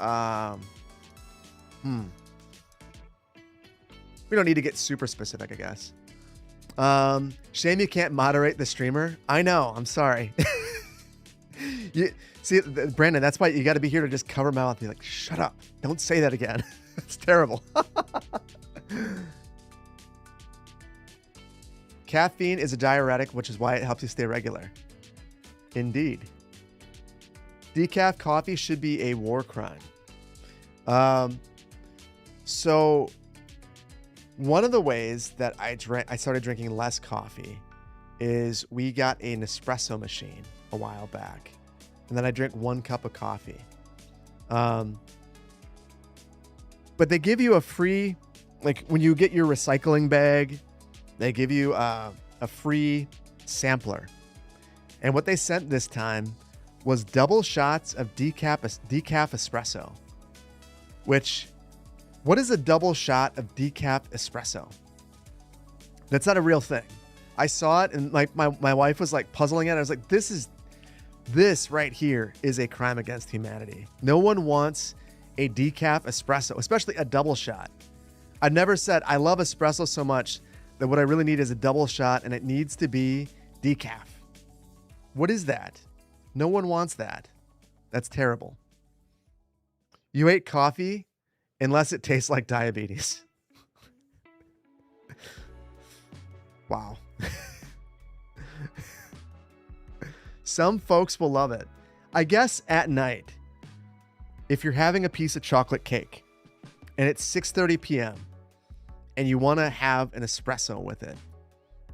don't need to get super specific, I guess. Shame you can't moderate the streamer. I know. I'm sorry. You see, Brandon, that's why you got to be here to just cover my mouth and be like, shut up. Don't say that again. It's terrible. Caffeine is a diuretic, which is why it helps you stay regular. Indeed. Decaf coffee should be a war crime. So one of the ways that I started drinking less coffee is we got an espresso machine a while back. And then I drink 1 cup of coffee. But they give you a free, like when you get your recycling bag, they give you a free sampler. And what they sent this time was double shots of decaf espresso. Which, what is a double shot of decaf espresso? That's not a real thing. I saw it and like my wife was like puzzling it. I was like, this right here is a crime against humanity. No one wants a decaf espresso, especially a double shot. I've never said I love espresso so much that what I really need is a double shot and it needs to be decaf. What is that? No one wants that. That's terrible. You ate coffee unless it tastes like diabetes. Wow. Some folks will love it. I guess at night, if you're having a piece of chocolate cake and it's 6:30 p.m. and you want to have an espresso with it,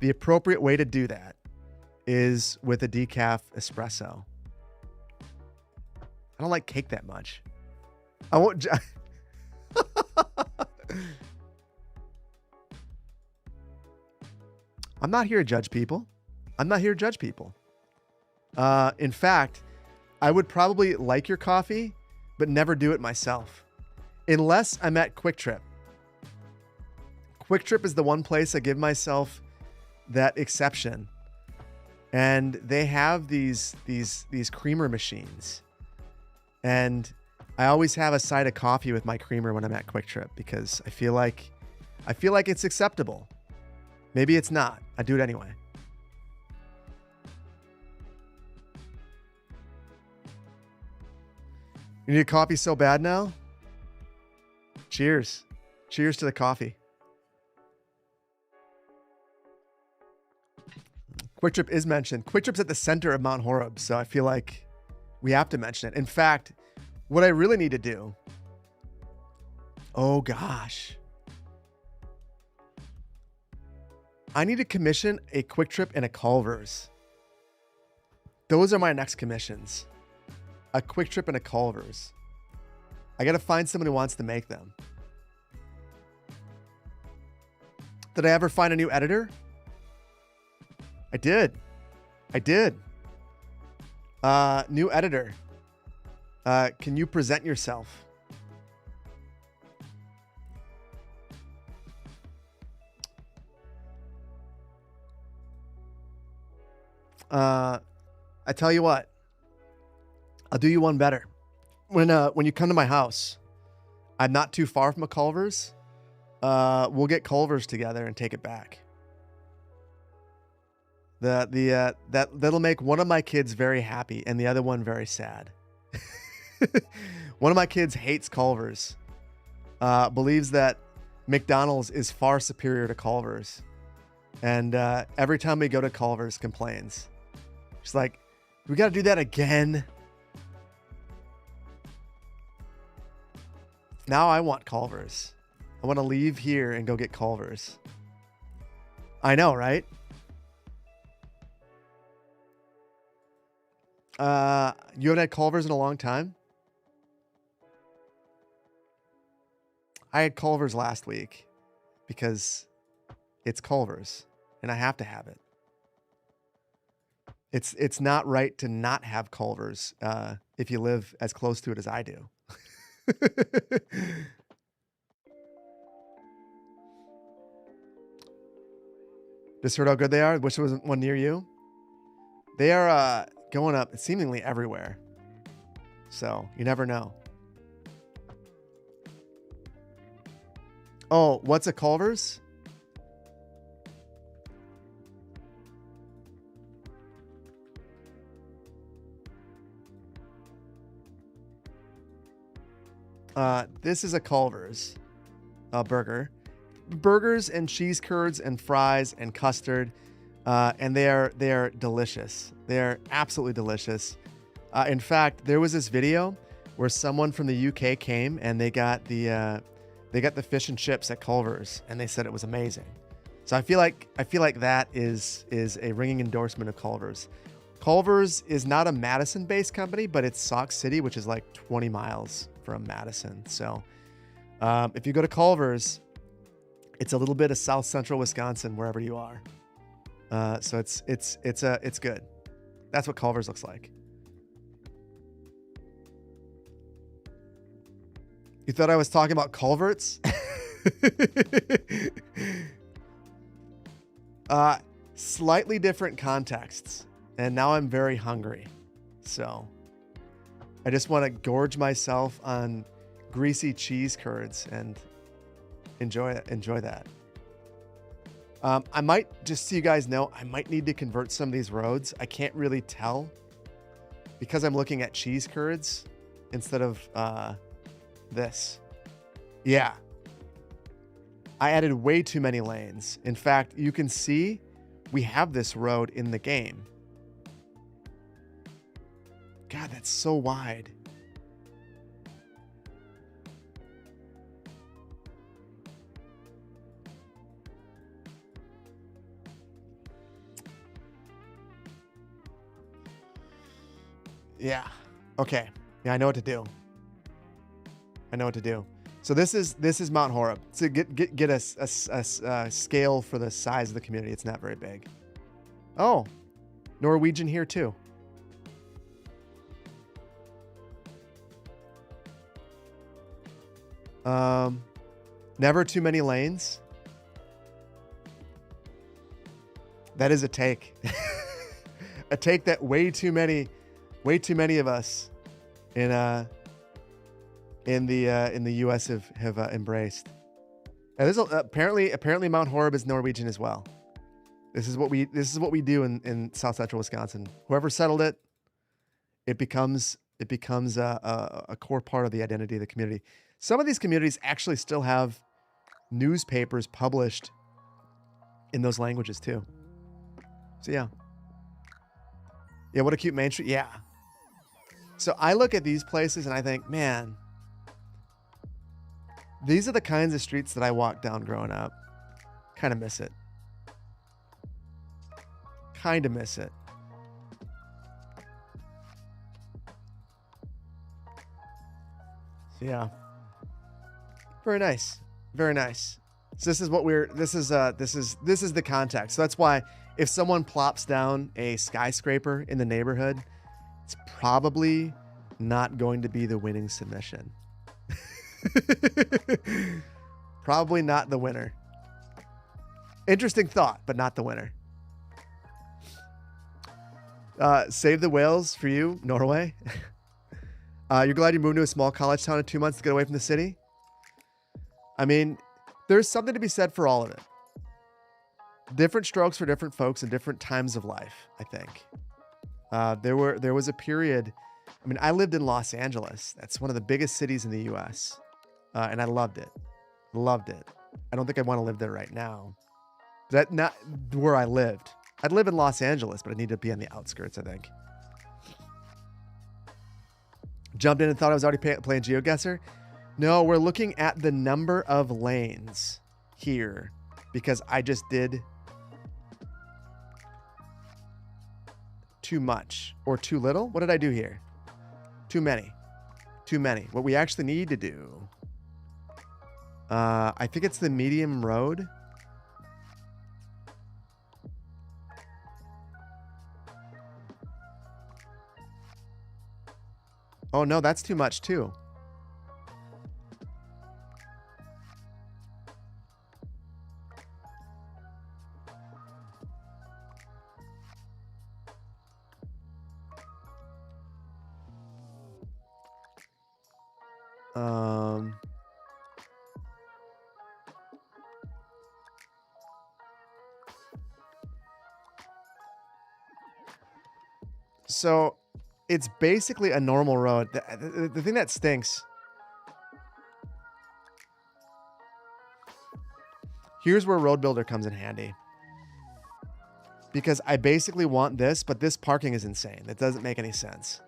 The appropriate way to do that is with a decaf espresso. I don't like cake that much. I won't. I'm not here to judge people. I'm not here to judge people. In fact, I would probably like your coffee, but never do it myself. Unless I'm at Quick Trip. Quick Trip is the one place I give myself that exception. And they have these creamer machines. And I always have a side of coffee with my creamer when I'm at Quick Trip because I feel like it's acceptable. Maybe it's not. I do it anyway. You need a coffee so bad now? Cheers. Cheers to the coffee. Quick Trip is mentioned. Quick Trip's at the center of Mount Horeb, so I feel like we have to mention it. In fact, what I really need to do... Oh, gosh. I need to commission a Quick Trip and a Culver's. Those are my next commissions. A Quick Trip and a Culver's. I got to find someone who wants to make them. Did I ever find a new editor? I did. New editor. Can you present yourself? I tell you what. I'll do you one better. When you come to my house, I'm not too far from a Culver's. We'll get Culver's together and take it back. That'll make one of my kids very happy and the other one very sad. One of my kids hates Culver's. Believes that McDonald's is far superior to Culver's. And every time we go to Culver's, complains. She's like, we got to do that again. Now I want Culver's. I want to leave here and go get Culver's. I know, right? You haven't had Culver's in a long time? I had Culver's last week because it's Culver's and I have to have it. It's not right to not have Culver's if you live as close to it as I do. Just heard how good they are. Wish there was one near you. They are going up seemingly everywhere. So you never know. Oh, what's a Culver's? This is a Culver's burger. Burgers and cheese curds and fries and custard. And they are delicious. They are absolutely delicious. In fact, there was this video where someone from the UK came and they got the fish and chips at Culver's and they said it was amazing. So I feel like that is a ringing endorsement of Culver's. Culver's is not a Madison-based company, but it's Sauk City, which is like 20 miles from Madison. So if you go to Culver's, it's a little bit of South Central Wisconsin, wherever you are. So it's good. That's what Culver's looks like. You thought I was talking about culverts? Slightly different contexts. And now I'm very hungry. So I just want to gorge myself on greasy cheese curds and enjoy that. I might, just so you guys know, I might need to convert some of these roads. I can't really tell because I'm looking at cheese curds instead of this. Yeah. I added way too many lanes. In fact, you can see we have this road in the game. God, that's so wide. Yeah. Okay. Yeah, I know what to do. I know what to do. So this is Mount Horeb. So get a scale for the size of the community. It's not very big. Oh, Norwegian here too. Never too many lanes. That is a take. A take that way too many of us in the US have embraced. And there's apparently Mount Horeb is Norwegian as well. This is what we do in South Central Wisconsin. Whoever settled it, it becomes a core part of the identity of the community. Some of these communities actually still have newspapers published in those languages too. So yeah. Yeah, what a cute main street. Yeah. So I look at these places and I think, man, these are the kinds of streets that I walked down growing up. Kind of miss it. Kind of miss it. So yeah. Very nice. Very nice. So this is what this is the context. So that's why if someone plops down a skyscraper in the neighborhood, it's probably not going to be the winning submission. Probably not the winner. Interesting thought, but not the winner. Save the whales for you, Norway. You're glad you moved to a small college town in 2 months to get away from the city? I mean, there's something to be said for all of it. Different strokes for different folks in different times of life, I think. There was a period. I mean, I lived in Los Angeles. That's one of the biggest cities in the U.S. And I loved it. Loved it. I don't think I want to live there right now. That's not where I lived. I'd live in Los Angeles, but I need to be on the outskirts, I think. Jumped in and thought I was already playing GeoGuessr. No, we're looking at the number of lanes here because I just did too much or too little. What did I do here? Too many. Too many. What we actually need to do, I think it's the medium road. Oh no, that's too much too. So it's basically a normal road. The thing that stinks. Here's where Road Builder comes in handy. Because I basically want this, but this parking is insane. It doesn't make any sense.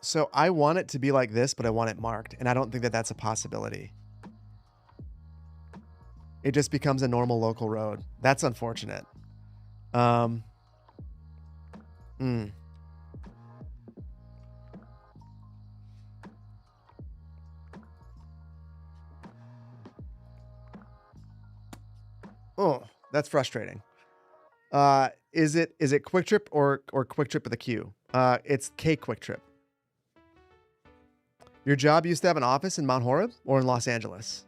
So I want it to be like this, but I want it marked. And I don't think that that's a possibility. It just becomes a normal local road. That's unfortunate. Oh, that's frustrating. Is it Quick Trip or Quick Trip with a Q? It's K Quick Trip. Your job used to have an office in Mount Horeb or in Los Angeles?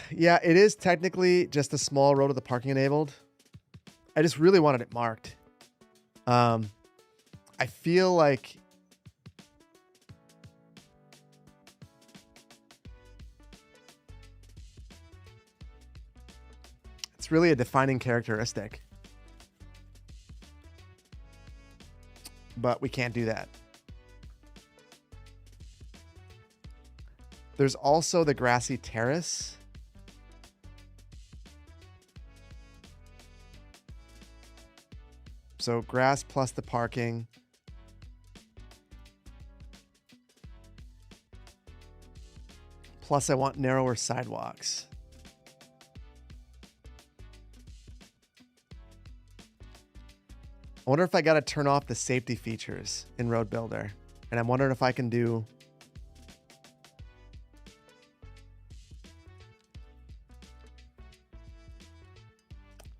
Yeah, it is technically just a small road with the parking enabled. I just really wanted it marked. I feel like it's really a defining characteristic. But we can't do that. There's also the grassy terrace. So grass plus the parking. Plus I want narrower sidewalks. I wonder if I got to turn off the safety features in Road Builder. And I'm wondering if I can do...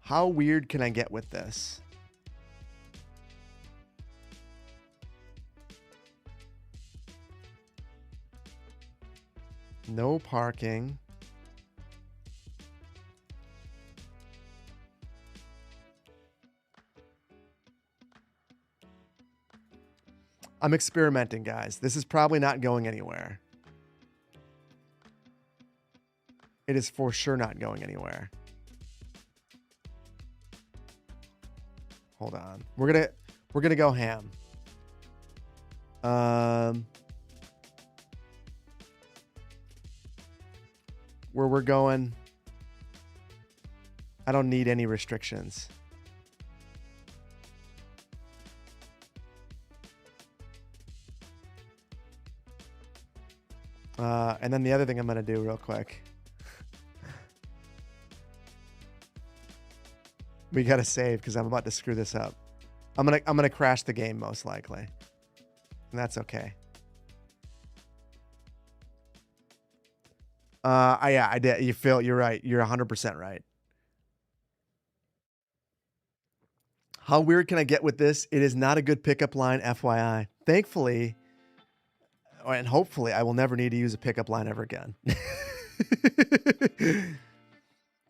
How weird can I get with this? No parking. I'm experimenting, guys. This is probably not going anywhere. It is for sure not going anywhere. Hold on. We're gonna go ham. Where we're going, I don't need any restrictions. And then the other thing I'm gonna do real quick. We gotta save because I'm about to screw this up. I'm gonna crash the game most likely, and that's okay. Yeah, I did. You're right. You're 100% right. How weird can I get with this? It is not a good pickup line, FYI. Thankfully, and hopefully, I will never need to use a pickup line ever again.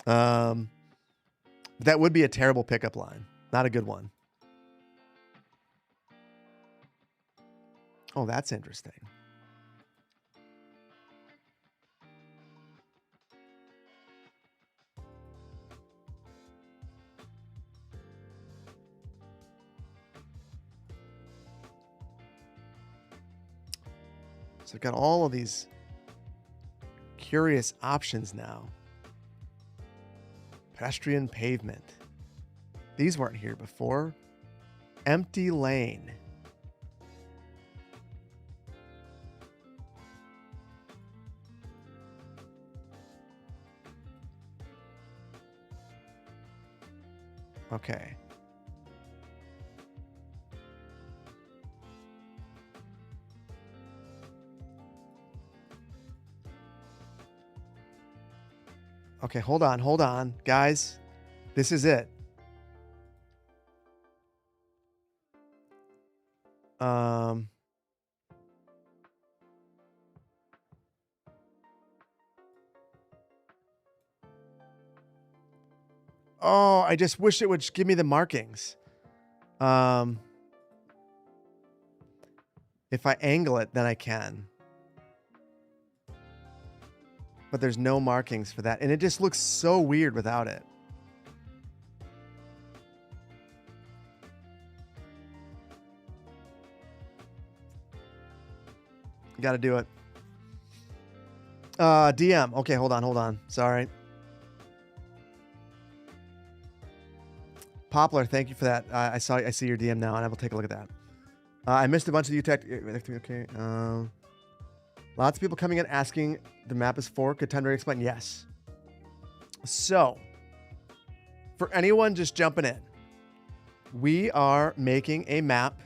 That would be a terrible pickup line. Not a good one. Oh, that's interesting. So I've got all of these curious options now. Pedestrian pavement. These weren't here before. Empty lane. Okay. Okay, hold on, guys. This is it. Oh, I just wish it would give me the markings. If I angle it, then I can. But there's no markings for that. And it just looks so weird without it. Got to do it. DM. Okay, hold on. Sorry. Poplar, thank you for that. I see your DM now, and I will take a look at that. I missed a bunch of you tech. Okay. Lots of people coming in asking the map is for. Good time to explain. Yes. So, for anyone just jumping in, we are making a map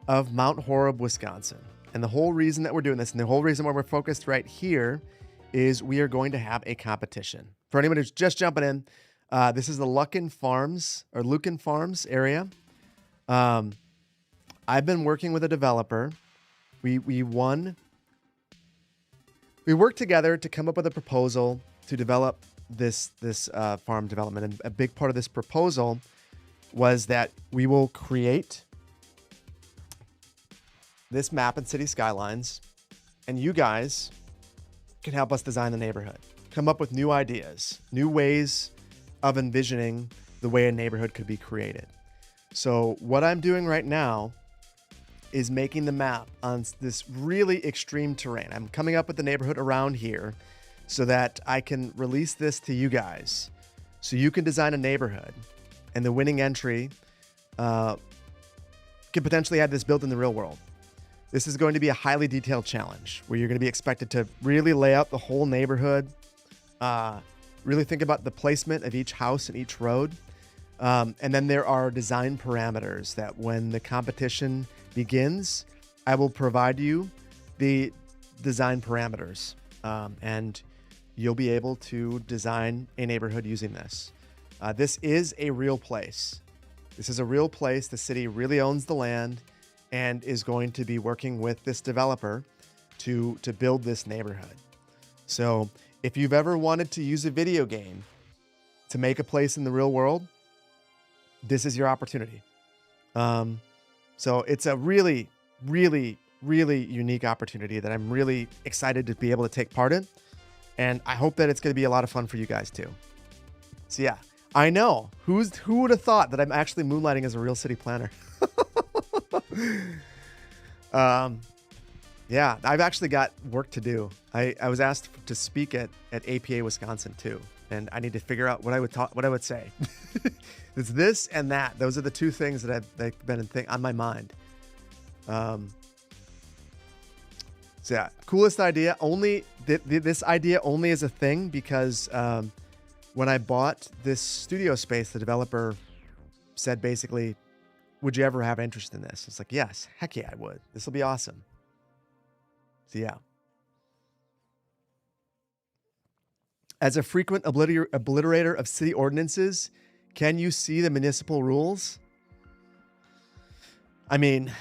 of Mount Horeb, Wisconsin. And the whole reason that we're doing this, and the whole reason why we're focused right here, is we are going to have a competition. For anyone who's just jumping in, this is the Lucan Farms area. I've been working with a developer. We worked together to come up with a proposal to develop this farm development. And a big part of this proposal was that we will create this map and city skylines, and you guys can help us design the neighborhood. Come up with new ideas, new ways of envisioning the way a neighborhood could be created. So what I'm doing right now is making the map on this really extreme terrain. I'm coming up with the neighborhood around here so that I can release this to you guys so you can design a neighborhood, and the winning entry could potentially have this built in the real world. This is going to be a highly detailed challenge where you're going to be expected to really lay out the whole neighborhood, really think about the placement of each house and each road. And then there are design parameters that when the competition begins, I will provide you the design parameters, and you'll be able to design a neighborhood using this. This is a real place. This is a real place. The city really owns the land and is going to be working with this developer to build this neighborhood. So if you've ever wanted to use a video game to make a place in the real world, this is your opportunity. So it's a really, really, really unique opportunity that I'm really excited to be able to take part in. And I hope that it's going to be a lot of fun for you guys too. So yeah, I know. Who would have thought that I'm actually moonlighting as a real city planner? Yeah, I've actually got work to do. I was asked to speak at APA Wisconsin too, and I need to figure out what I would say. It's this and that. Those are the two things that I've been on my mind. So yeah, coolest idea. Only this idea only is a thing because when I bought this studio space, the developer said basically, would you ever have interest in this? It's like, yes, heck yeah, I would. This will be awesome. So yeah. As a frequent obliterator of city ordinances, can you see the municipal rules? I mean,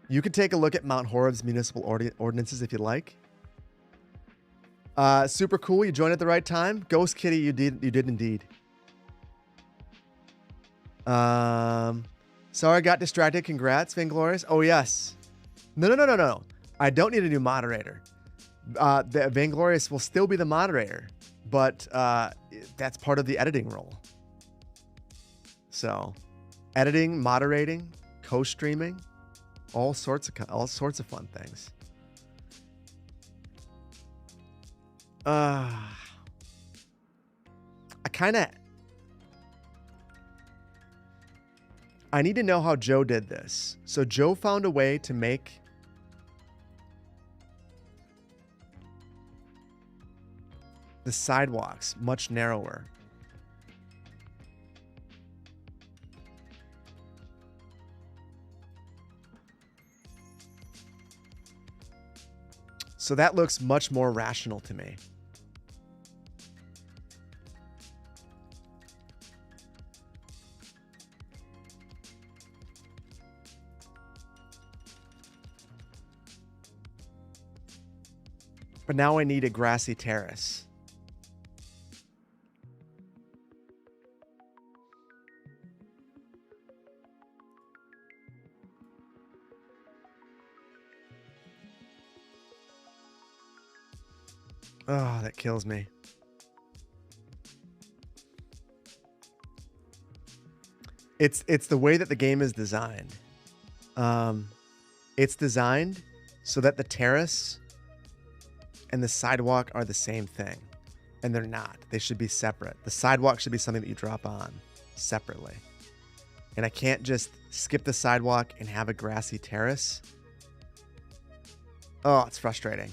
you could take a look at Mount Horeb's municipal ordinances if you'd like. Super cool. You joined at the right time. Ghost Kitty, you did indeed. Sorry, I got distracted. Congrats, Vainglorious. Oh, yes. No. I don't need a new moderator. The Vainglorious will still be the moderator, but that's part of the editing role. So, editing, moderating, co-streaming, all sorts of fun things. I need to know how Joe did this. So Joe found a way to make the sidewalks much narrower. So that looks much more rational to me. But now I need a grassy terrace. Oh, that kills me. It's the way that the game is designed. It's designed so that the terrace and the sidewalk are the same thing, and they're not. They should be separate. The sidewalk should be something that you drop on separately. And I can't just skip the sidewalk and have a grassy terrace. Oh, it's frustrating.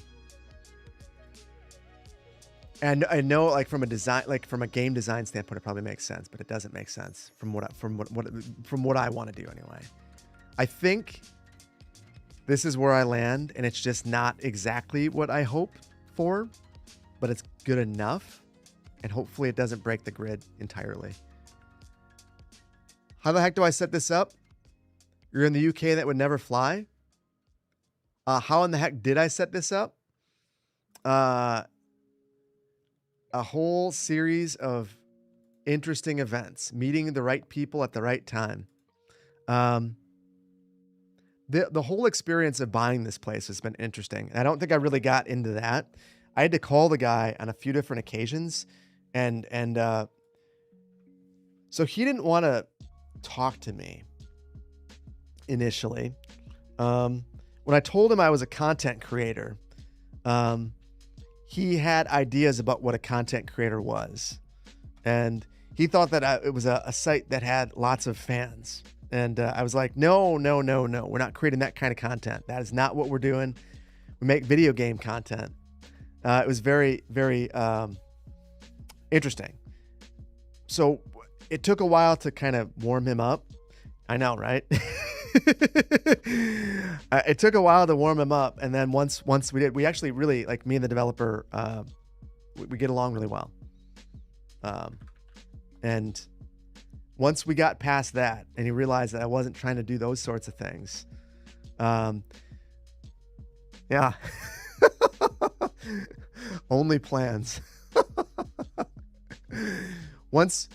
And I know, like from a game design standpoint, it probably makes sense, but it doesn't make sense from what I want to do anyway. I think this is where I land, and it's just not exactly what I hope for, but it's good enough, and hopefully it doesn't break the grid entirely. How the heck do I set this up? You're in the UK, that would never fly. How in the heck did I set this up? A whole series of interesting events, meeting the right people at the right time. The whole experience of buying this place has been interesting. I don't think I really got into that. I had to call the guy on a few different occasions, and so he didn't want to talk to me initially. When I told him I was a content creator, he had ideas about what a content creator was, and he thought that it was a site that had lots of fans. And I was like, no, we're not creating that kind of content. That is not what we're doing. We make video game content. It was very, very interesting. So it took a while to kind of warm him up. I know, right? It took a while to warm him up. And then once we did, we actually really, like, me and the developer, we get along really well. And once we got past that and he realized that I wasn't trying to do those sorts of things, yeah. Only plans. Once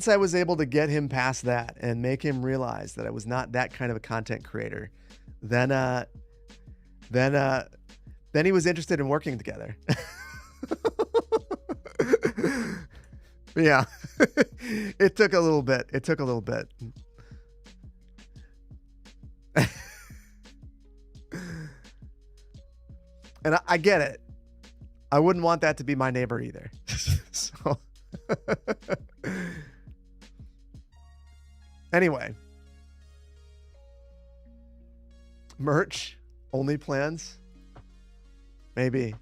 I was able to get him past that and make him realize that I was not that kind of a content creator, then he was interested in working together. Yeah. It took a little bit. And I get it. I wouldn't want that to be my neighbor either. So anyway, merch, only plans. Maybe.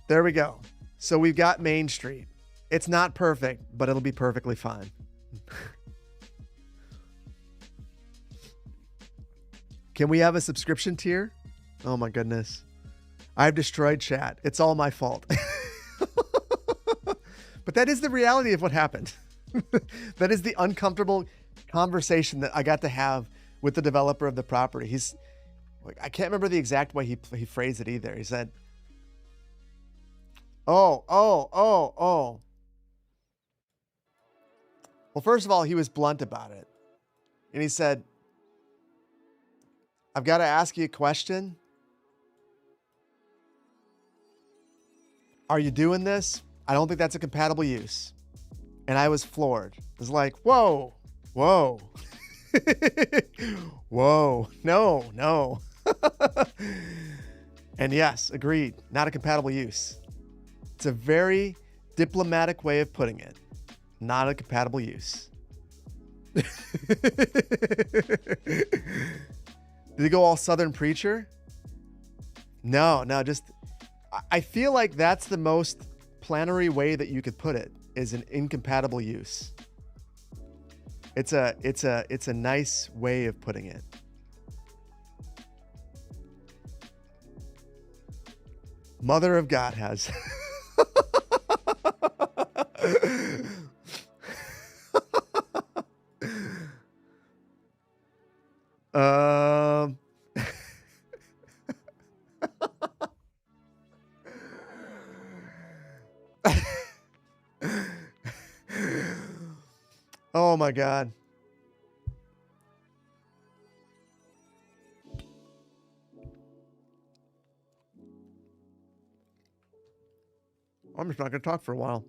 There we go. So we've got Main Street. It's not perfect, but it'll be perfectly fine. Can we have a subscription tier? Oh my goodness. I've destroyed chat. It's all my fault. But that is the reality of what happened. That is the uncomfortable conversation that I got to have with the developer of the property. He's like, I can't remember the exact way he phrased it either. He said, Oh. Well, first of all, he was blunt about it. And he said, I've got to ask you a question. Are you doing this? I don't think that's a compatible use. And I was floored. I was like, whoa. Whoa, no. And yes, agreed. Not a compatible use. It's a very diplomatic way of putting it. Not a compatible use. Did he go all Southern preacher? No, just, I feel like that's the most planary way that you could put it, is an incompatible use. It's a nice way of putting it. Mother of God has. Oh my God. I'm just not going to talk for a while.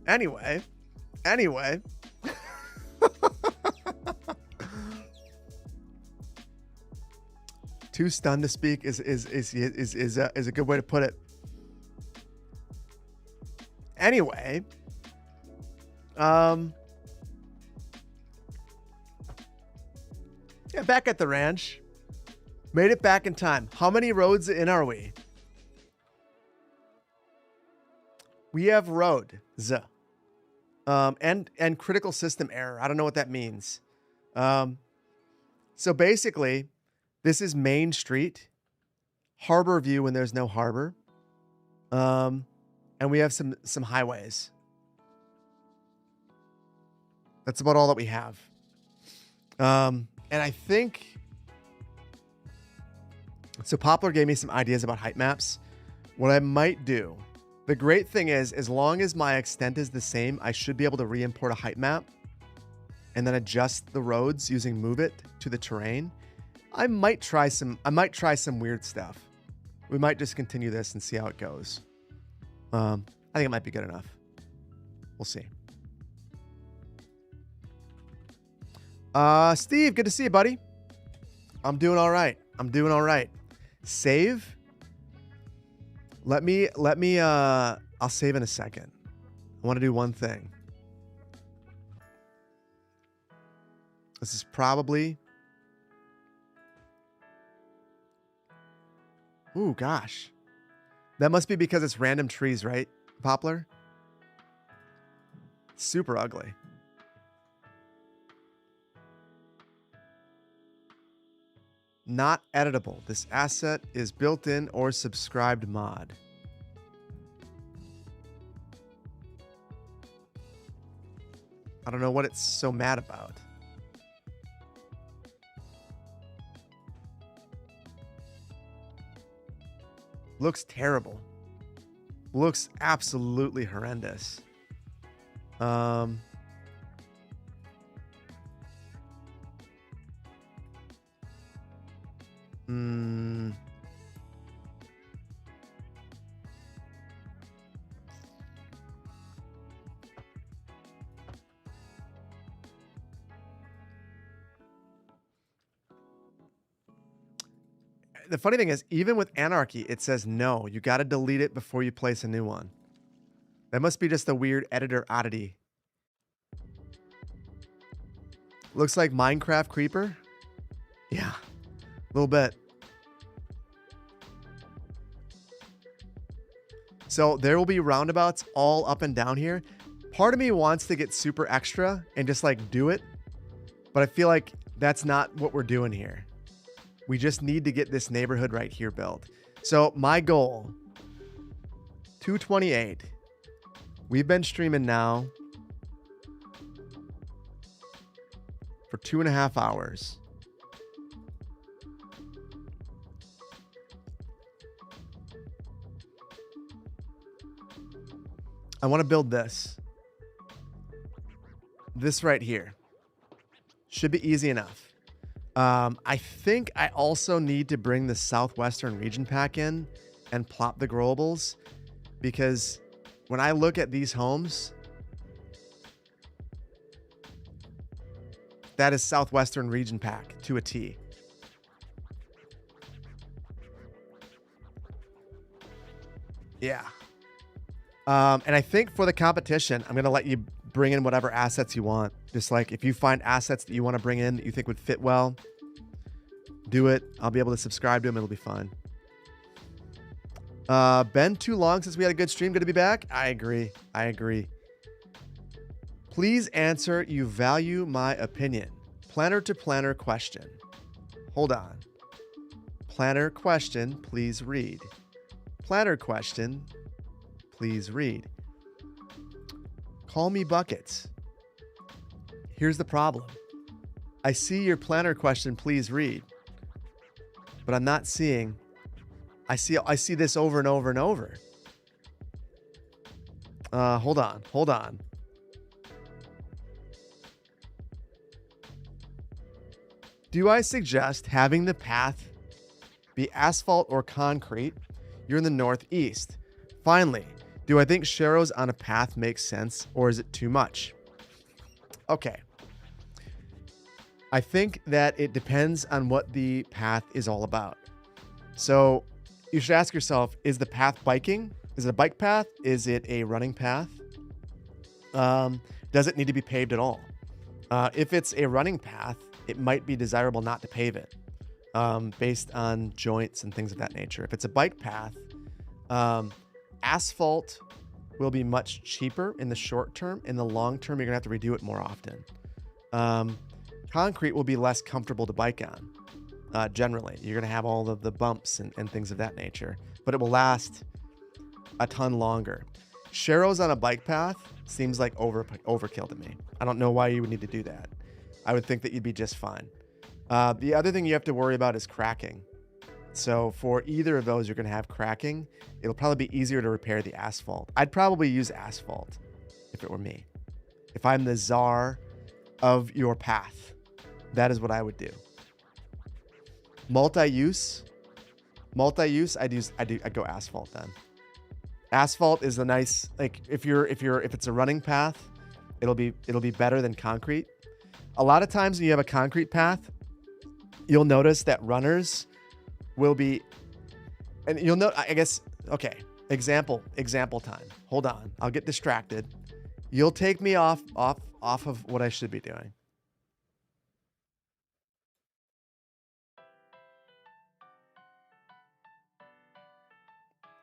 Anyway. Too stunned to speak is a good way to put it. Anyway, yeah, back at the ranch. Made it back in time. How many roads in are we? We have roads. And critical system error. I don't know what that means. So basically, this is Main Street, Harbor View when there's no harbor. And we have some highways. That's about all that we have. And I think, so Poplar gave me some ideas about height maps. What I might do, the great thing is, as long as my extent is the same, I should be able to re-import a height map and then adjust the roads using Move It to the terrain. I might try some weird stuff. We might just continue this and see how it goes. I think it might be good enough. We'll see. Steve, good to see you, buddy. I'm doing all right. I'm doing all right. Save. Let me, I'll save in a second. I want to do one thing. This is probably, ooh, gosh. That must be because it's random trees, right, Poplar? Super ugly. Not editable. This asset is built-in or subscribed mod. I don't know what it's so mad about. Looks terrible. Looks absolutely horrendous. The funny thing is, even with Anarchy, it says no. You got to delete it before you place a new one. That must be just a weird editor oddity. Looks like Minecraft Creeper. Yeah, a little bit. So there will be roundabouts all up and down here. Part of me wants to get super extra and just like do it. But I feel like that's not what we're doing here. We just need to get this neighborhood right here built. So my goal, 228. We've been streaming now for 2.5 hours. I want to build this. This right here. Should be easy enough. I think I also need to bring the Southwestern region pack in and plop the growables, because when I look at these homes, that is Southwestern region pack to a T. Yeah. And I think for the competition, I'm going to let you bring in whatever assets you want. Just like if you find assets that you want to bring in that you think would fit well, do it. I'll be able to subscribe to them. It'll be fun. Been too long since we had a good stream. Good to be back. I agree. I agree. Please answer. You value my opinion. Planner to planner question. Hold on. Planner question. Please read. Planner question. Please read. Call me buckets. Here's the problem. I see your planner question, please read. But I'm not seeing. I see this over and over and over. Hold on. Do I suggest having the path be asphalt or concrete? You're in the Northeast. Finally, do I think sharrows on a path makes sense, or is it too much? Okay. I think that it depends on what the path is all about. So you should ask yourself, is the path biking? Is it a bike path? Is it a running path? Does it need to be paved at all? If it's a running path, it might be desirable not to pave it based on joints and things of that nature. If it's a bike path, asphalt will be much cheaper in the short term. In the long term, you're gonna have to redo it more often. Concrete will be less comfortable to bike on. Generally, you're gonna have all of the bumps and things of that nature, but it will last a ton longer. Sharrows on a bike path seems like overkill to me. I don't know why you would need to do that. I would think that you'd be just fine. The other thing you have to worry about is cracking. So for either of those, you're going to have cracking. It'll probably be easier to repair the asphalt. I'd probably use asphalt if it were me. If I'm the czar of your path, that is what I would do. Multi-use, I'd go asphalt then. Asphalt is a nice, like if it's a running path, it'll be better than concrete. A lot of times when you have a concrete path, you'll notice that runners will be, and you'll know, I guess, okay, example time. Hold on. I'll get distracted. You'll take me off of what I should be doing.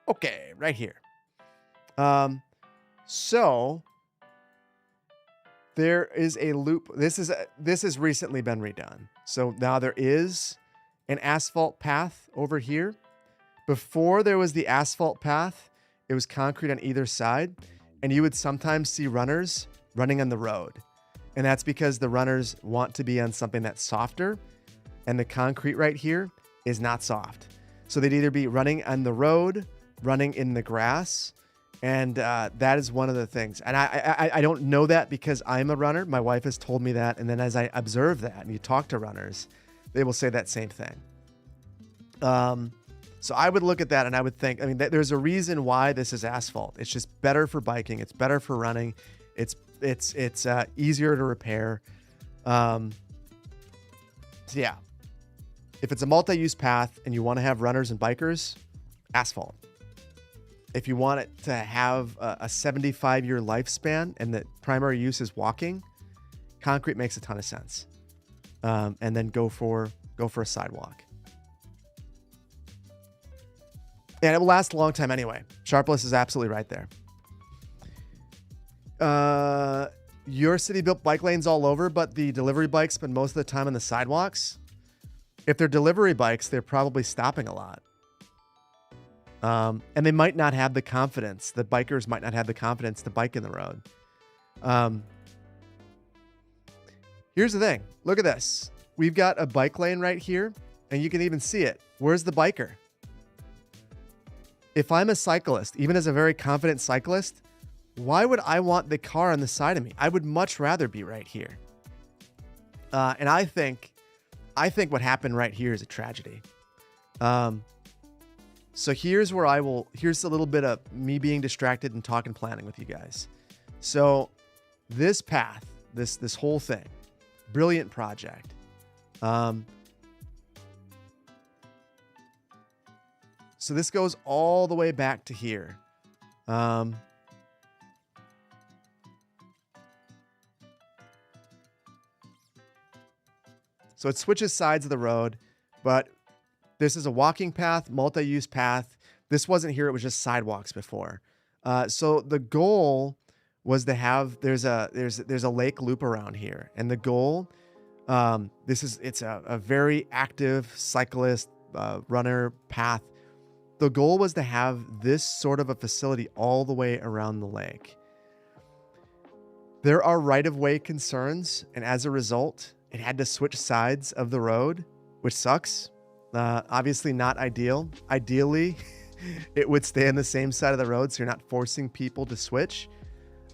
Okay, right here. So there is a loop. This has recently been redone. So now there is an asphalt path over here. Before there was the asphalt path, it was concrete on either side, and you would sometimes see runners running on the road. And that's because the runners want to be on something that's softer, and the concrete right here is not soft. So they'd either be running on the road, running in the grass, and that is one of the things. And I don't know that because I'm a runner. My wife has told me that, and then as I observe that and you talk to runners, they will say that same thing. So I would look at that and I would think, I mean, there's a reason why this is asphalt. It's just better for biking. It's better for running. It's easier to repair. So yeah, if it's a multi-use path and you want to have runners and bikers, asphalt. If you want it to have a 75-year lifespan and the primary use is walking, concrete makes a ton of sense. And then go for a sidewalk. And it will last a long time anyway. Sharpless is absolutely right there. Your city built bike lanes all over, but the delivery bikes spend most of the time on the sidewalks. If they're delivery bikes, they're probably stopping a lot. And they might not have the confidence. The bikers might not have the confidence to bike in the road. Here's the thing. Look at this. We've got a bike lane right here, and you can even see it. Where's the biker? If I'm a cyclist, even as a very confident cyclist, why would I want the car on the side of me? I would much rather be right here. And I think what happened right here is a tragedy. So here's a little bit of me being distracted and talking planning with you guys. So this path, this whole thing, brilliant project. So this goes all the way back to here. So it switches sides of the road, but this is a walking path, multi-use path. This wasn't here. It was just sidewalks before. So the goal was to have, there's a lake loop around here. And the goal, it's a very active cyclist, runner path. The goal was to have this sort of a facility all the way around the lake. There are right-of-way concerns, and as a result, it had to switch sides of the road, which sucks. Obviously not ideal. Ideally, it would stay on the same side of the road, so you're not forcing people to switch.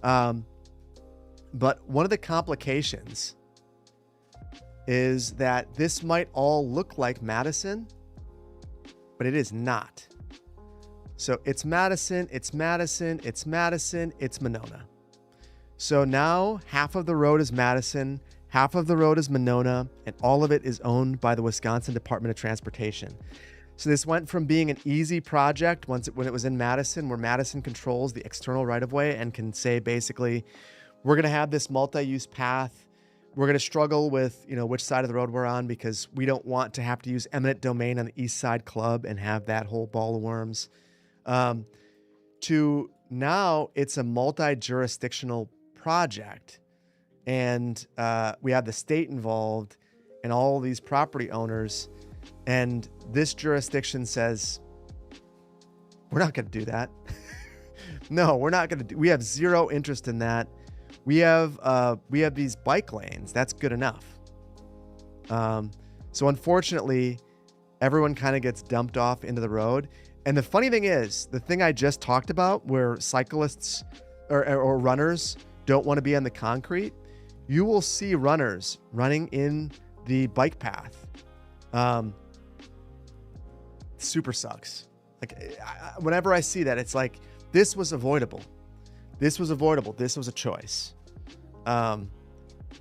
But one of the complications is that this might all look like Madison, but it is not. So it's Madison, it's Madison, it's Madison, it's Monona. So now half of the road is Madison, half of the road is Monona, and all of it is owned by the Wisconsin Department of Transportation. So this went from being an easy project when it was in Madison, where Madison controls the external right-of-way and can say basically, we're going to have this multi-use path. We're going to struggle with, which side of the road we're on because we don't want to have to use eminent domain on the East Side Club and have that whole ball of worms. To now it's a multi-jurisdictional project, and we have the state involved and all these property owners, and this jurisdiction says, we're not going to do that. No, we're not going to we have zero interest in that. We have these bike lanes. That's good enough. So unfortunately, everyone kind of gets dumped off into the road. And the funny thing is, the thing I just talked about, where cyclists or runners don't want to be on the concrete, you will see runners running in the bike path. Super sucks. Like whenever I see that, it's like, this was avoidable. This was avoidable. This was a choice. But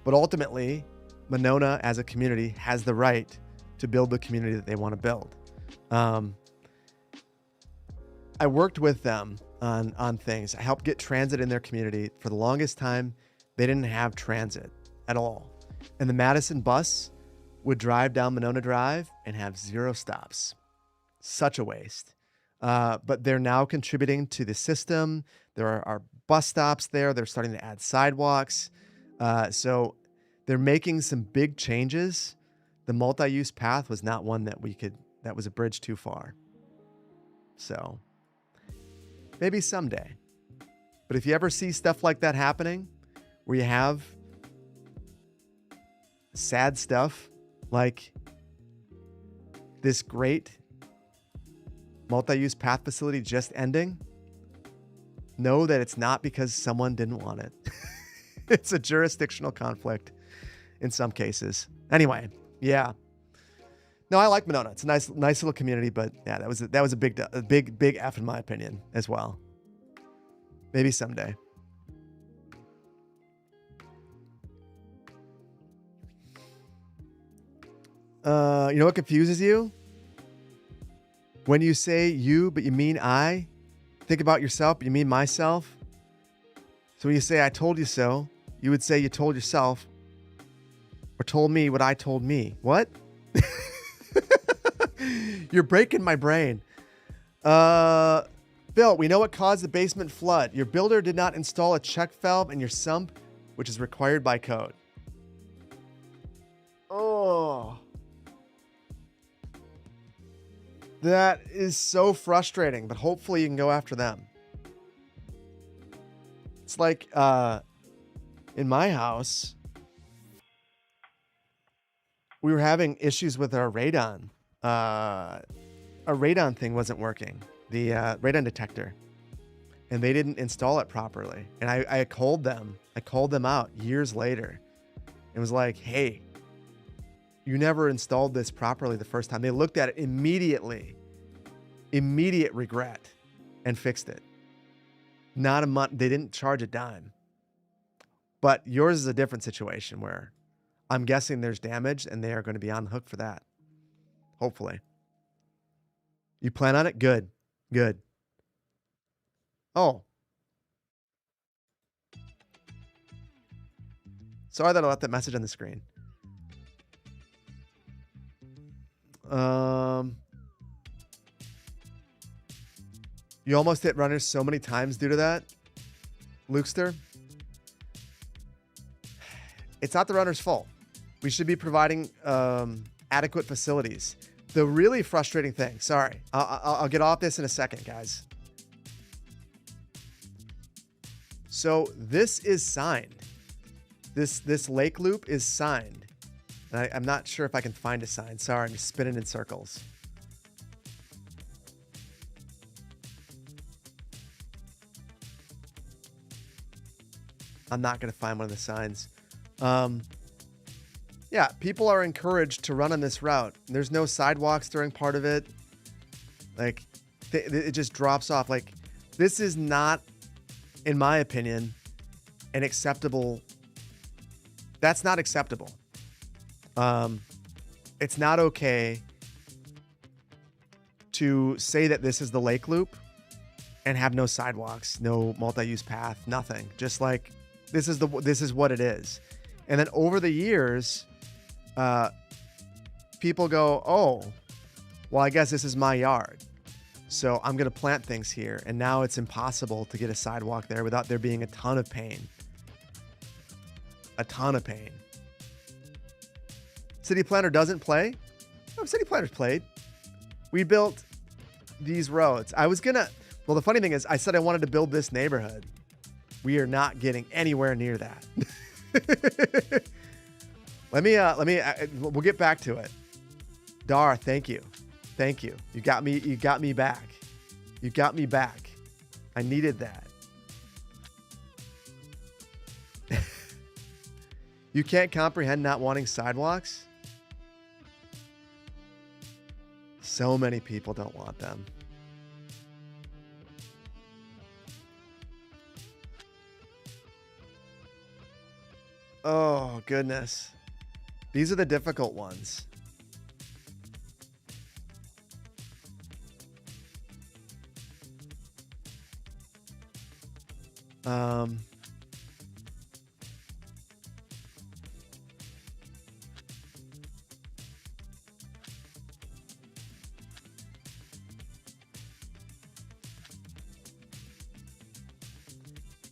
ultimately, Monona as a community has the right to build the community that they want to build. I worked with them on things. I helped get transit in their community. For the longest time, they didn't have transit at all. And the Madison bus would drive down Monona Drive and have 0 stops. Such a waste. But they're now contributing to the system. There are bus stops there. They're starting to add sidewalks. So they're making some big changes. The multi-use path was not one that that was a bridge too far. So maybe someday. But if you ever see stuff like that happening, where you have sad stuff like this great multi-use path facility just ending, know that it's not because someone didn't want it. It's a jurisdictional conflict in some cases. Anyway, yeah. No, I like Monona. It's a nice little community, but yeah, that was a big F in my opinion as well. Maybe someday. You know what confuses you? When you say you, but you mean I. Think about yourself, but you mean myself. So when you say I told you so, you would say you told yourself, or told me what I told me. What? You're breaking my brain. Bill, we know what caused the basement flood. Your builder did not install a check valve in your sump, which is required by code. Oh. That is so frustrating, but hopefully you can go after them. It's like in my house, we were having issues with our radon. Our radon thing wasn't working, the radon detector, and they didn't install it properly. And I called them out years later and was like, hey, you never installed this properly the first time. They looked at it immediately, immediate regret, and fixed it. Not a month. They didn't charge a dime. But yours is a different situation where I'm guessing there's damage and they are going to be on the hook for that. Hopefully. You plan on it? Good. Good. Oh. Sorry that I left that message on the screen. You almost hit runners so many times due to that, Lukester. It's not the runner's fault. We should be providing adequate facilities. The really frustrating thing, sorry, I'll get off this in a second, guys. So this is signed. This lake loop is signed. And I'm not sure if I can find a sign. Sorry, I'm just spinning in circles. I'm not going to find one of the signs. Yeah, people are encouraged to run on this route. There's no sidewalks during part of it. Like, it just drops off. Like, this is not, in my opinion, an acceptable. That's not acceptable. It's not okay to say that this is the lake loop and have no sidewalks, no multi-use path, nothing. Just like this is what it is. And then over the years, people go, oh, well, I guess this is my yard, so I'm going to plant things here. And now it's impossible to get a sidewalk there without there being a ton of pain. A ton of pain. City Planner doesn't play? No, City Planner's played. We built these roads. Well, the funny thing is I said I wanted to build this neighborhood. We are not getting anywhere near that. We'll get back to it. Dar, thank you. Thank you. You got me back. You got me back. I needed that. You can't comprehend not wanting sidewalks? So many people don't want them. Oh, goodness. These are the difficult ones.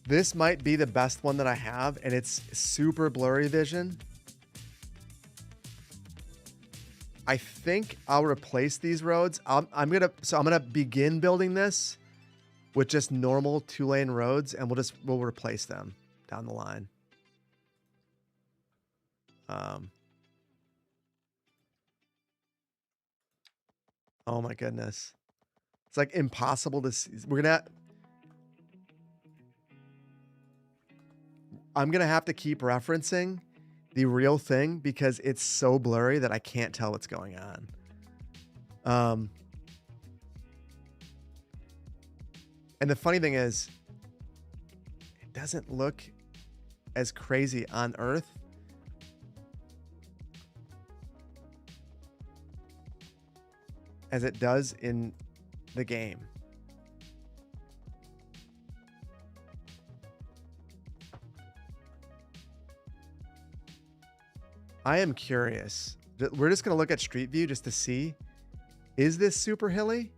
This might be the best one that I have, and it's super blurry vision. I think I'll replace these roads. I'm gonna begin building this with just normal 2-lane roads, and we'll replace them down the line. Oh my goodness. It's like impossible to see. I'm gonna have to keep referencing the real thing because it's so blurry that I can't tell what's going on. And the funny thing is, it doesn't look as crazy on Earth as it does in the game. I am curious. We're just going to look at Street View just to see. Is this super hilly?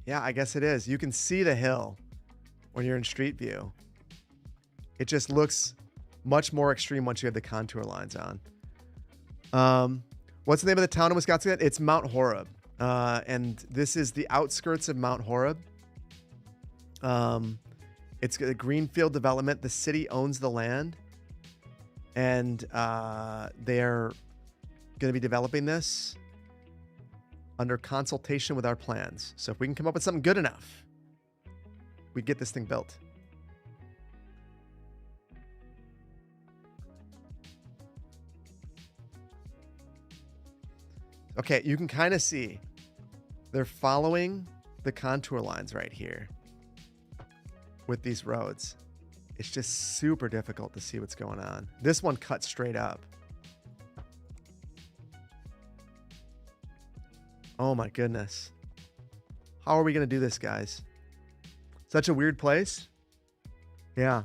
Yeah, I guess it is. You can see the hill when you're in Street View. It just looks much more extreme once you have the contour lines on. What's the name of the town in Wisconsin? It's Mount Horeb. And this is the outskirts of Mount Horeb. It's a greenfield development. The city owns the land. And they're going to be developing this under consultation with our plans. So if we can come up with something good enough, we get this thing built. Okay, you can kind of see they're following the contour lines right here with these roads. It's just super difficult to see what's going on. This one cuts straight up. Oh my goodness. How are we going to do this, guys? Such a weird place. Yeah.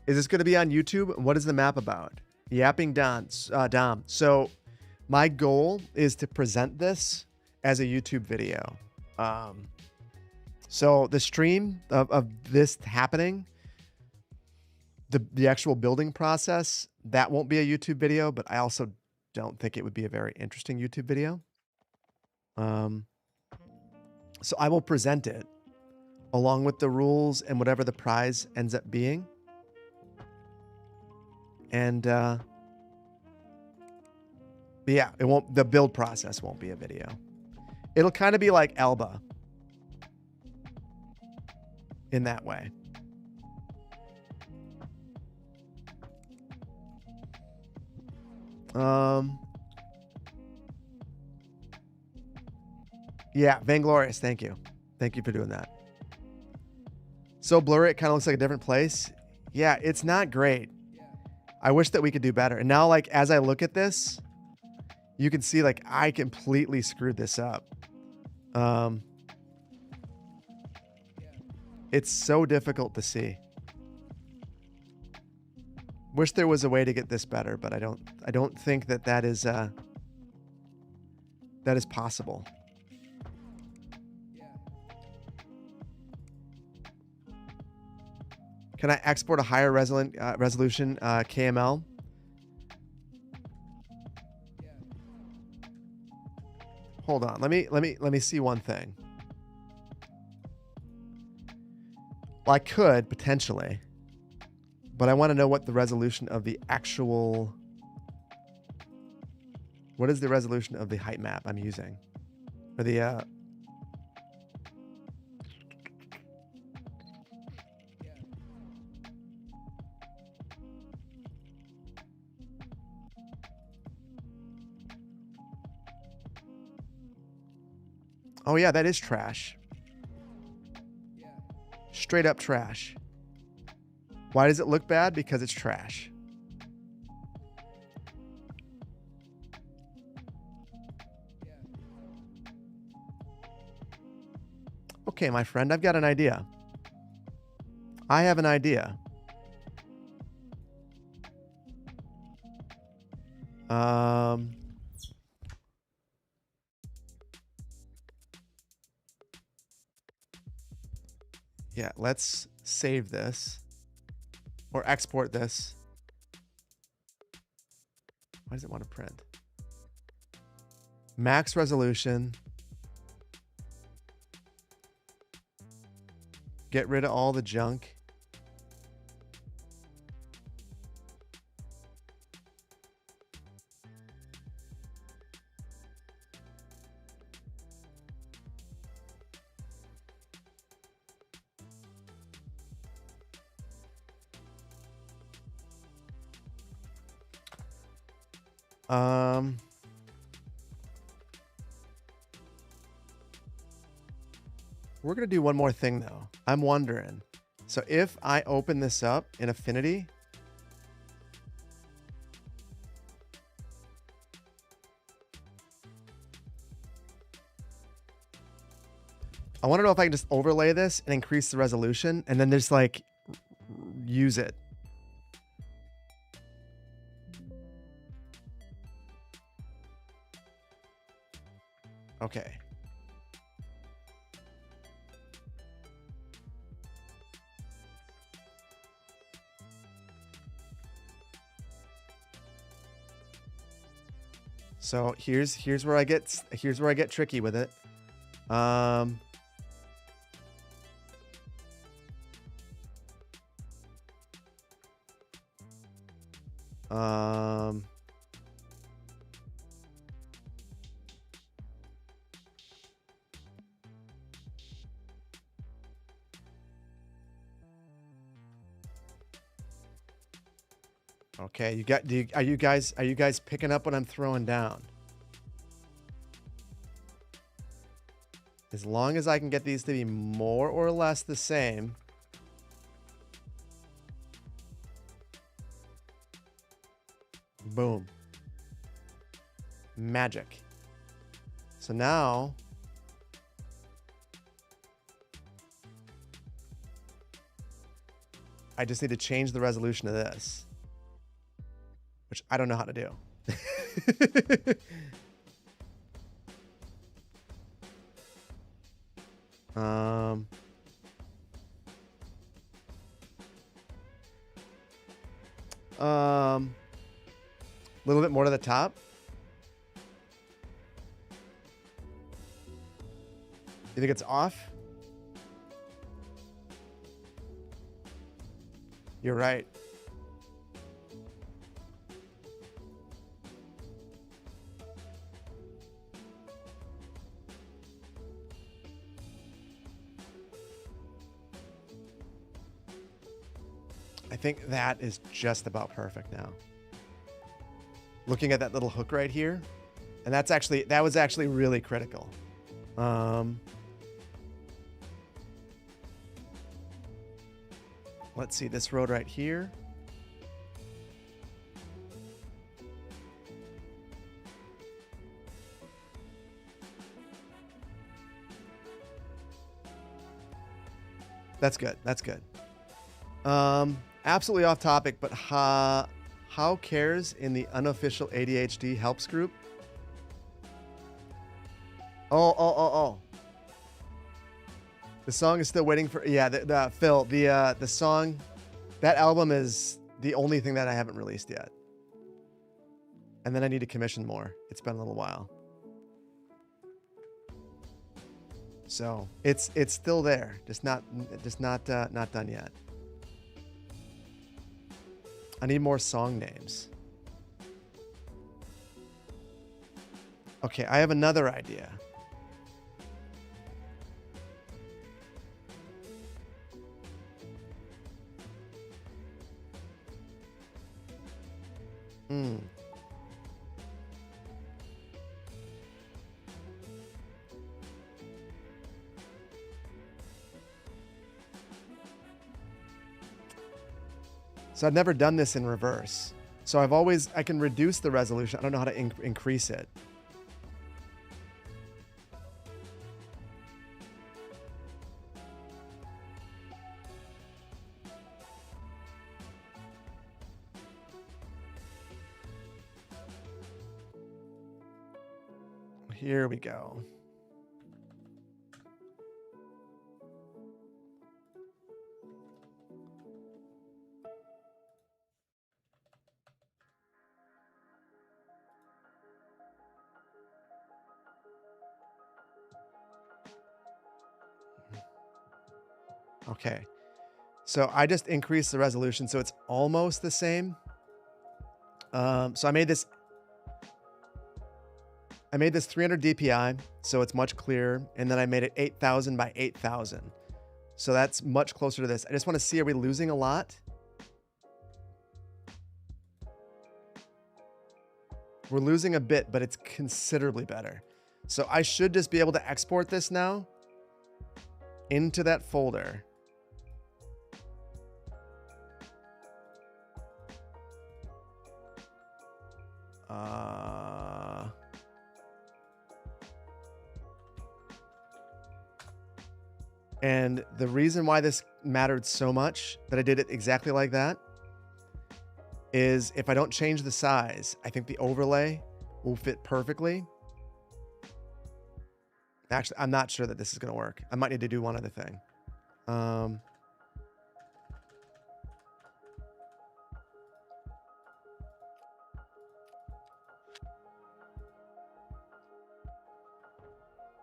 Is this going to be on YouTube? What is the map about? Yapping Dom. So my goal is to present this as a YouTube video. So the stream of this happening, the actual building process, that won't be a YouTube video, but I also don't think it would be a very interesting YouTube video. So I will present it along with the rules and whatever the prize ends up being. And but yeah, the build process won't be a video. It'll kind of be like Elba in that way. Yeah, Vainglorious, thank you. Thank you for doing that. So blurry, it kind of looks like a different place. Yeah, it's not great. I wish that we could do better. And now, like, as I look at this, you can see, like, I completely screwed this up. It's so difficult to see. Wish there was a way to get this better, but I don't think that is possible. Can I export a higher resolution KML? Hold on. Let me see one thing. Well, I could potentially, but I want to know what the resolution of the actual. What is the resolution of the height map I'm using, or the? Oh yeah, that is trash. Straight up trash. Why does it look bad? Because it's trash. Okay, my friend, I've got an idea. I have an idea. Yeah, let's save this or export this. Why does it want to print? Max resolution. Get rid of all the junk. We're going to do one more thing though. I'm wondering. So if I open this up in Affinity, I want to know if I can just overlay this and increase the resolution and then just like use it. Okay. So here's where I get tricky with it. Okay, are you guys picking up what I'm throwing down? As long as I can get these to be more or less the same. Boom. Magic. So now I just need to change the resolution of this, which I don't know how to do. A little bit more to the top. You think it's off? You're right. I think that is just about perfect now. Looking at that little hook right here, and that was actually really critical. Let's see this road right here. That's good. That's good. Absolutely off topic, but how cares in the unofficial ADHD helps group? Oh. The song is still waiting for, yeah, Phil, the song, that album is the only thing that I haven't released yet. And then I need to commission more. It's been a little while. So it's still there, just not done yet. I need more song names. Okay, I have another idea. So I've never done this in reverse. So I can reduce the resolution. I don't know how to increase it. Here we go. Okay. So I just increased the resolution so it's almost the same. So I made this 300 DPI, so it's much clearer. And then I made it 8,000 by 8,000. So that's much closer to this. I just want to see, are we losing a lot? We're losing a bit, but it's considerably better. So I should just be able to export this now into that folder. And the reason why this mattered so much that I did it exactly like that is if I don't change the size, I think the overlay will fit perfectly. Actually, I'm not sure that this is going to work. I might need to do one other thing.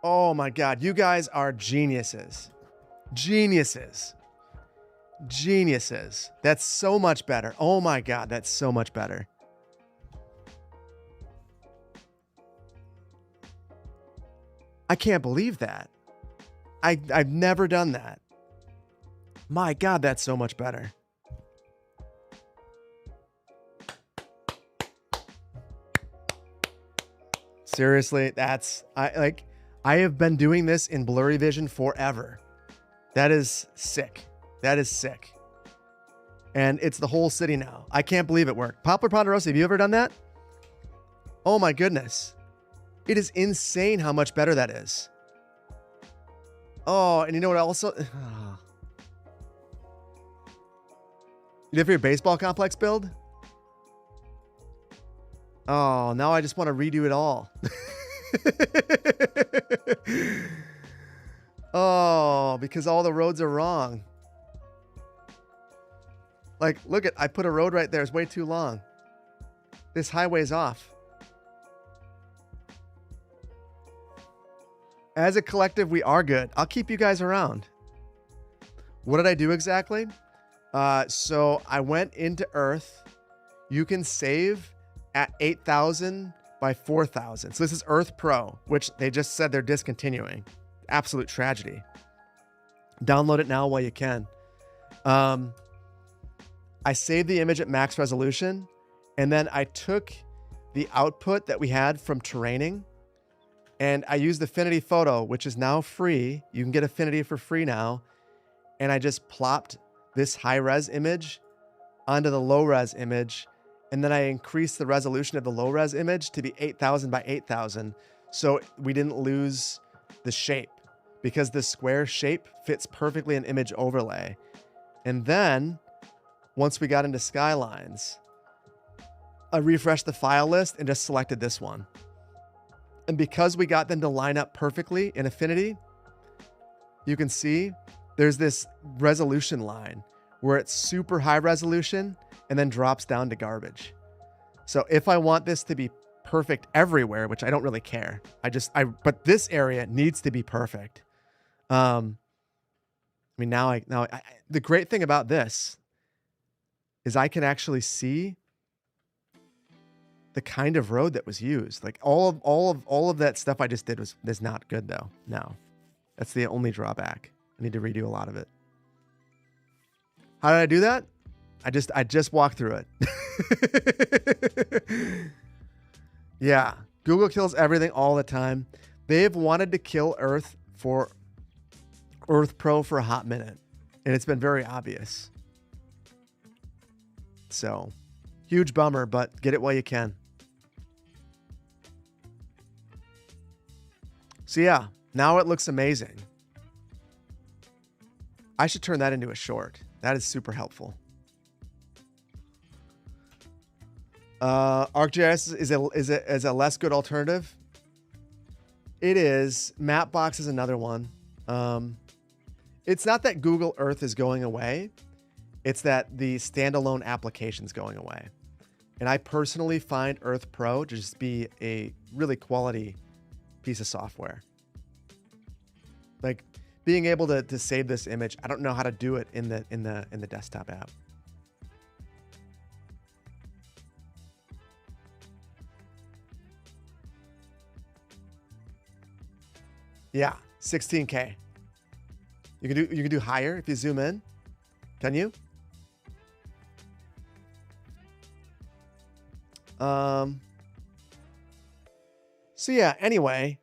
Oh my God, you guys are geniuses. Geniuses. Geniuses. That's so much better. Oh my God, that's so much better. I can't believe that. I've never done that. My God, that's so much better. Seriously, I have been doing this in blurry vision forever. That is sick. That is sick. And it's the whole city now. I can't believe it worked. Poplar Ponderosa, have you ever done that? Oh my goodness. It is insane how much better that is. Oh, and you know what also? You did for your baseball complex build? Oh, now I just want to redo it all. Oh, because all the roads are wrong. Like, look I put a road right there. It's way too long. This highway's off. As a collective, we are good. I'll keep you guys around. What did I do exactly? So I went into Earth. You can save at 8,000 by 4,000. So this is Earth Pro, which they just said they're discontinuing. Absolute tragedy. Download it now while you can. I saved the image at max resolution, and then I took the output that we had from terraining, and I used Affinity Photo, which is now free. You can get Affinity for free now. And I just plopped this high-res image onto the low-res image, and then I increased the resolution of the low-res image to be 8,000 by 8,000, so we didn't lose the shape, because the square shape fits perfectly in image overlay. And then, once we got into skylines, I refreshed the file list and just selected this one. And because we got them to line up perfectly in Affinity, you can see there's this resolution line where it's super high resolution and then drops down to garbage. So if I want this to be perfect everywhere, which I don't really care, but this area needs to be perfect. I mean, the great thing about this is I can actually see the kind of road that was used. Like all of that stuff I just did is not good though. No, that's the only drawback. I need to redo a lot of it. How did I do that? I just walked through it. Yeah, Google kills everything all the time. They've wanted to kill Earth Pro for a hot minute, and it's been very obvious. So huge bummer, but get it while you can. So yeah, now it looks amazing. I should turn that into a short. That is super helpful. ArcGIS is a less good alternative. It is. Mapbox is another one. It's not that Google Earth is going away. It's that the standalone application is going away. And I personally find Earth Pro to just be a really quality piece of software. Like being able to save this image, I don't know how to do it in the desktop app. Yeah, 16K. You can do higher if you zoom in. Can you? So yeah, anyway,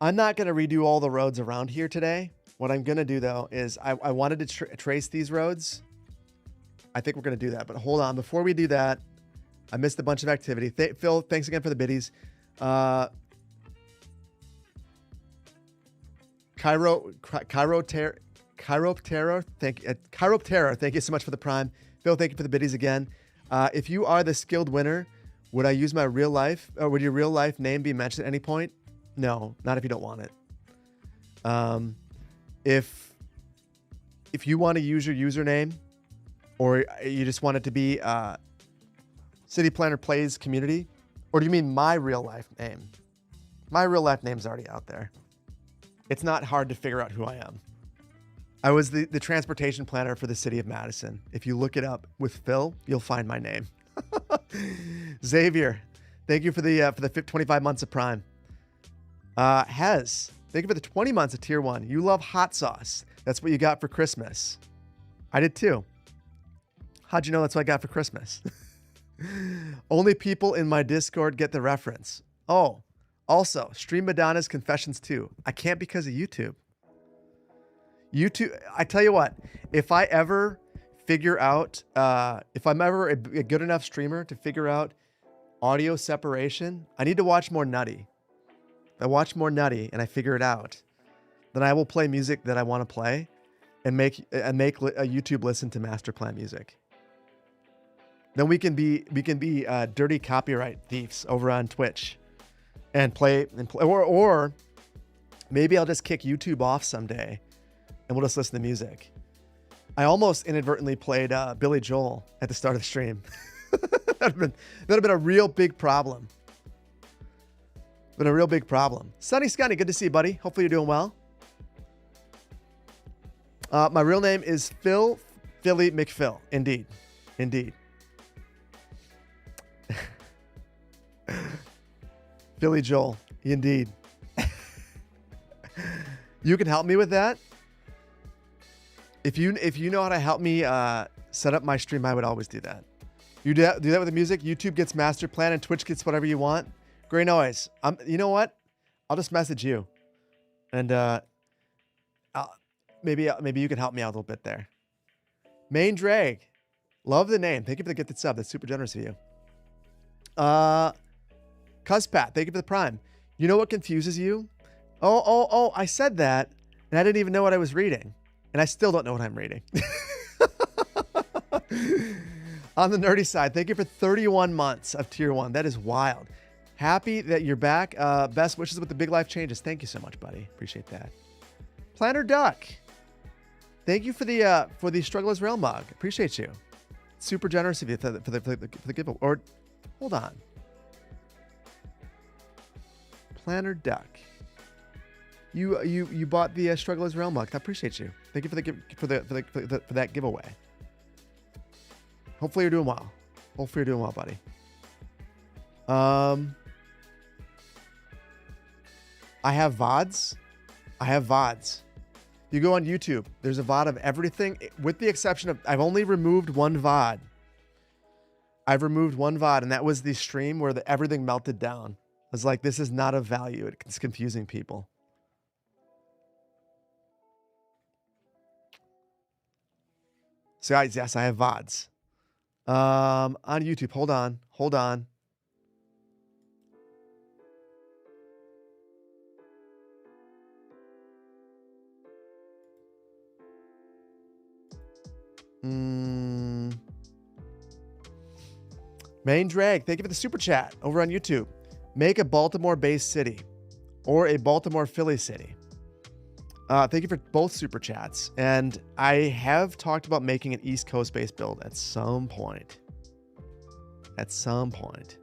I'm not going to redo all the roads around here today. What I'm going to do though is I wanted to trace these roads. I think we're going to do that, but hold on. Before we do that, I missed a bunch of activity. Phil, thanks again for the biddies. Chiroptero, thank you so much for the prime. Phil, thank you for the biddies again. If you are the skilled winner, would I use my real life, or would your real life name be mentioned at any point? No, not if you don't want it. If you want to use your username, or you just want it to be City Planner Plays Community, or do you mean my real life name? My real life name's already out there. It's not hard to figure out who I am. I was the transportation planner for the city of Madison. If you look it up with Phil, you'll find my name. Xavier, thank you for the 25 months of Prime. Hez, thank you for the 20 months of Tier 1. You love hot sauce. That's what you got for Christmas. I did too. How'd you know that's what I got for Christmas? Only people in my Discord get the reference. Oh, also, stream Madonna's Confessions too. I can't because of YouTube. YouTube, I tell you what, if I ever figure out, if I'm ever a good enough streamer to figure out audio separation, I need to watch more Nutty. If I watch more Nutty and I figure it out, then I will play music that I want to play and make a YouTube listen to master plan music. Then we can be dirty copyright thieves over on Twitch and play or maybe I'll just kick YouTube off someday and we'll just listen to music. I almost inadvertently played Billy Joel at the start of the stream. that'd have been a real big problem. Sunny Scunny, good to see you, buddy. Hopefully you're doing well. My real name is Philly McPhil. Indeed. Billy Joel. Indeed. You can help me with that. If you know how to help me set up my stream, I would always do that. You do that with the music. YouTube gets master plan and Twitch gets whatever you want. Gray Noise. You know what? I'll just message you, and maybe you can help me out a little bit there. Main Drag. Love the name. Thank you for the gifted sub. That's super generous of you. Cuzpat, thank you for the prime. You know what confuses you? Oh, I said that, and I didn't even know what I was reading. And I still don't know what I'm reading. On the nerdy side, thank you for 31 months of Tier 1. That is wild. Happy that you're back. Best wishes with the big life changes. Thank you so much, buddy. Appreciate that. Planner Duck, thank you for the Struggler's Realm mug. Appreciate you. Super generous of you for the giveaway. Or, hold on. Planner Duck. You bought the Struggler's Realm mug. I appreciate you. Thank you for that giveaway. Hopefully you're doing well. Buddy. I have VODs. You go on YouTube. There's a VOD of everything, with the exception of I've only removed one VOD. And that was the stream where everything melted down. I was like, this is not of value. It's confusing people. So yes, I have VODs. On YouTube. Hold on. Hold on. Main Drag, thank you for the super chat over on YouTube. Make a Baltimore-based city or a Baltimore-Philly city. Thank you for both super chats. And I have talked about making an East Coast-based build at some point. At some point.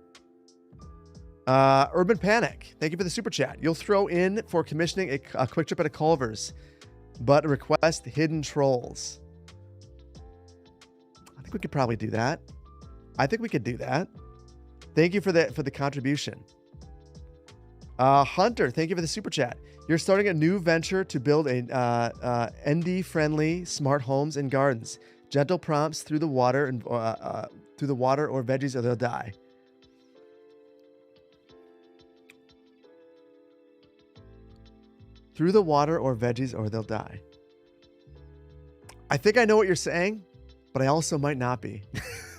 Urban Panic, thank you for the super chat. You'll throw in for commissioning a quick trip at a Culver's, but request hidden trolls. I think we could probably do that. I think we could do that. Thank you for the contribution. Hunter, thank you for the super chat. You're starting a new venture to build a ND-friendly smart homes and gardens. Gentle prompts through the water and through the water or veggies or they'll die. Through the water or veggies or they'll die. I think I know what you're saying, but I also might not be.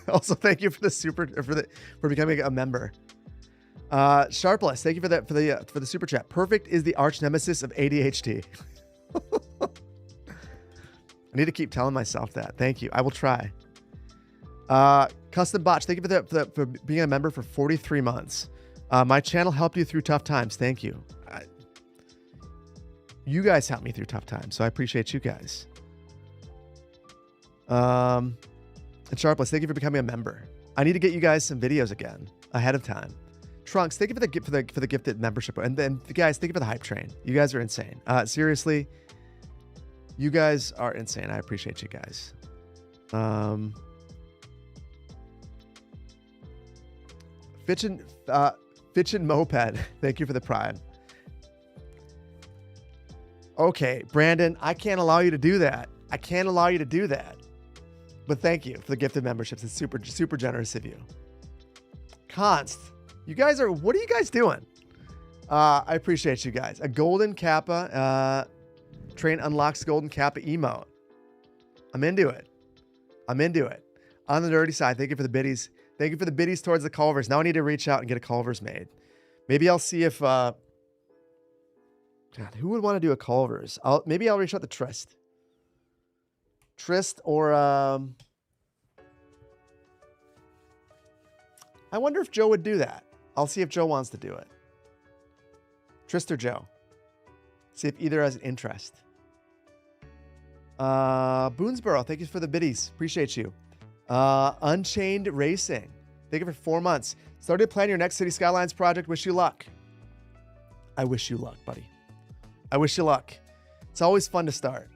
Also, thank you for the for becoming a member. Sharpless, thank you for the super chat. Perfect is the arch nemesis of ADHD. I need to keep telling myself that. Thank you. I will try. Custom Botch, thank you for being a member for 43 months. My channel helped you through tough times. Thank you. You guys helped me through tough times, so I appreciate you guys. And Sharpless, thank you for becoming a member. I need to get you guys some videos again ahead of time. Trunks, thank you for the gifted membership, and then guys, thank you for the hype train. You guys are insane. Seriously, you guys are insane. I appreciate you guys. Fitchin Moped, thank you for the prime. Okay, Brandon, I can't allow you to do that. I can't allow you to do that. But thank you for the gifted memberships. It's super, super generous of you. Const, you guys are, what are you guys doing? I appreciate you guys. A golden Kappa train unlocks golden Kappa emote. I'm into it. I'm into it. On the nerdy side, thank you for the biddies. Thank you for the biddies towards the Culvers. Now I need to reach out and get a Culvers made. Maybe I'll see if, God, who would want to do a Culvers? Maybe I'll reach out to Trist. Trist or I wonder if Joe would do that. I'll see if Joe wants to do it. Trist or Joe. See if either has an interest. Boonesboro, thank you for the biddies. Appreciate you. Unchained Racing, thank you for 4 months. Started planning your next City Skylines project. Wish you luck. I wish you luck, buddy. I wish you luck. It's always fun to start.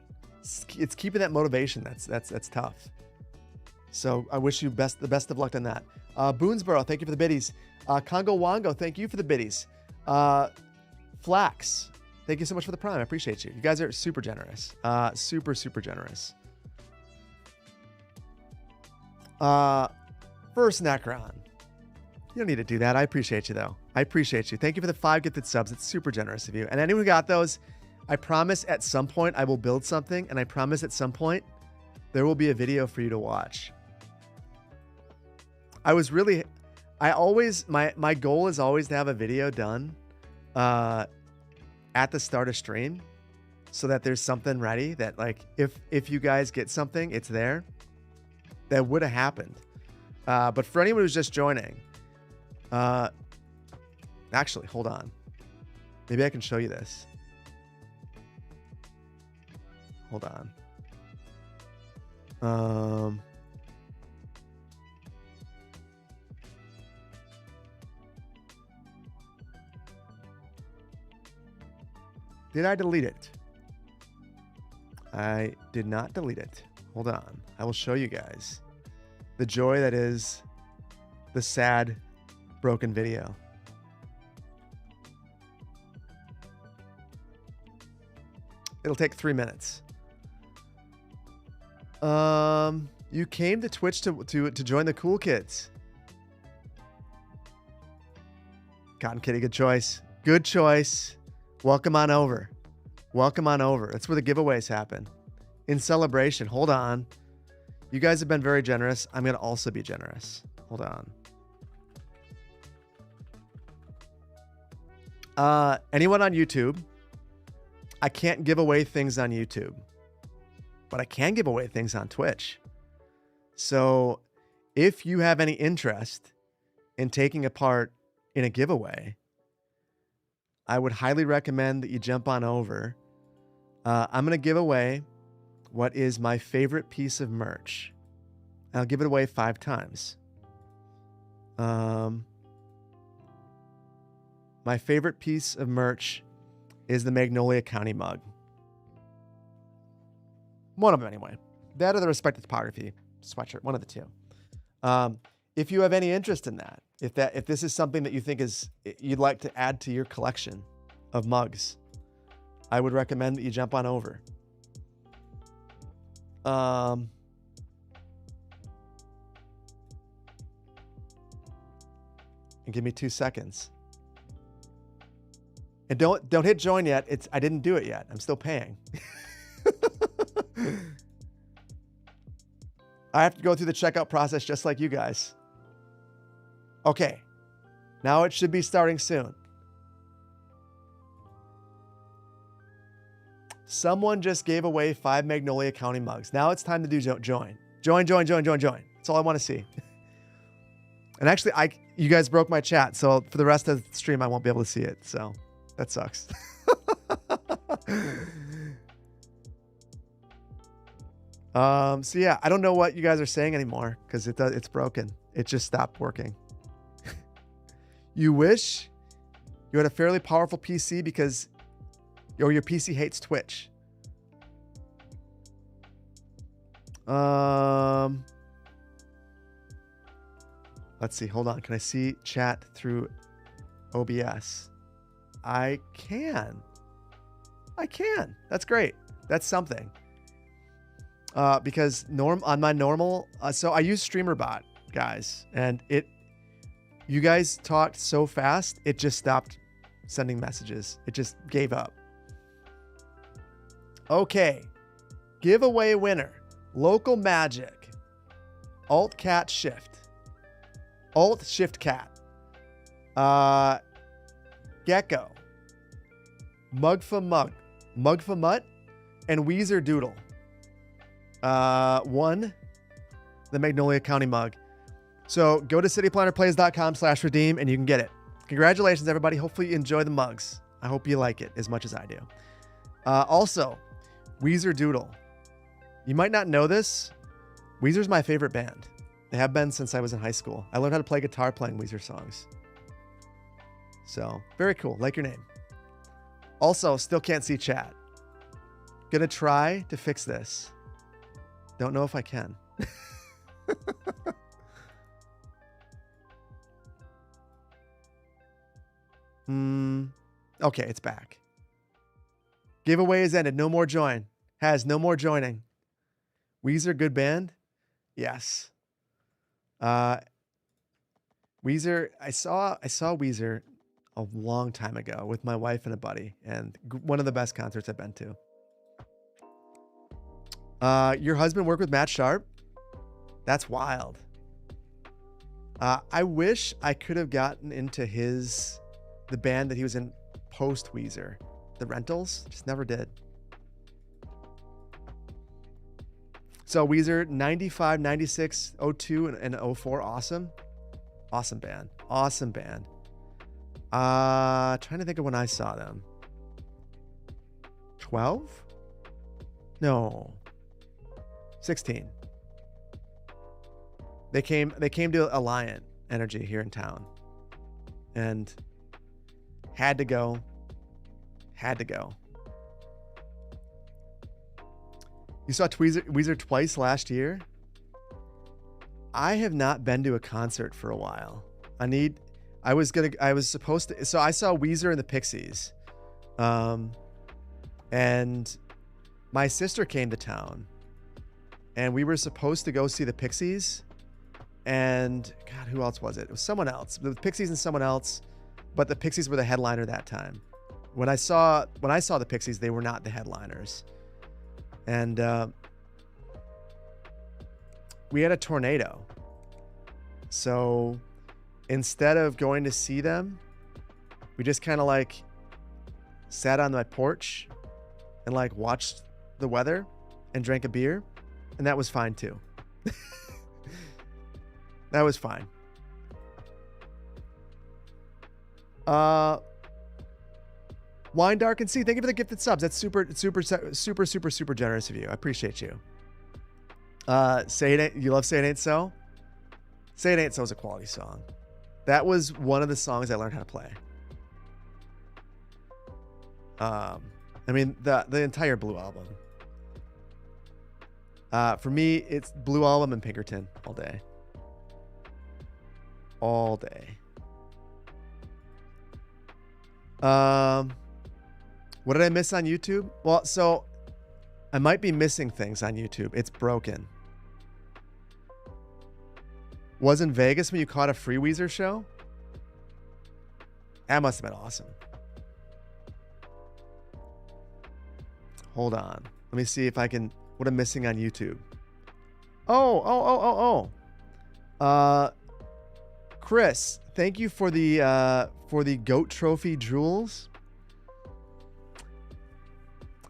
It's keeping that motivation that's tough. So I wish you the best of luck on that. Boonesboro, thank you for the biddies. Congo Wango, thank you for the biddies. Flax, thank you so much for the prime. I appreciate you. You guys are super generous. Super, super generous. First Necron. You don't need to do that. I appreciate you, though. I appreciate you. Thank you for the 5 gifted subs. It's super generous of you. And anyone who got those, I promise at some point I will build something, and I promise at some point there will be a video for you to watch. My goal is always to have a video done at the start of stream so that there's something ready that, like, if you guys get something, it's there. That would have happened. But for anyone who's just joining, actually, hold on. Maybe I can show you this. Hold on. Did I delete it? I did not delete it. Hold on. I will show you guys the joy that is the sad, broken video. It'll take 3 minutes. You came to Twitch to join the cool kids. Cotton Kitty, good choice. Good choice. Welcome on over. Welcome on over. That's where the giveaways happen. In celebration. Hold on. You guys have been very generous. I'm going to also be generous. Hold on. Anyone on YouTube? I can't give away things on YouTube, but I can give away things on Twitch. So if you have any interest in taking a part in a giveaway, I would highly recommend that you jump on over. I'm going to give away what is my favorite piece of merch. I'll give it away 5 times. My favorite piece of merch is the Magnolia County mug. One of them, anyway. That or the Respected Topography sweatshirt. One of the two. If you have any interest in that, if this is something that you think you'd like to add to your collection of mugs, I would recommend that you jump on over. And give me 2 seconds. And don't hit join yet. I didn't do it yet. I'm still paying. I have to go through the checkout process just like you guys. Okay. Now it should be starting soon. Someone just gave away 5 Magnolia County mugs. Now it's time to do join. Join. That's all I want to see. And actually, you guys broke my chat, so for the rest of the stream, I won't be able to see it. So that sucks. So yeah, I don't know what you guys are saying anymore because it's broken. It just stopped working. You wish you had a fairly powerful PC because your PC hates Twitch. Let's see. Hold on. Can I see chat through OBS? I can. That's great. That's something. Because on my normal, so I use StreamerBot, guys, and you guys talked so fast, it just stopped sending messages. It just gave up. Okay. Giveaway winner. Local Magic. Alt Cat Shift. Alt Shift Cat. Gecko. Mugfa Mutt. And Weezer Doodle. Won the Magnolia County mug. So go to cityplannerplays.com/redeem and you can get it. Congratulations, everybody. Hopefully you enjoy the mugs. I hope you like it as much as I do. Also, Weezer Doodle. You might not know this. Weezer's my favorite band. They have been since I was in high school. I learned how to play guitar playing Weezer songs. So, very cool. Like your name. Also, still can't see chat. Gonna try to fix this. Don't know if I can. Okay, it's back. Giveaway is ended. No more join. No more joining. Weezer, good band? Yes. Weezer, I saw Weezer a long time ago with my wife and a buddy, and one of the best concerts I've been to. Your husband worked with Matt Sharp? That's wild. I wish I could have gotten into the band that he was in post Weezer. The Rentals? Just never did. So Weezer, 95, 96, 02, and 04. Awesome. Awesome band. Trying to think of when I saw them. 12? No. 16. They came to Alliant Energy here in town. And had to go. You saw Weezer twice last year? I have not been to a concert for a while. I was supposed to, so I saw Weezer and the Pixies. And my sister came to town and we were supposed to go see the Pixies. And God, who else was it? It was someone else. The Pixies and someone else, but the Pixies were the headliner that time. When I saw the Pixies, they were not the headliners. And we had a tornado. So instead of going to see them, we just kind of like sat on my porch and like watched the weather and drank a beer. And that was fine too. That was fine. Wine Dark and Sea, thank you for the gifted subs. That's super generous of you. I appreciate you. Say It Ain't, you love Say It Ain't So? Say It Ain't So is a quality song. That was one of the songs I learned how to play. I mean, the entire Blue album. For me, it's Blue album and Pinkerton all day. All day. What did I miss on YouTube? Well, so I might be missing things on YouTube. It's broken. Was in Vegas when you caught a free Weezer show? That must have been awesome. Hold on. Let me see if I can, what I'm missing on YouTube. Chris, thank you for the GOAT trophy jewels.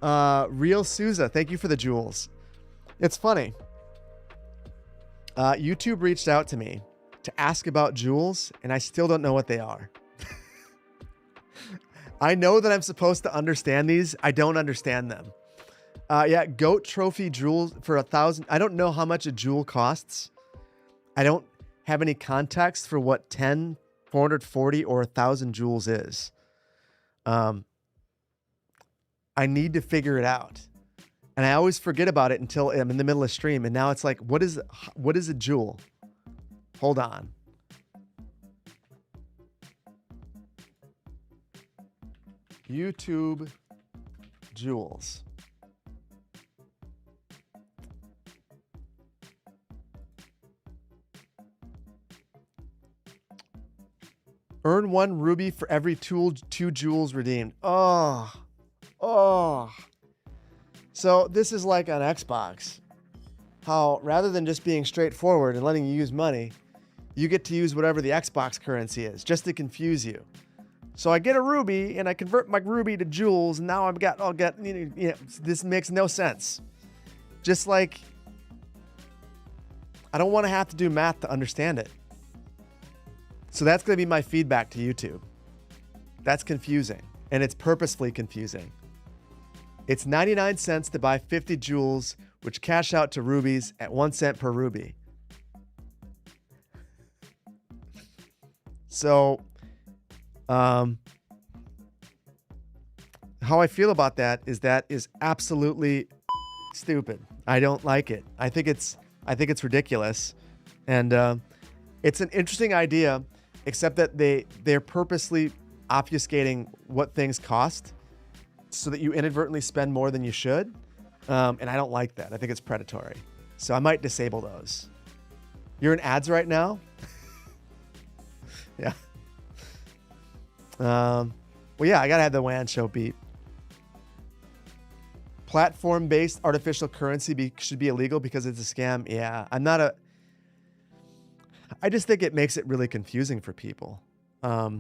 Real Souza, thank you for the jewels. It's funny. YouTube reached out to me to ask about jewels, and I still don't know what they are. I know that I'm supposed to understand these. I don't understand them. Yeah, GOAT trophy jewels for 1,000. I don't know how much a jewel costs. I don't have any context for what 10, 440, or 1,000 joules is. I need to figure it out. And I always forget about it until I'm in the middle of stream. And now it's like, what is a joule? Hold on. YouTube jewels. Earn 1 ruby for every 2 jewels redeemed. Oh. So this is like on Xbox. How rather than just being straightforward and letting you use money, you get to use whatever the Xbox currency is just to confuse you. So I get a ruby and I convert my ruby to jewels, and now I'll get this makes no sense. Just like I don't want to have to do math to understand it. So that's going to be my feedback to YouTube. That's confusing, and it's purposefully confusing. It's 99 cents to buy 50 joules, which cash out to rubies at 1 cent per ruby. So, how I feel about that is absolutely stupid. I don't like it. I think it's ridiculous, and it's an interesting idea, except that they're purposely obfuscating what things cost, so that you inadvertently spend more than you should, and I don't like that. I think it's predatory, so I might disable those. You're in ads right now. Yeah. Well, yeah, I gotta have the WAN show beat. Platform-based artificial currency should be illegal because it's a scam. Yeah, I just think it makes it really confusing for people. I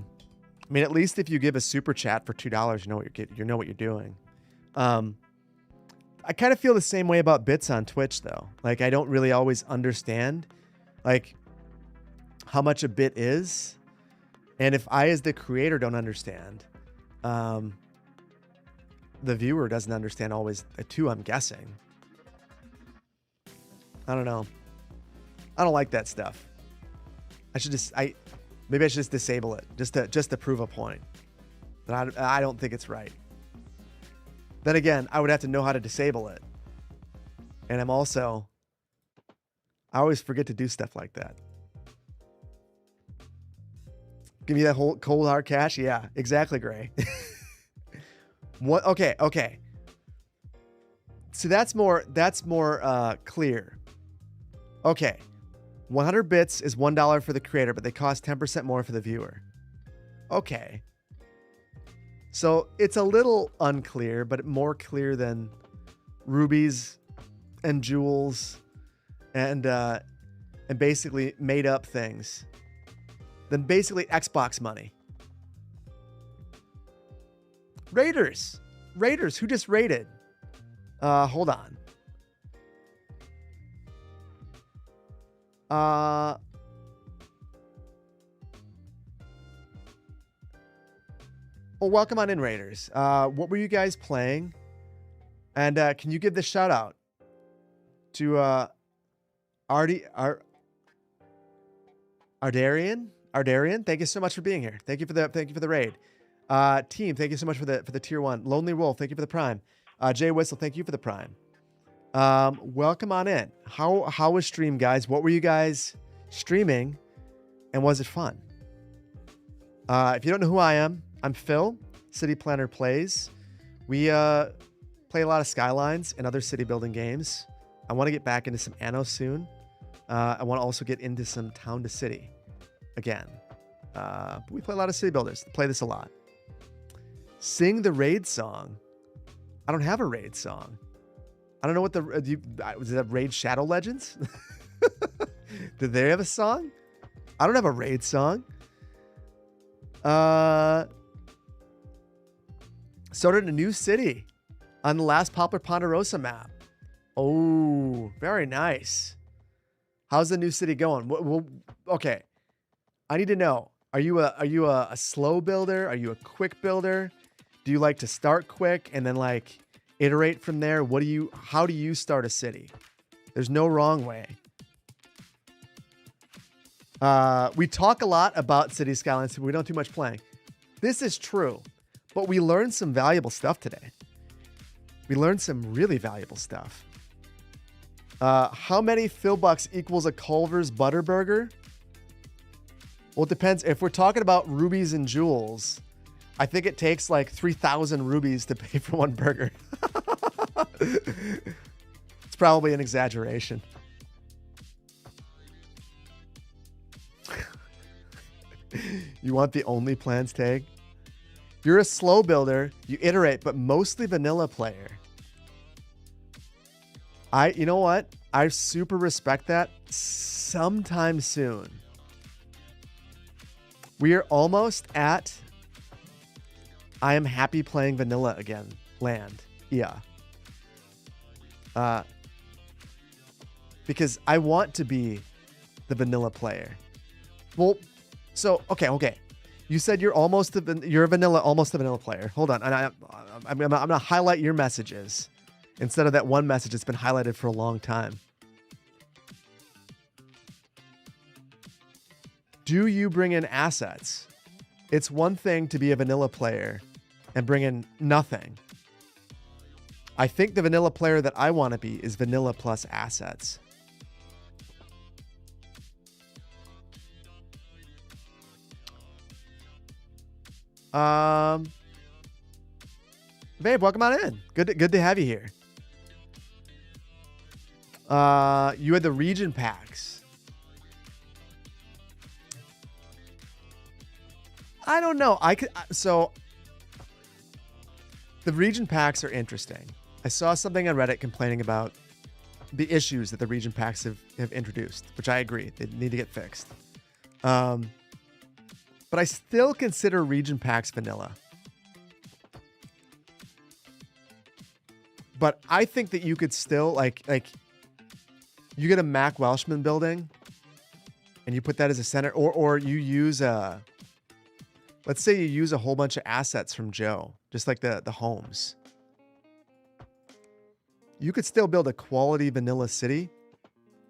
mean, at least if you give a super chat for $2, you know what you're doing. I kind of feel the same way about bits on Twitch, though. Like, I don't really always understand, like, how much a bit is. And if I, as the creator, don't understand, the viewer doesn't understand always, too, I'm guessing. I don't know. I don't like that stuff. Maybe I should just disable it just to prove a point. But I don't think it's right. Then again, I would have to know how to disable it. And I always forget to do stuff like that. Give me that whole cold hard cash. Yeah, exactly, Gray. What? Okay. So that's more clear. Okay. 100 bits is $1 for the creator, but they cost 10% more for the viewer. Okay. So it's a little unclear, but more clear than rubies and jewels and and basically made up things. Then basically Xbox money. Raiders. Raiders, who just raided? Hold on. Well, welcome on in, Raiders. What were you guys playing? And can you give the shout out to Ardarian? Ardarian, thank you so much for being here. Thank you for the raid. Team, thank you so much for the tier 1. Lonely Wolf, thank you for the prime. Jay Whistle, thank you for the prime. Welcome on in. How was stream, guys? What were you guys streaming, and was it fun? If you don't know who I am, I'm Phil, City Planner Plays. We play a lot of Skylines and other city building games. I want to get back into some Anno soon. I want to also get into some Town to City again. But we play a lot of city builders. Play this a lot. Sing the raid song. I don't have a raid song. I don't know what was it a Raid Shadow Legends? Did they have a song? I don't have a raid song. Started a new city on the last Poplar Ponderosa map. Oh, very nice. How's the new city going? Well, okay. I need to know. Are you a slow builder? Are you a quick builder? Do you like to start quick and then like iterate from there? How do you start a city? There's no wrong way. We talk a lot about City Skylines, but we don't do much playing. This is true, but we learned some valuable stuff today. We learned some really valuable stuff. How many Philbucks equals a Culver's Butterburger? Well, it depends. If we're talking about rubies and jewels, I think it takes like 3,000 rubies to pay for one burger. It's probably an exaggeration. You want the only plans tag? You're a slow builder. You iterate, but mostly vanilla player. You know what? I super respect that. Sometime soon. We are almost at I am happy playing vanilla again. Land. Yeah. Because I want to be the vanilla player. Well, so, okay. You said you're almost you're almost a vanilla player. Hold on. And I'm going to highlight your messages instead of that one message that's been highlighted for a long time. Do you bring in assets? It's one thing to be a vanilla player and bring in nothing. I think the vanilla player that I want to be is vanilla plus assets. Babe, welcome on in. Good to have you here. You had the region packs. I don't know. So the region packs are interesting. I saw something on Reddit complaining about the issues that the region packs have introduced, which I agree. They need to get fixed. But I still consider region packs vanilla. But I think that you could still like you get a Mac Welshman building and you put that as a center, or you use let's say you use a whole bunch of assets from Joe, just like the homes. You could still build a quality vanilla city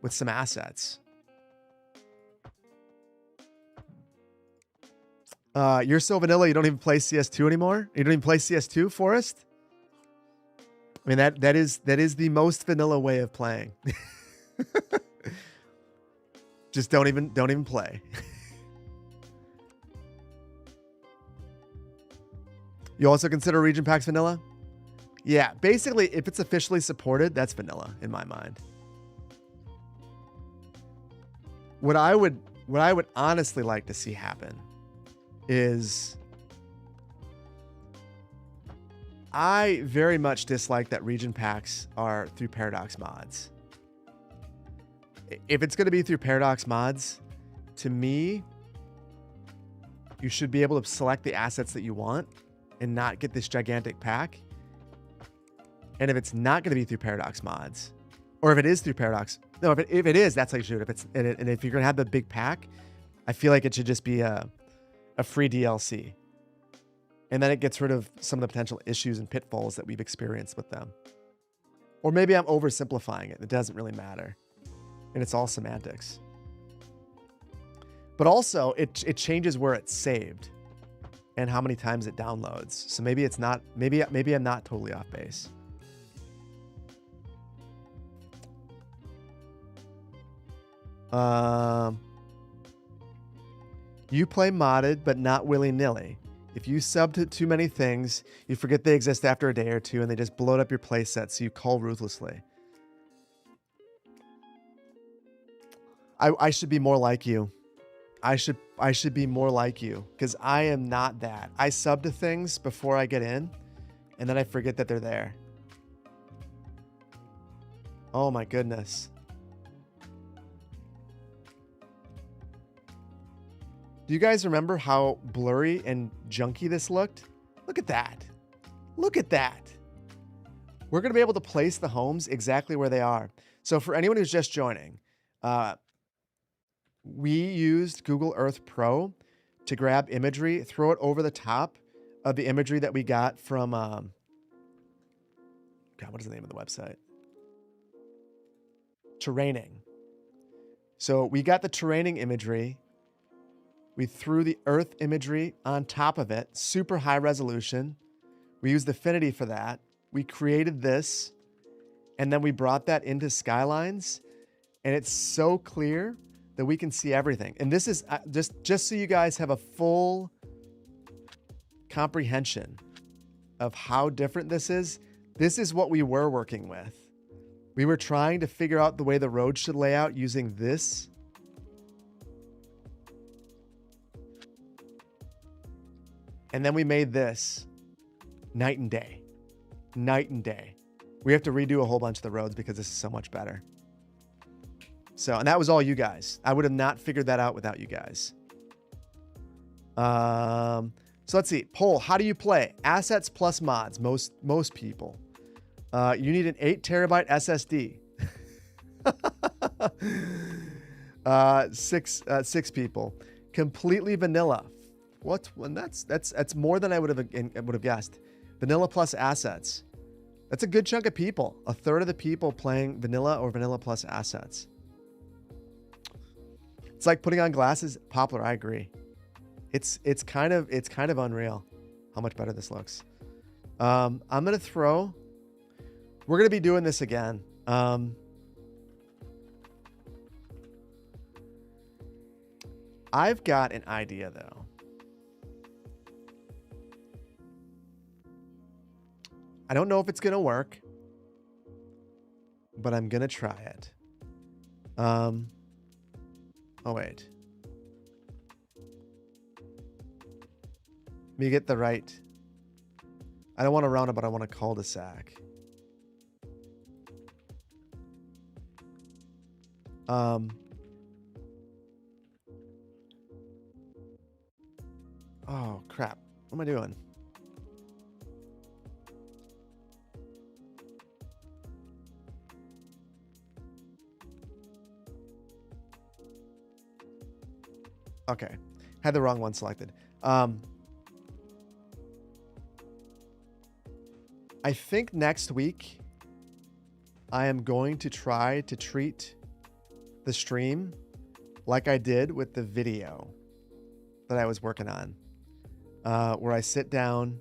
with some assets. You're so vanilla you don't even play CS2 anymore? You don't even play CS2, Forrest? I mean, that is the most vanilla way of playing. Just don't even play. You also consider region packs vanilla? Yeah, basically, if it's officially supported, that's vanilla in my mind. What I would honestly like to see happen is I very much dislike that region packs are through Paradox mods. if it's going to be through Paradox mods, to me, you should be able to select the assets that you want and not get this gigantic pack. And if it's not going to be through Paradox mods, or if it is through Paradox, no, if it is, that's how you should. If it's and if you're going to have the big pack, I feel like it should just be a free DLC. And then it gets rid of some of the potential issues and pitfalls that we've experienced with them. Or maybe I'm oversimplifying it. It doesn't really matter. And it's all semantics. But also, it changes where it's saved and how many times it downloads. So maybe it's not, maybe I'm not totally off base. You play modded, but not willy-nilly. If you sub to too many things, you forget they exist after a day or two, and they just bloat up your playset, so you call ruthlessly. I should be more like you. I should be more like you, because I am not that. I sub to things before I get in, and then I forget that they're there. Oh my goodness. Do you guys remember how blurry and junky this looked? Look at that. Look at that. We're going to be able to place the homes exactly where they are. So for anyone who's just joining, we used Google Earth Pro to grab imagery, throw it over the top of the imagery that we got from, God, what is the name of the website? Terraining. So we got the terraining imagery. We threw the Earth imagery on top of it, super high resolution. We used Affinity for that. We created this, and then we brought that into Skylines, and it's so clear that we can see everything. And this is just so you guys have a full comprehension of how different this is. This is what we were working with. We were trying to figure out the way the road should lay out using this. And then we made this night and day. Night and day. We have to redo a whole bunch of the roads because this is so much better. So, and that was all you guys. I would have not figured that out without you guys. So let's see. Poll, how do you play? Assets plus mods, most people. You need an 8 terabyte SSD. Six people. Completely vanilla. What? When that's more than I would have guessed. Vanilla plus assets. That's a good chunk of people. A third of the people playing vanilla or vanilla plus assets. It's like putting on glasses. Poplar, I agree. It's kind of unreal how much better this looks. I'm gonna throw. We're gonna be doing this again. I've got an idea though. I don't know if it's going to work, but I'm going to try it. Oh, wait. Let me get the right. I don't want a roundabout. I want a cul-de-sac. Oh, crap. What am I doing? Okay, had the wrong one selected. I think next week I am going to try to treat the stream like I did with the video that I was working on, where I sit down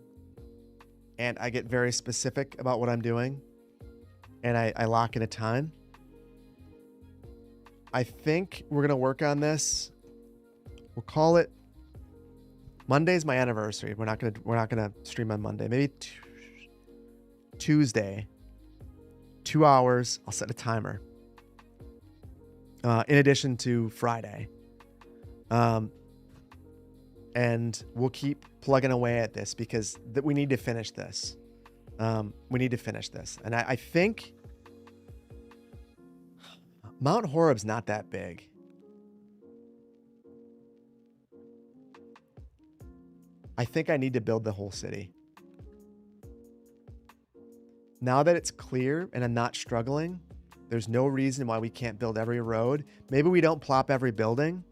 and I get very specific about what I'm doing and I lock in a time. I think we're going to work on this. We'll call it Monday's my anniversary. We're not gonna stream on Monday. Maybe Tuesday. 2 hours. I'll set a timer. In addition to Friday. And we'll keep plugging away at this because we need to finish this. We need to finish this. And I think Mount Horeb's not that big. I think I need to build the whole city. Now that it's clear and I'm not struggling, there's no reason why we can't build every road. Maybe we don't plop every building,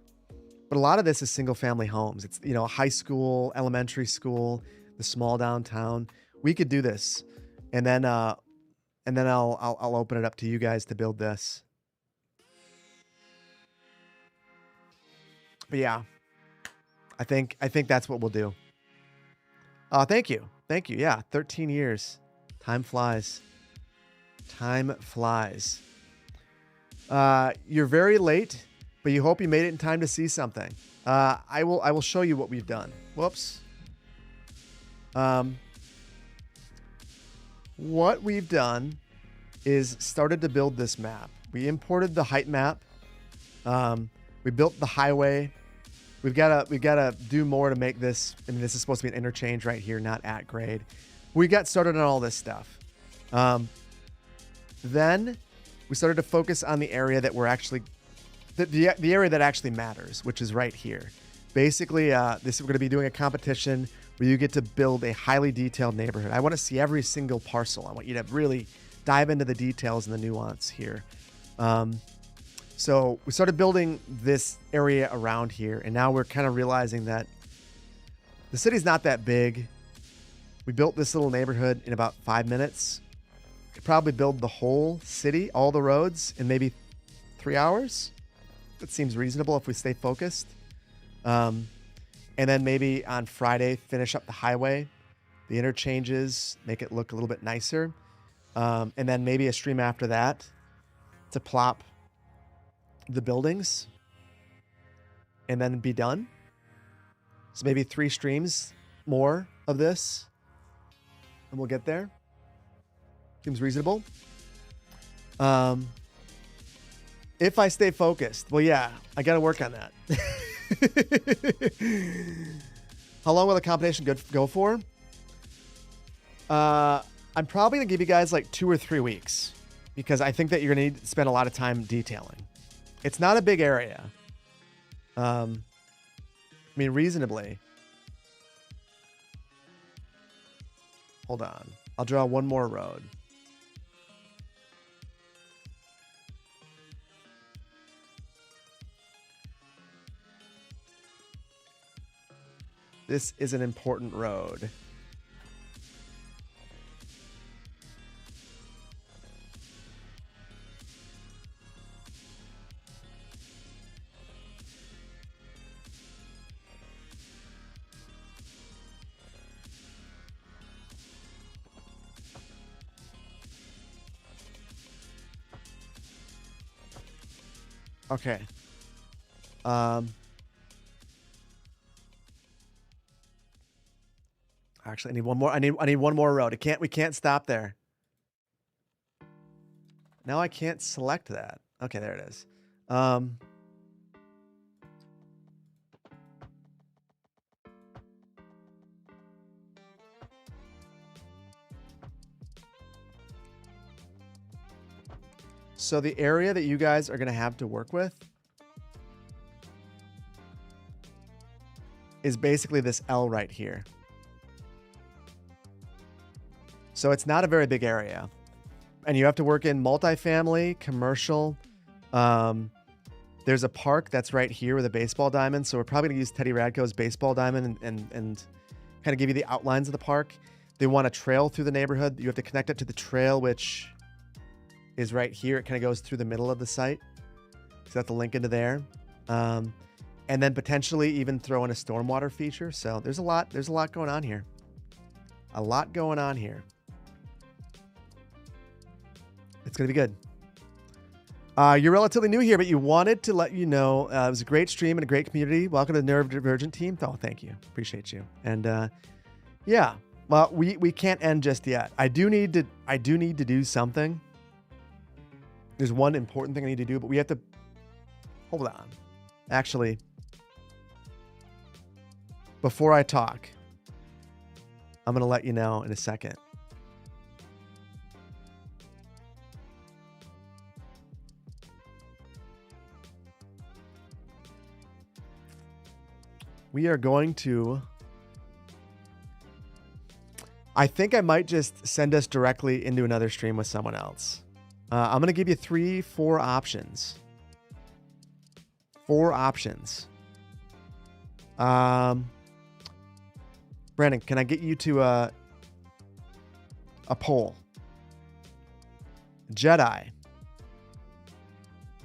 but a lot of this is single family homes. It's, you know, high school, elementary school, the small downtown. We could do this. And then I'll open it up to you guys to build this. But yeah, I think that's what we'll do. Thank you. Thank you. Yeah. 13 years. Time flies. Time flies. You're very late, but you hope you made it in time to see something. I will show you what we've done. Whoops. What we've done is started to build this map. We imported the height map. We built the highway. We've got to do more to make this. I mean, this is supposed to be an interchange right here, not at grade. We got started on all this stuff. Then we started to focus on the area that we're actually, the area that actually matters, which is right here. Basically, we're going to be doing a competition where you get to build a highly detailed neighborhood. I want to see every single parcel. I want you to really dive into the details and the nuance here. So we started building this area around here, and now we're kind of realizing that the city's not that big. We built this little neighborhood in about 5 minutes. Could probably build the whole city, all the roads, in maybe 3 hours. That seems reasonable if we stay focused. And then maybe on Friday, finish up the highway, the interchanges, make it look a little bit nicer. And then maybe a stream after that to plop the buildings and then be done. So maybe 3 streams more of this and we'll get there. Seems reasonable. If I stay focused, well, yeah, I got to work on that. How long will the competition go for? I'm probably going to give you guys like 2 or 3 weeks because I think that you're going to need to spend a lot of time detailing. It's not a big area. I mean, reasonably. Hold on. I'll draw one more road. This is an important road. Okay. Actually, I need one more. I need one more road. We can't stop there. Now I can't select that. Okay, there it is. So the area that you guys are going to have to work with is basically this L right here. So it's not a very big area. And you have to work in multifamily, commercial. There's a park that's right here with a baseball diamond. So we're probably going to use Teddy Radko's baseball diamond and kind of give you the outlines of the park. They want a trail through the neighborhood. You have to connect it to the trail, which is right here. It kind of goes through the middle of the site. So that's the link into there. And then potentially even throw in a stormwater feature. So there's a lot going on here. A lot going on here. It's going to be good. You're relatively new here, but you wanted to let you know it was a great stream and a great community. Welcome to the Neurodivergent team. Oh, thank you. Appreciate you. And yeah, well, we can't end just yet. I do need to do something. There's one important thing I need to do, but we have to hold on. Actually, before I talk, I'm going to let you know in a second. we are going to... I think I might just send us directly into another stream with someone else. I'm going to give you 4 options. 4 options. Brandon, can I get you to a poll? Jedi.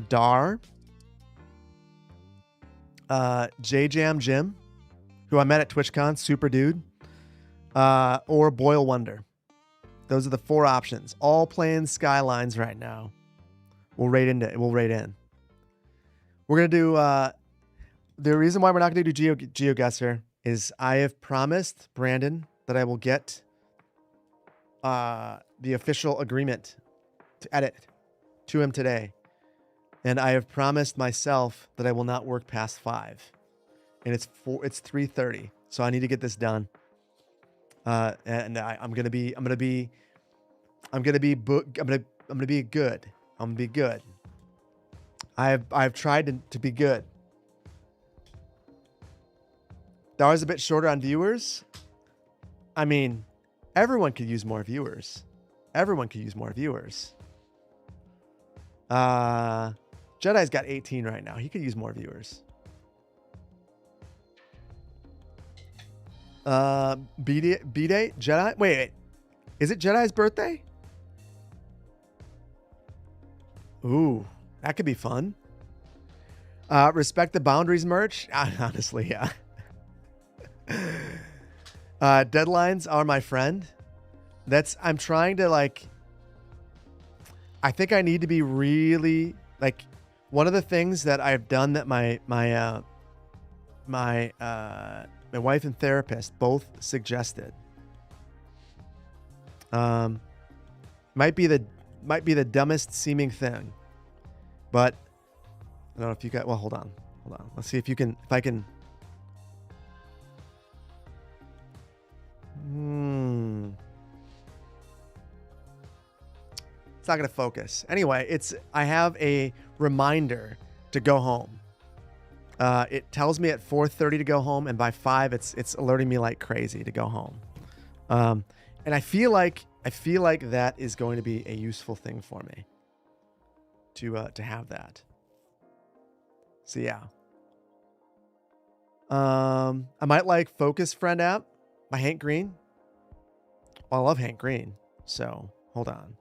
Dar. J-Jam Jim, who I met at TwitchCon, super dude. Or Boyle Wonder. Those are the 4 options. All playing Skylines right now. We'll rate in. We're gonna do. The reason why we're not gonna do GeoGuessr is I have promised Brandon that I will get the official agreement to edit to him today, and I have promised myself that I will not work past 5. And it's 3:30, so I need to get this done. And I'm gonna be good. I'm gonna be good. I've tried to be good. That was a bit shorter on viewers. I mean, everyone could use more viewers. Jedi's got 18 right now. He could use more viewers. B-Day? Jedi? Wait. Is it Jedi's birthday? Ooh, that could be fun. Respect the Boundaries merch? Honestly, yeah. Deadlines are my friend. I'm trying to I think I need to be really one of the things that I've done that my wife and therapist both suggested. Might be the dumbest seeming thing, but I don't know if you got. Well, hold on. Let's see if I can. It's not gonna focus. Anyway, I have a reminder to go home. It tells me at 4:30 to go home, and by 5, it's alerting me like crazy to go home. And I feel like that is going to be a useful thing for me to have that. So yeah. I might like Focus Friend app by Hank Green. Well, I love Hank Green. So hold on.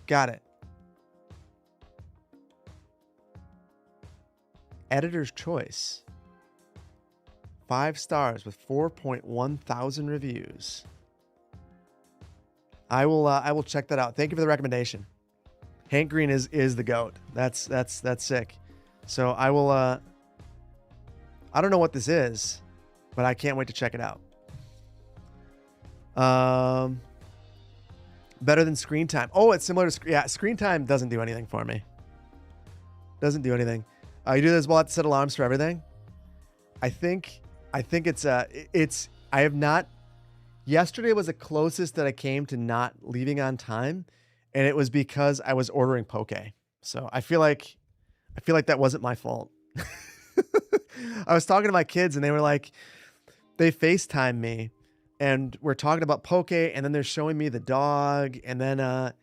Got it. Editor's Choice. 5 stars with 4.1 thousand reviews. I will check that out. Thank you for the recommendation. Hank Green is the GOAT. That's sick. So I will I don't know what this is, but I can't wait to check it out. Better than Screen Time. Oh, it's similar to Screen Time doesn't do anything for me. Doesn't do anything. You do this while I have to set alarms for everything. I think it's I have not. Yesterday was the closest that I came to not leaving on time, and it was because I was ordering poke. So I feel like that wasn't my fault. I was talking to my kids, and they were like, they FaceTime me, and we're talking about poke, and then they're showing me the dog, and then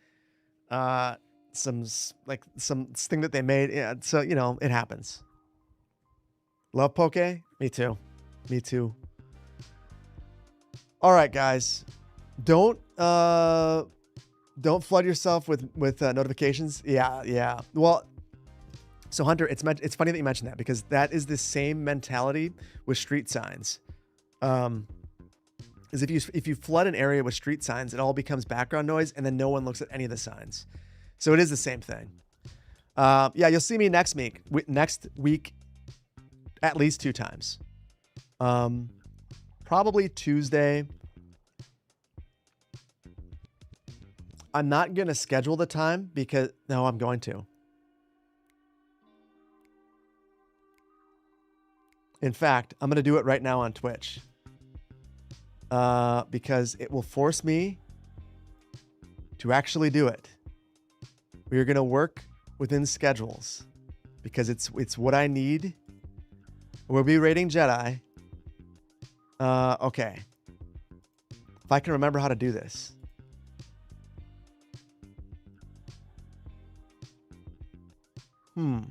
some thing that they made. Yeah, so it happens. Love poke? Me too. All right, guys, don't flood yourself with notifications. Yeah. Well, so Hunter, it's funny that you mentioned that, because that is the same mentality with street signs. Is if you flood an area with street signs, it all becomes background noise, and then no one looks at any of the signs. So it is the same thing. Yeah, you'll see me next week at least 2 times. Probably Tuesday. I'm not going to schedule the time because... No, I'm going to. In fact, I'm going to do it right now on Twitch. because it will force me to actually do it. We are going to work within schedules because it's what I need. We'll be rating Jedi. Okay. If I can remember how to do this. Hmm.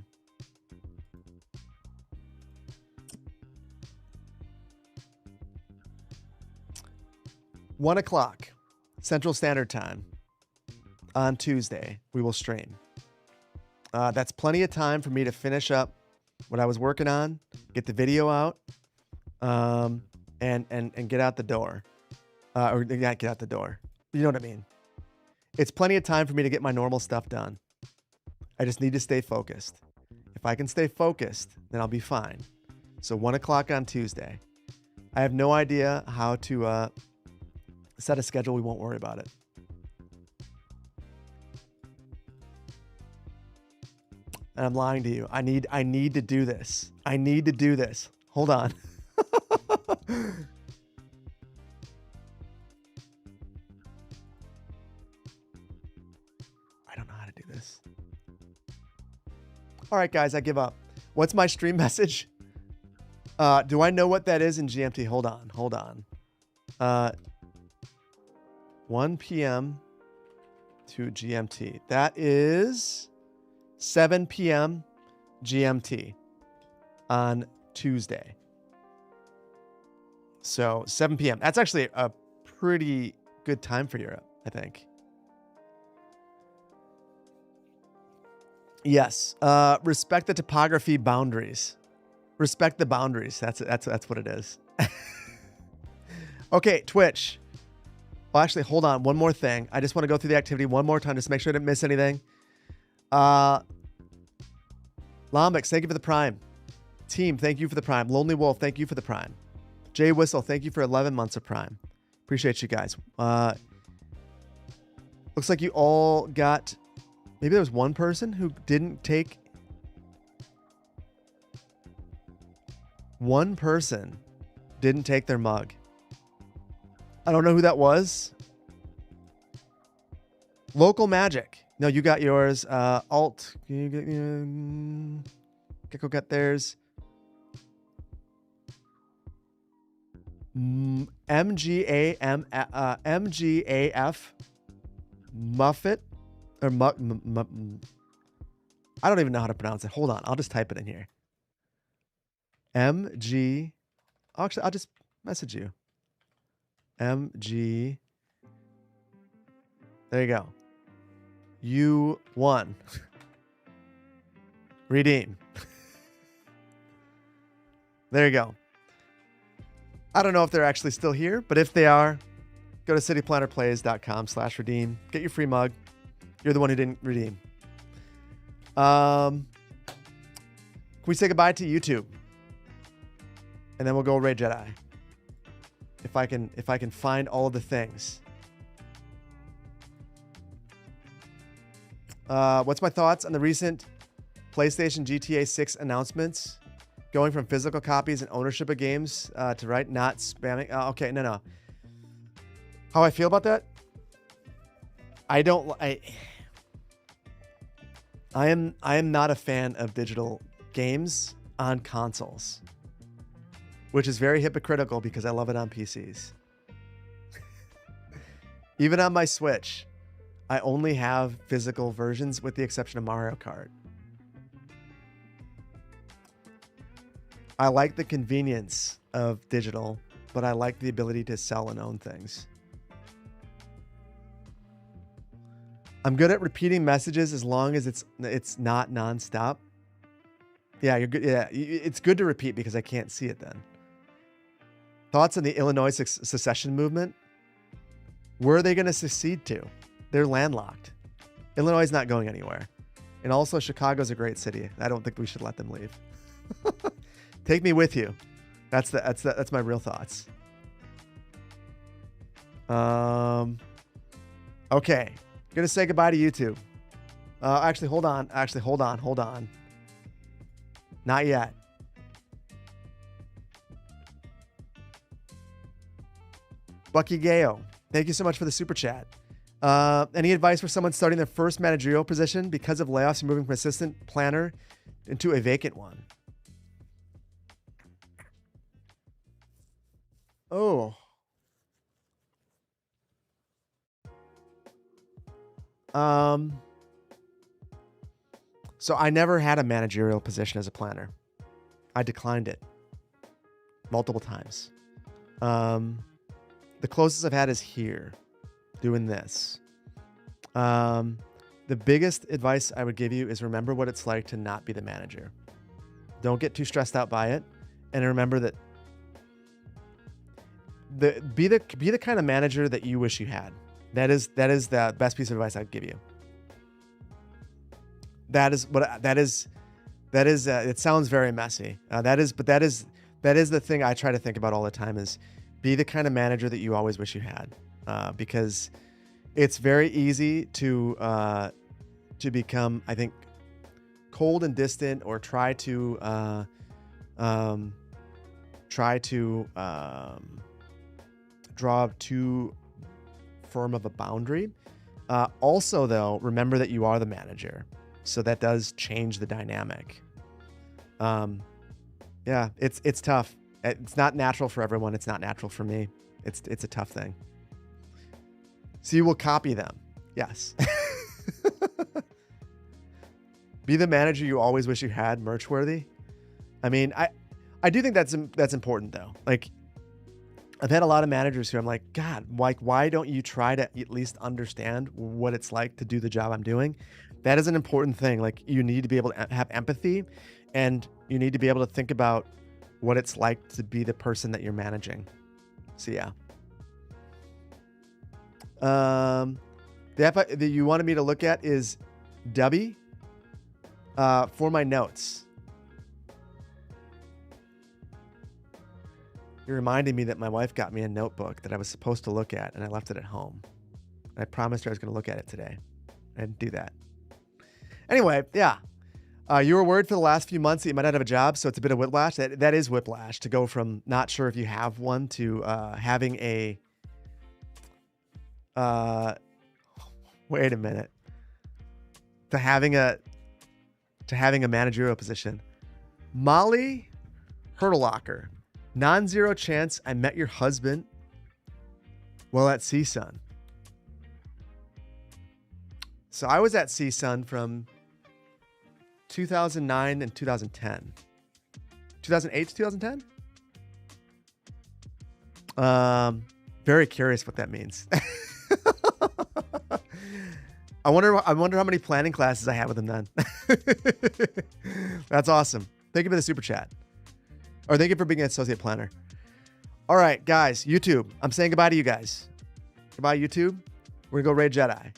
One o'clock Central Standard Time on Tuesday, we will stream. That's plenty of time for me to finish up what I was working on, get the video out, and get out the door. Or not get out the door. You know what I mean? It's plenty of time for me to get my normal stuff done. I just need to stay focused. If I can stay focused, then I'll be fine. So 1 o'clock on Tuesday. I have no idea how to set a schedule. We won't worry about it. And I'm lying to you. I need to do this. I need to do this. Hold on. I don't know how to do this. All right, guys, I give up. What's my stream message? Do I know what that is in GMT? Hold on. 1 p.m. to GMT. That is 7 p.m. GMT on Tuesday. So 7 p.m. That's actually a pretty good time for Europe, I think. Yes. Respect the topography boundaries. Respect the boundaries. That's what it is. Okay, Twitch. Well, actually, hold on. One more thing. I just want to go through the activity one more time just to make sure I didn't miss anything. Lombix, thank you for the Prime. Team, thank you for the Prime. Lonely Wolf, thank you for the Prime. Jay Whistle, thank you for 11 months of Prime. Appreciate you guys. Looks like you all got... Maybe there was one person who didn't take... One person didn't take their mug. I don't know who that was. Local Magic. No, you got yours. Alt. You get, Gecko got theirs. MGAF. Muffet. Or I don't even know how to pronounce it. Hold on. I'll just type it in here. MG. Actually, I'll just message you. MG. There you go. You won. Redeem. There you go. I don't know if they're actually still here, but if they are, go to cityplannerplays.com/redeem. Get your free mug. You're the one who didn't redeem. Can we say goodbye to YouTube? And then we'll go raid Jedi. If I can find all of the things. What's my thoughts on the recent PlayStation GTA 6 announcements? Going from physical copies and ownership of games to not spamming. Okay, no. How I feel about that? I am not a fan of digital games on consoles, which is very hypocritical because I love it on PCs. Even on my Switch, I only have physical versions with the exception of Mario Kart. I like the convenience of digital, but I like the ability to sell and own things. I'm good at repeating messages as long as it's not nonstop. Yeah, you're good. Yeah, it's good to repeat because I can't see it then. Thoughts on the Illinois secession movement? Where are they going to secede to? They're landlocked. Illinois is not going anywhere. And also, Chicago's a great city. I don't think we should let them leave. Take me with you. That's my real thoughts. Okay. Gonna say goodbye to YouTube. Actually, hold on. Hold on. Not yet. Bucky Gale, thank you so much for the super chat. Any advice for someone starting their first managerial position because of layoffs and moving from assistant planner into a vacant one? Oh. So I never had a managerial position as a planner. I declined it multiple times. The closest I've had is here, doing this. The biggest advice I would give you is remember what it's like to not be the manager. Don't get too stressed out by it, and remember that be the kind of manager that you wish you had. That is the best piece of advice I'd give you. It sounds very messy. That is the thing I try to think about all the time is be the kind of manager that you always wish you had. Because it's very easy to become, I think, cold and distant, or try to draw too firm of a boundary. Also, though, remember that you are the manager, so that does change the dynamic. Yeah, it's tough. It's not natural for everyone. It's not natural for me. It's a tough thing. So you will copy them. Yes. Be the manager you always wish you had, merch worthy. I mean, I do think that's important though. Like, I've had a lot of managers who I'm like, God, why don't you try to at least understand what it's like to do the job I'm doing? That is an important thing. Like, you need to be able to have empathy, and you need to be able to think about what it's like to be the person that you're managing. So yeah. The app that you wanted me to look at is Dubby, for my notes. You're reminding me that my wife got me a notebook that I was supposed to look at, and I left it at home. I promised her I was going to look at it today. I didn't do that. Anyway, yeah. You were worried for the last few months that you might not have a job, so it's a bit of whiplash. That is whiplash, to go from not sure if you have one to having a... wait a minute. To having a managerial position. Molly Hurdlelocker. Non-zero chance I met your husband while at CSUN. So I was at CSUN from 2009 and 2010. 2008 to 2010? Very curious what that means. I wonder how many planning classes I had with him then. That's awesome. Thank you for the super chat. Or thank you for being an associate planner. All right, guys, YouTube. I'm saying goodbye to you guys. Goodbye, YouTube. We're gonna go raid Jedi.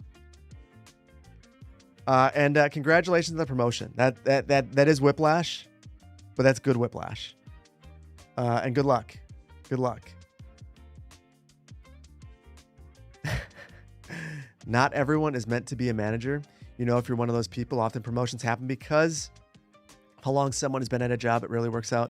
And congratulations on the promotion. That is whiplash, but that's good whiplash. And good luck. Good luck. Not everyone is meant to be a manager. You know, if you're one of those people, often promotions happen because how long someone has been at a job, it really works out.